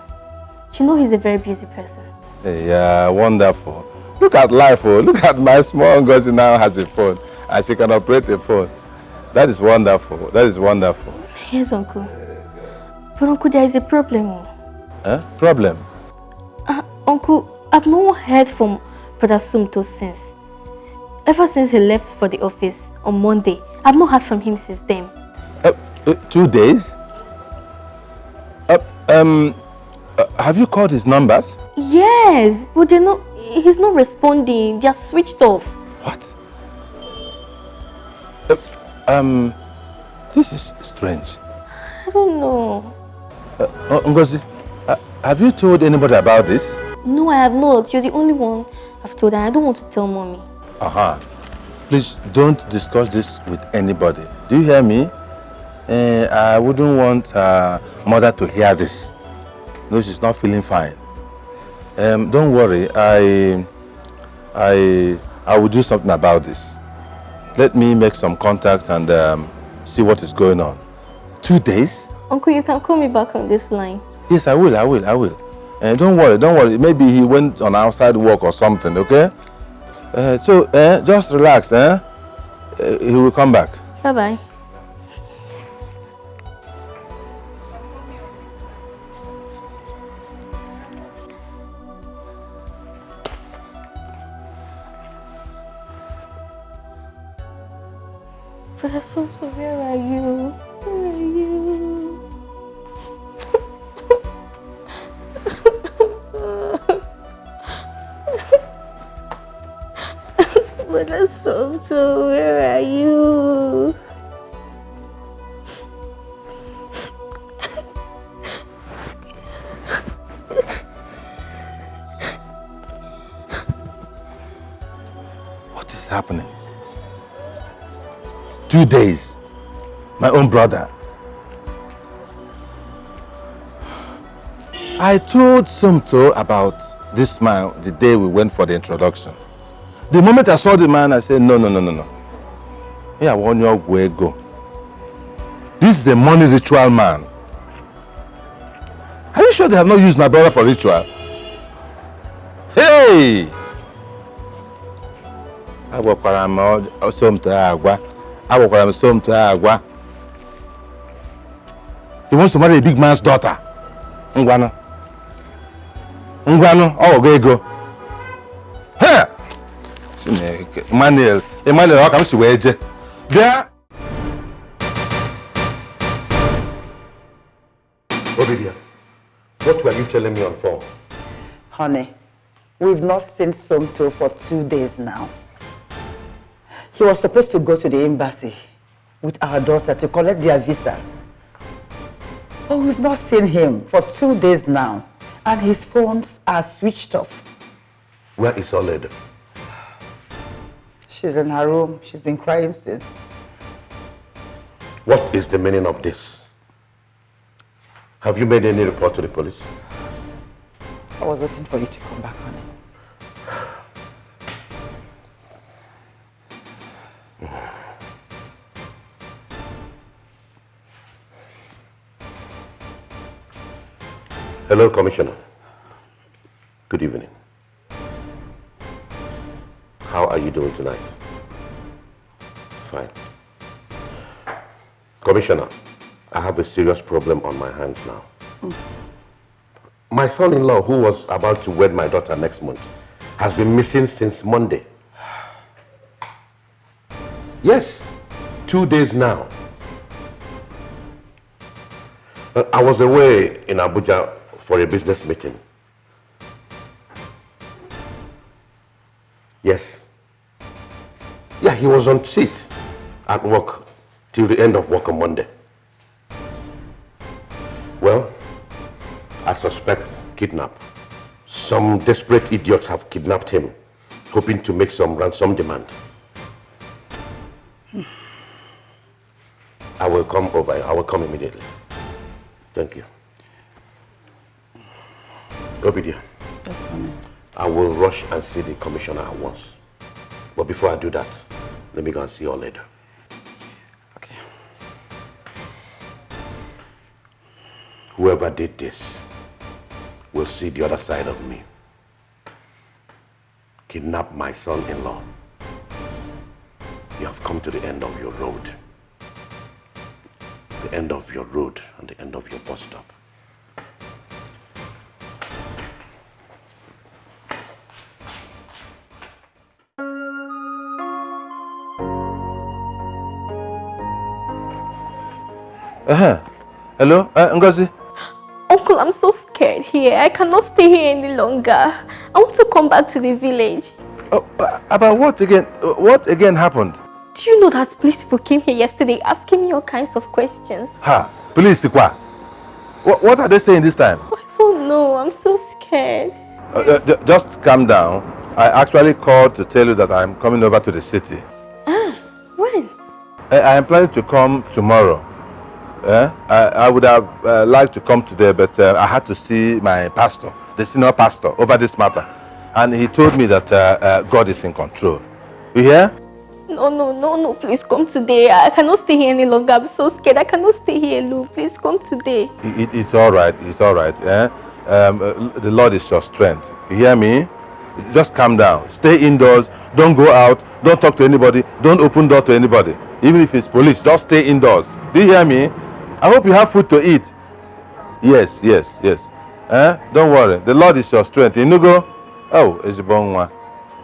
You know he's a very busy person. Yeah, wonderful. Look at life, oh. Look at my small Ngozi now has a phone, and she can operate a phone. That is wonderful. That is wonderful. Yes, Uncle. But Uncle, there is a problem. Huh? Problem? Uncle, I've not heard from Brother Tonto since. Ever since he left for the office on Monday, I've not heard from him since then. 2 days? Have you called his numbers? Yes, but he's not responding. They are switched off. What? This is strange. I don't know. Ngozi, have you told anybody about this? No, I have not. You're the only one I've told, and I don't want to tell Mommy. Please don't discuss this with anybody. Do you hear me? I wouldn't want mother to hear this. No, she's not feeling fine. Don't worry. I will do something about this. Let me make some contacts and see what is going on. 2 days? Uncle, you can call me back on this line. Yes, I will. Don't worry. Maybe he went on outside work or something, okay? Just relax, he will come back. Bye-bye. Brother Tonto, where are you? Where are you? Brother Tonto, where are you? What is happening? 2 days. My own brother. I told Tonto about this man the day we went for the introduction. The moment I saw the man, I said, no. Here, I want your way go. This is a money ritual man. Are you sure they have not used my brother for ritual? Hey! He wants to marry a big man's daughter. Ngwano, go. Hey! Emmanuel, how come she wear? There. Obidia, what were you telling me on phone? Honey, we've not seen Tonto for 2 days now. He was supposed to go to the embassy with our daughter to collect their visa. But we've not seen him for 2 days now, and his phones are switched off. Where is Oled? She's in her room. She's been crying since. What is the meaning of this? Have you made any report to the police? I was waiting for you to come back, honey. Hello, Commissioner. Good evening. How are you doing tonight? Fine. Commissioner, I have a serious problem on my hands now. My son-in-law, who was about to wed my daughter next month, has been missing since Monday. Yes, 2 days now. I was away in Abuja for a business meeting. Yes. Yeah, he was on seat at work till the end of work on Monday. Well, I suspect kidnap. Some desperate idiots have kidnapped him, hoping to make some ransom demand. I will come over. I will come immediately. Thank you. Obidia. Yes, honey. I will rush and see the commissioner at once. But before I do that, let me go and see you all later. Okay. Whoever did this will see the other side of me. Kidnap my son-in-law. You have come to the end of your road. The end of your road and the end of your bus stop. Hello, Ngozi? Uncle, I'm so scared here. I cannot stay here any longer. I want to come back to the village. Oh, about what again? What again happened? Do you know that police people came here yesterday asking me all kinds of questions? Ha! Police, what are they saying this time? I don't know. I'm so scared. Just calm down. I actually called to tell you that I'm coming over to the city. When? I am planning to come tomorrow. I would have liked to come today, but I had to see my pastor, the senior pastor, over this matter. And he told me that God is in control. You hear? No, please come today. I cannot stay here any longer. I'm so scared. I cannot stay here alone. Please come today. It's all right. It's all right. The Lord is your strength. You hear me? Just calm down. Stay indoors. Don't go out. Don't talk to anybody. Don't open door to anybody. Even if it's police, just stay indoors. Do you hear me? I hope you have food to eat. Yes. Don't worry. The Lord is your strength. Inugo? Oh, Ejibonwa.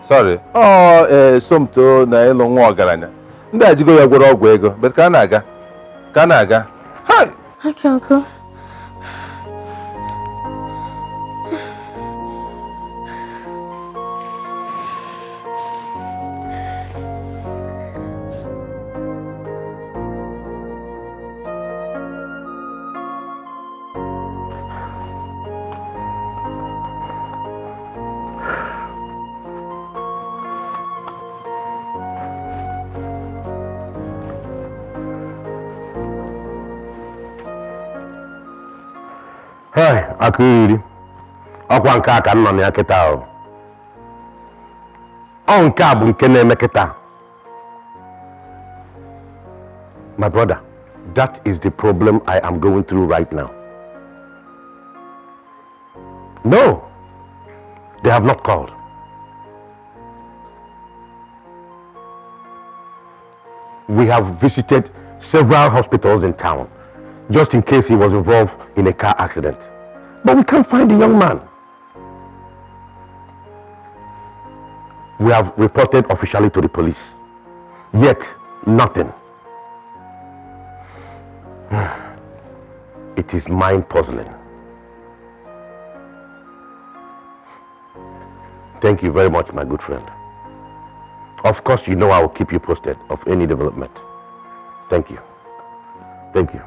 Sorry. Oh, Somto na elo nwa ogaranya. Ndị ajigo ya gworo ọgwụ ego. But ka na-aga. Hi. Okay, uncle. Hey, Akiri. Ọkwa nke aka nọ na kịta ahụ. Ọ nke a bụ nke na-eme kịta. My brother, that is the problem I am going through right now. No, they have not called. We have visited several hospitals in town, just in case he was involved in a car accident. But we can't find the young man. We have reported officially to the police. Yet, nothing. It is mind-puzzling. Thank you very much, my good friend. Of course, you know I will keep you posted of any development. Thank you. Thank you.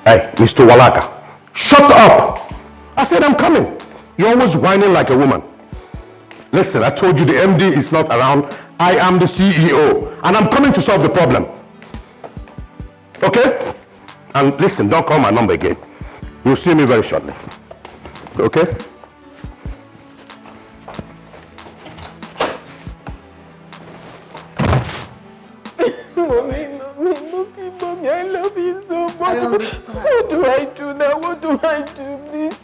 Hey, Mr. Walaka, shut up! I said I'm coming. You're always whining like a woman. Listen, I told you the MD is not around. I am the CEO, and I'm coming to solve the problem. Okay? And listen, don't call my number again. You'll see me very shortly. Okay? Mommy, I love you so much. I understand. What do I do now? What do I do, please?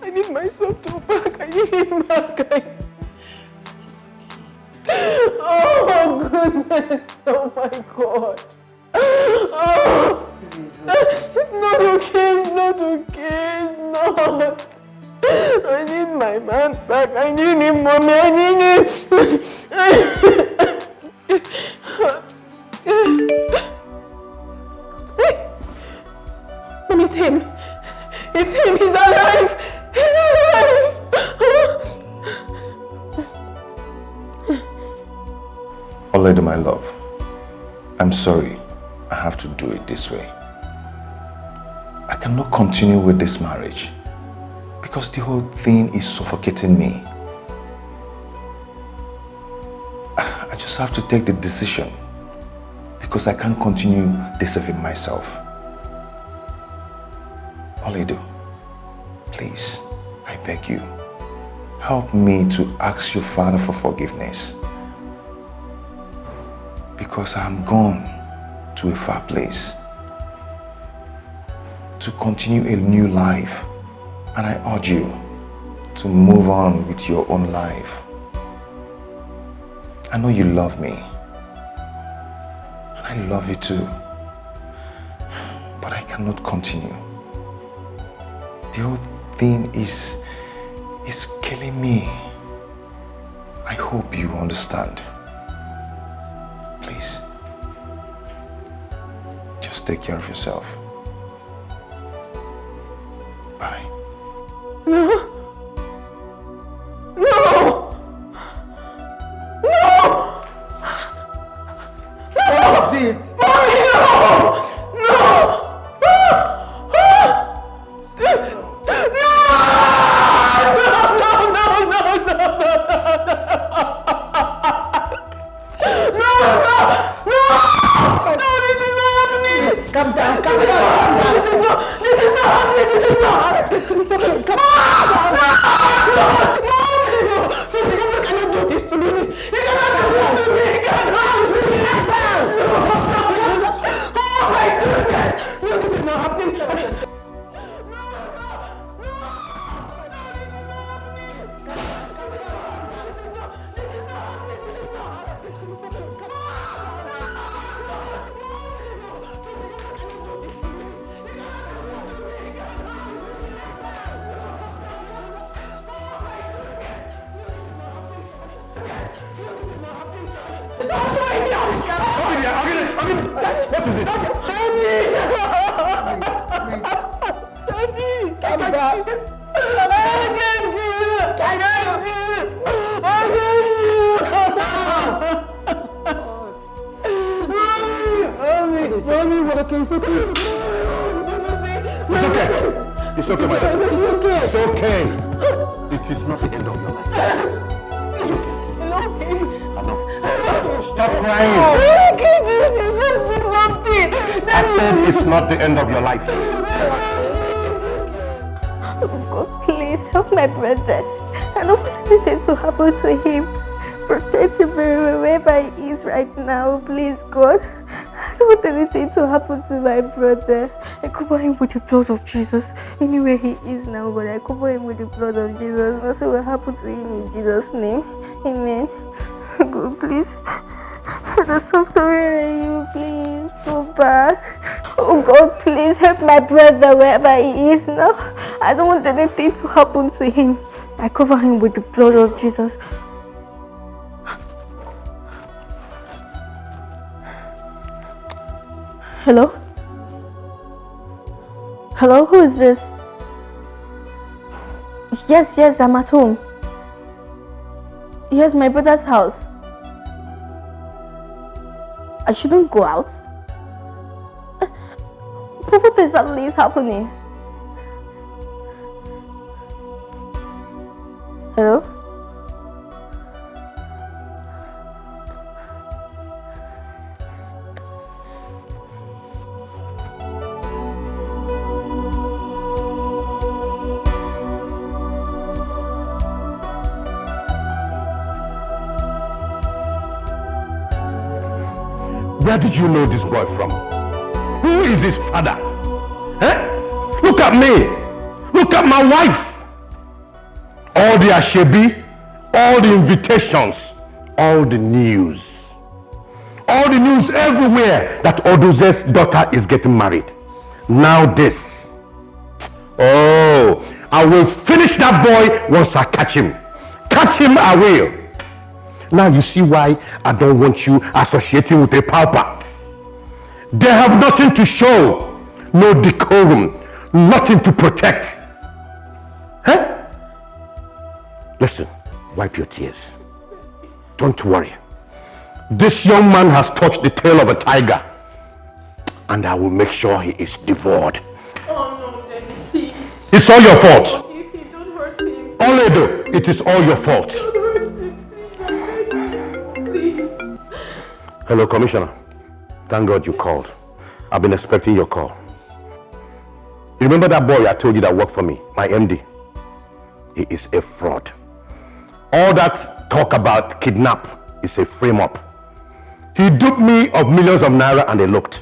I need my son to back. I need him back. goodness. Oh my God. Oh. It's not okay. It's not okay. It's not. I need my man back. I need him, mommy. I need him. Mommy, it's him. It's him. He's alive. He's alive. Olede, my love, I'm sorry. I have to do it this way. I cannot continue with this marriage because the whole thing is suffocating me. I just have to take the decision because I can't continue deceiving myself. Olede, please, I beg you, help me to ask your father for forgiveness because I'm gone to a far place to continue a new life, and I urge you to move on with your own life. I know you love me, and I love you too, but I cannot continue. The whole thing is killing me. I hope you understand. Please, just take care of yourself. Bye. No! No! No! No! What is it? Mommy, no! No! It's okay, my dear. It's okay. It is not the end of your life. It's okay. I know. Stop crying. I said it's not the end of your life. Oh God, please help my brother. I don't want anything to happen to him. Protect him wherever he is right now, please, God. I don't want anything to happen to my brother. I cover him with the blood of Jesus. Anywhere he is now, but I cover him with the blood of Jesus. Nothing will happen to him in Jesus' name. Amen. God, please. For the suffering in you, please go back. Oh God, please help my brother wherever he is now. I don't want anything to happen to him. I cover him with the blood of Jesus. Hello? Hello, who is this? Yes, I'm at home. Here's my brother's house. I shouldn't go out? What exactly is happening? Hello? Where did you know this boy from? Who is his father? Eh? Look at me. Look at my wife. All the ashebi, all the invitations, all the news. All the news everywhere that Odoze's daughter is getting married. Now this. Oh, I will finish that boy once I catch him. Catch him, I will. Now you see why I don't want you associating with a pauper. They have nothing to show, no decorum, nothing to protect. Huh? Listen, wipe your tears. Don't worry. This young man has touched the tail of a tiger, and I will make sure he is devoured. Oh no, Daddy, please. It's all your fault. If you don't hurt him. Oledo, it is all your fault. Don't hurt him, please. Hello, Commissioner. Thank God you called. I've been expecting your call. You remember that boy I told you that worked for me, my MD? He is a fraud. All that talk about kidnap is a frame-up. He duped me of millions of naira and they looked.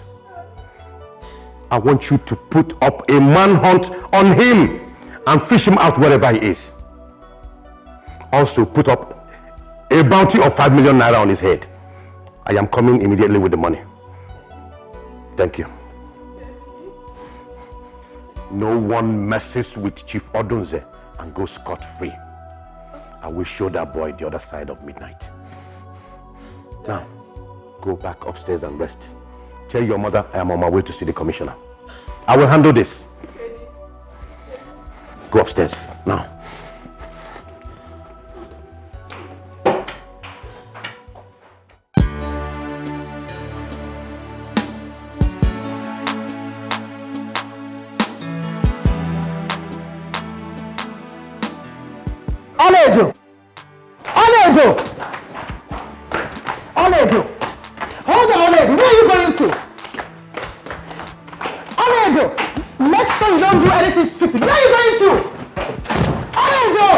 I want you to put up a manhunt on him and fish him out wherever he is. Also put up a bounty of 5 million naira on his head. I am coming immediately with the money. Thank you. No one messes with Chief Odunze and goes scot-free. I will show that boy the other side of midnight. Now, go back upstairs and rest. Tell your mother I am on my way to see the commissioner. I will handle this. Go upstairs now. Oledo! Oledo! Oledo! Hold on, Oledo! Where are you going to? Oledo! Make sure you don't do anything stupid. Where are you going to? Oledo!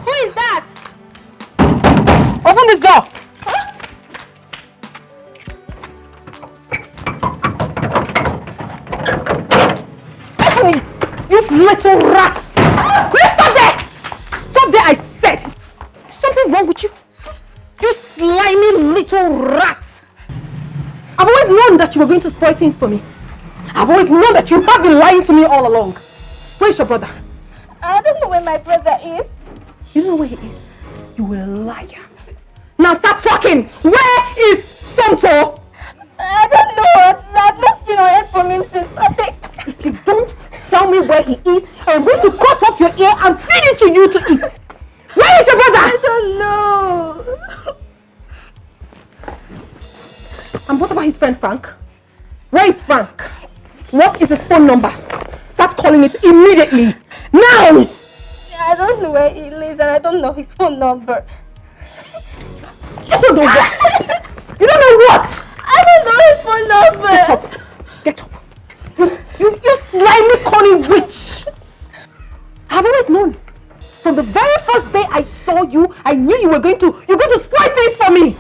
Who is that? Open this door! You little rats! Will you stop there? Stop there, I said! Is something wrong with you? You slimy little rats! I've always known that you were going to spoil things for me. I've always known that you have been lying to me all along. Where's your brother? I don't know where my brother is. You don't know where he is? You a liar. Now stop talking! Where is Tonto? I don't know. I've not seen or heard from him since. If you don't tell me where he is, I'm going to cut off your ear and feed it to you to eat. Where is your brother? I don't know. And what about his friend Frank? Where is Frank? What is his phone number? Start calling it immediately. Now! I don't know where he lives and I don't know his phone number. You don't know what? You don't know what? I don't know his phone number. Get up. Get up. You slimy, cunning witch! I've always known. From the very first day I saw you, I knew you're going to spoil things for me.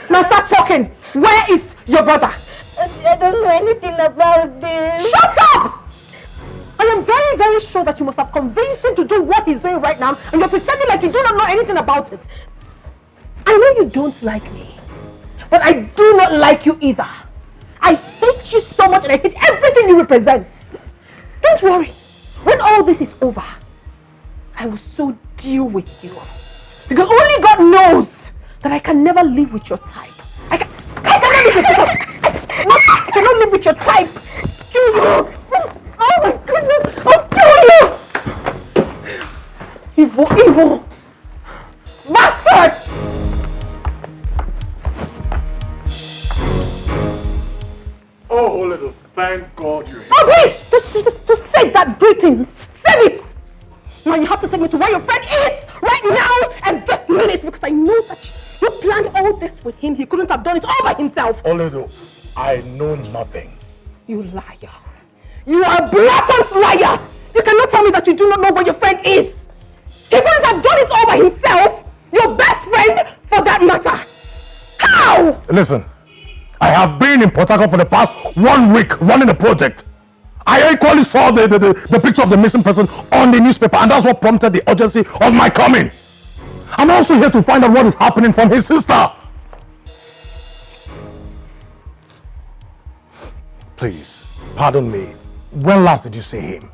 Now start talking. Where is your brother? I don't know anything about this. Shut up! I am very, very sure that you must have convinced him to do what he's doing right now, and you're pretending like you do not know anything about it. I know you don't like me, but I do not like you either. I hate you so much and I hate everything you represent. Don't worry. When all this is over, I will so deal with you. Because only God knows that I can never live with your type. I cannot live with your type. I cannot live with your type. Kill you. Oh my goodness. I'll kill you. Evil, evil. Bastard! Oh, Oledo, thank God you're here. Oh, please! Just say that greetings. Say it! Now you have to take me to where your friend is right now and this minute because I know that you planned all this with him. He couldn't have done it all by himself. Oledo, I know nothing. You liar. You are a blatant liar. You cannot tell me that you do not know where your friend is. He couldn't have done it all by himself. Your best friend, for that matter. How? Listen, I have been in Port Harcourt for the past 1 week running a project. I equally saw the picture of the missing person on the newspaper, and that's what prompted the urgency of my coming. I'm also here to find out what is happening from his sister. Please, pardon me. When last did you see him?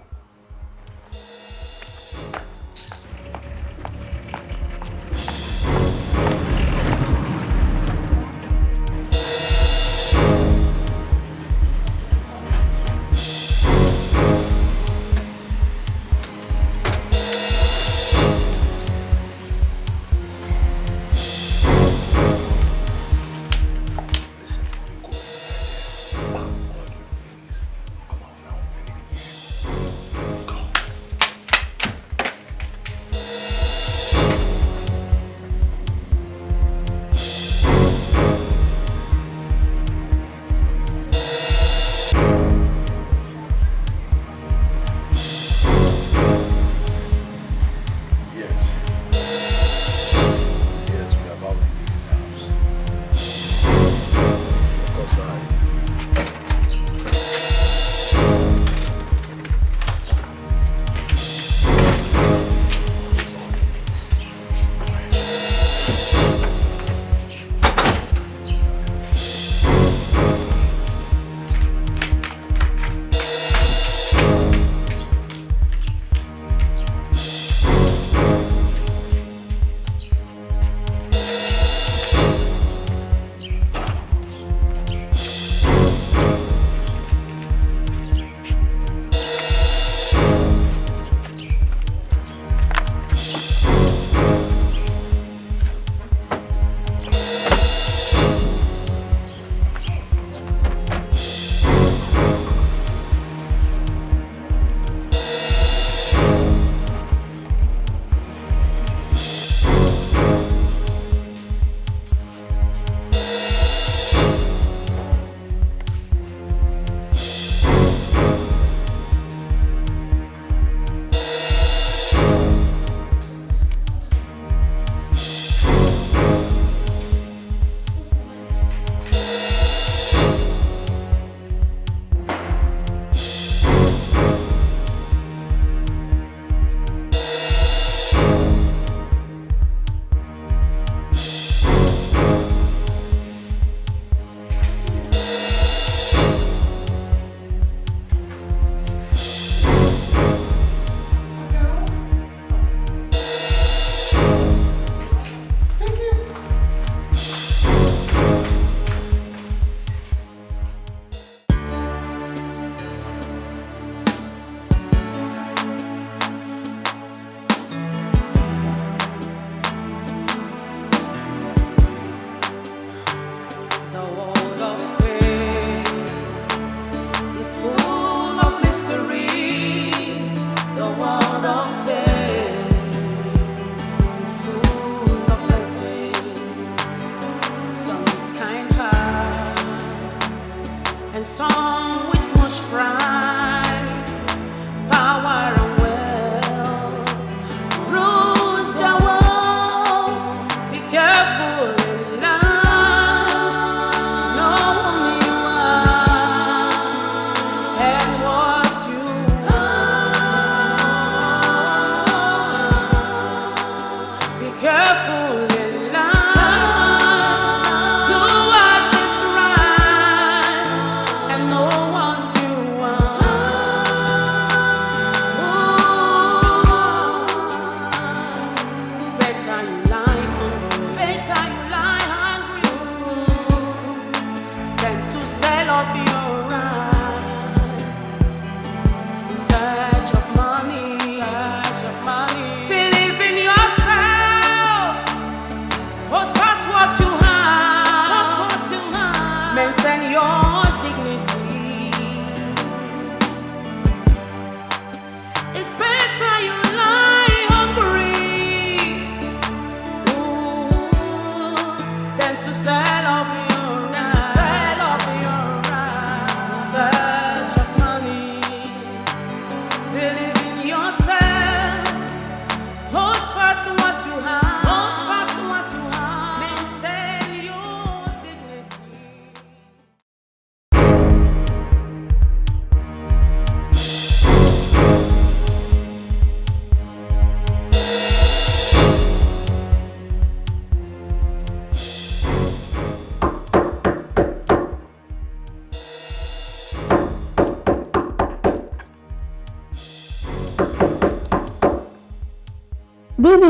No one to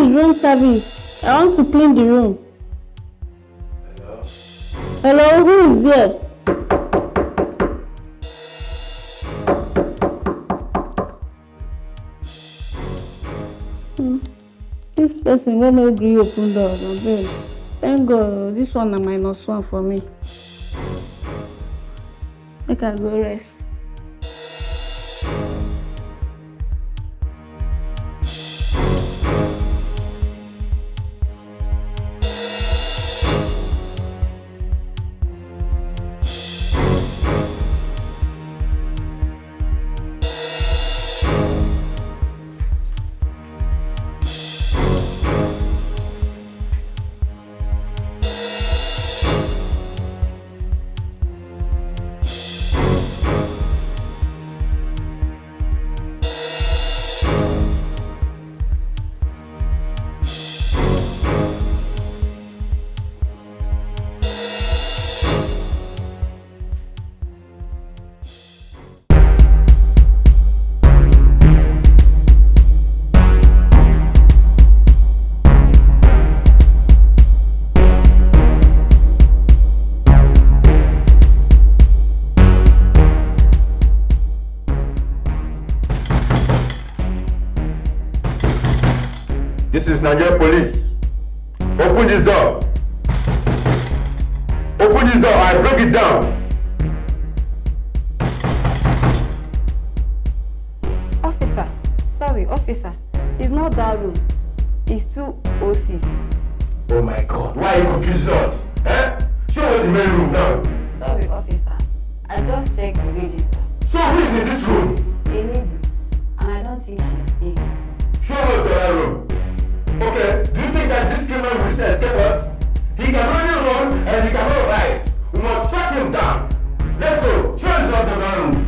is room service. I want to clean the room. Hello, who is there? This person will not agree open doors. Thank God, this one is -1 for me. Make I go rest. This is Nigerian police. Open this door. Open this door. I break it down. Officer, sorry, officer. It's not that room. It's 2 OCs. Oh my God. Why are you confusing us? Eh? Show us the main room now. Sorry, officer. I just checked the register. So who is in this room? Ini Edo. And I don't think she's in. Show us the other room. Okay, do you think that this criminal will escape us? He can only run and he cannot hide. We must track him down. Let's go. Show us the other room.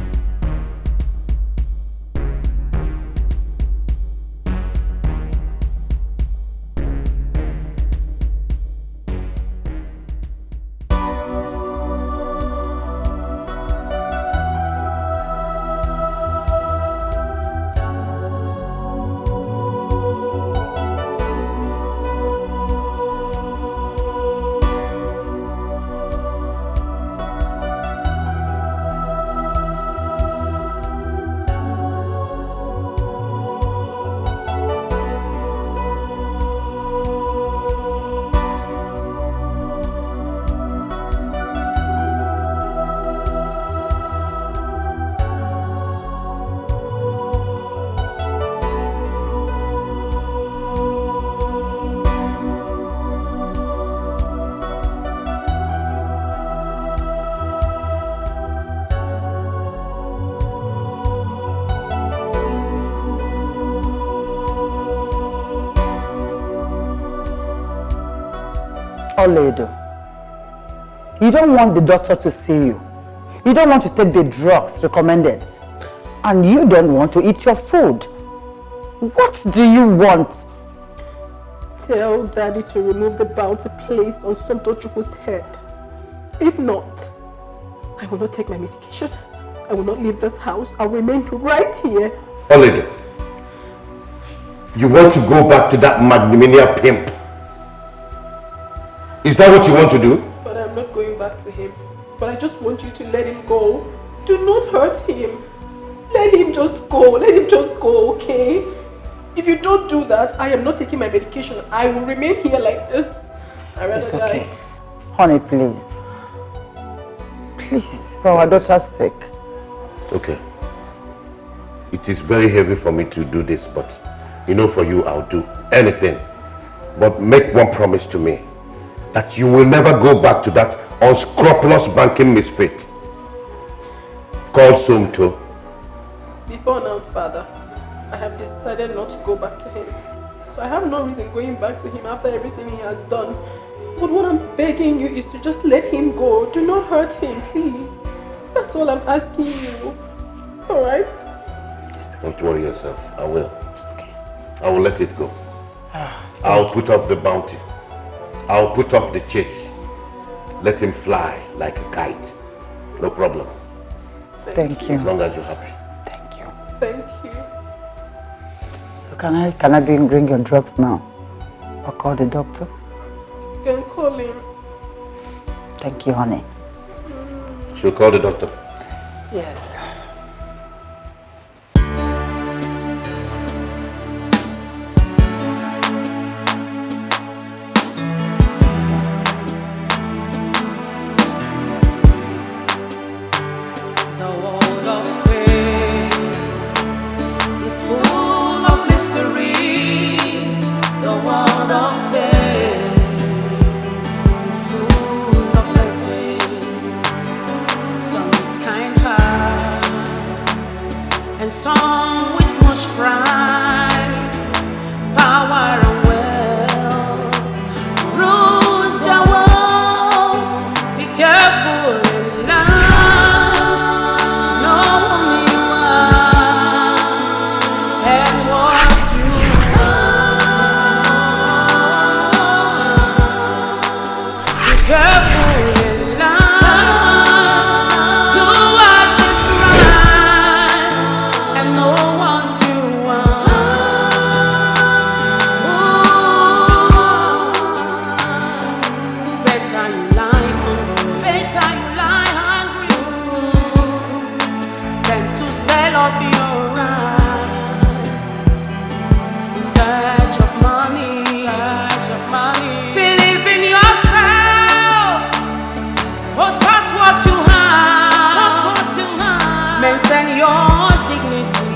Ini, you don't want the doctor to see you. You don't want to take the drugs recommended. And you don't want to eat your food. What do you want? Tell Daddy to remove the bounty placed on Tonto's head. If not, I will not take my medication. I will not leave this house. I'll remain right here. Ini, you want to go back to that Magnomania pimp? Is that what you want to do? Father, I'm not going back to him. But I just want you to let him go. Do not hurt him. Let him just go. Let him just go, okay? If you don't do that, I am not taking my medication. I will remain here like this. I'd rather It's okay. die. Honey, please. Please, for our daughter's sake. Okay. It is very heavy for me to do this, but you know, for you, I'll do anything. But make one promise to me, that you will never go back to that unscrupulous banking misfit called Tonto. Before now, Father, I have decided not to go back to him. So I have no reason going back to him after everything he has done. But what I'm begging you is to just let him go. Do not hurt him, please. That's all I'm asking you. Alright? Don't worry yourself. I will. I will let it go. I'll put off the bounty. I'll put off the chase. Let him fly like a kite. No problem. Thank you. As long as you're happy. Thank you. So can I bring your drugs now? or call the doctor? You can call him. Thank you, honey. She'll call the doctor. Yes. Some with much pride, power and wealth rules the world. Be careful in life, know who you are and what you are. Be careful in life, do what is right and know what you want. Better you lie hungry than to sell off your right in search of money. Believe in yourself, hold fast what you have, maintain your dignity.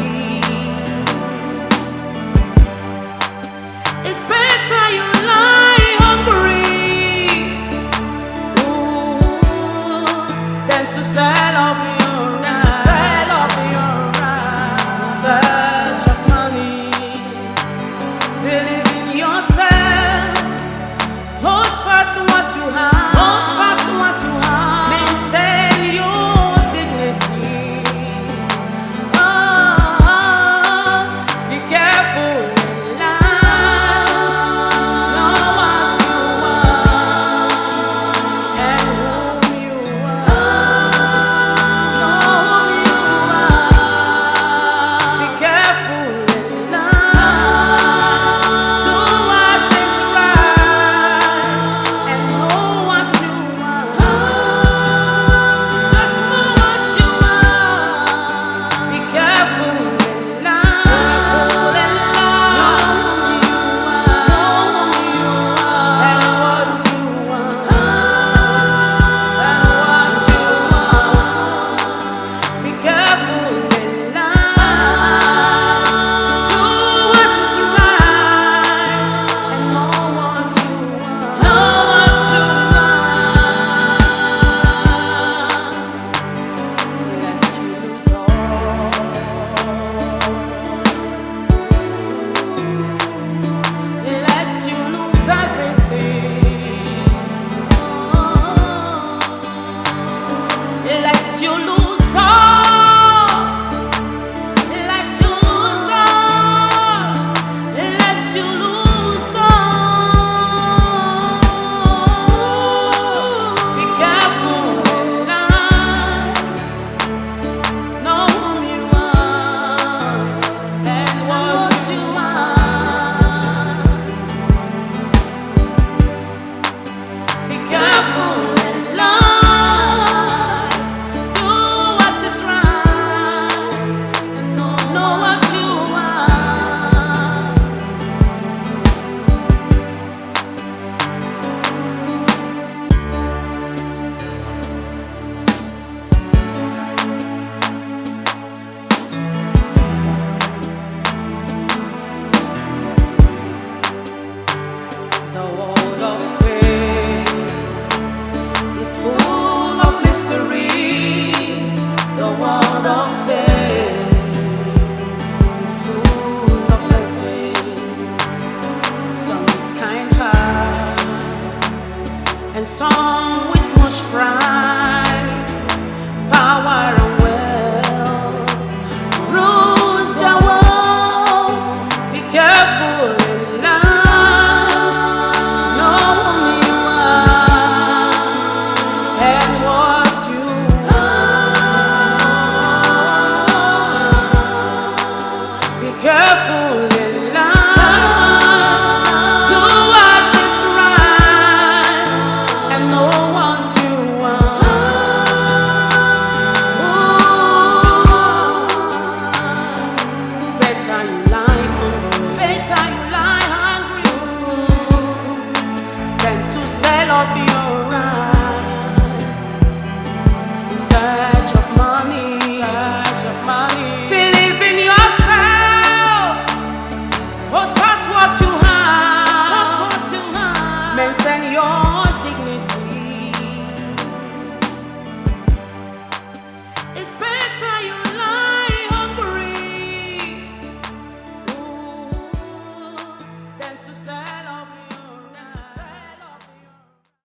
It's better you lie hungry than to sell off your right in search of money. Believe in yourself, hold fast what you have, maintain your dignity. Be careful in life, know what you want and whom you are. Be careful in life, do what is right and know what you want. Just know what you want. Be careful in life, know whom you are and what you want. Be careful in life, do what is right and know what you want. Lest you lose all, lest you lose everything, lest you lose all, lest you lose all, lest you lose all. Be careful in life, know whom you are and what you want. Be careful in life, do what is right and know what you want. The world of faith is full of mystery. The world of faith is full of lessons. Some with kind heart and some with much pride.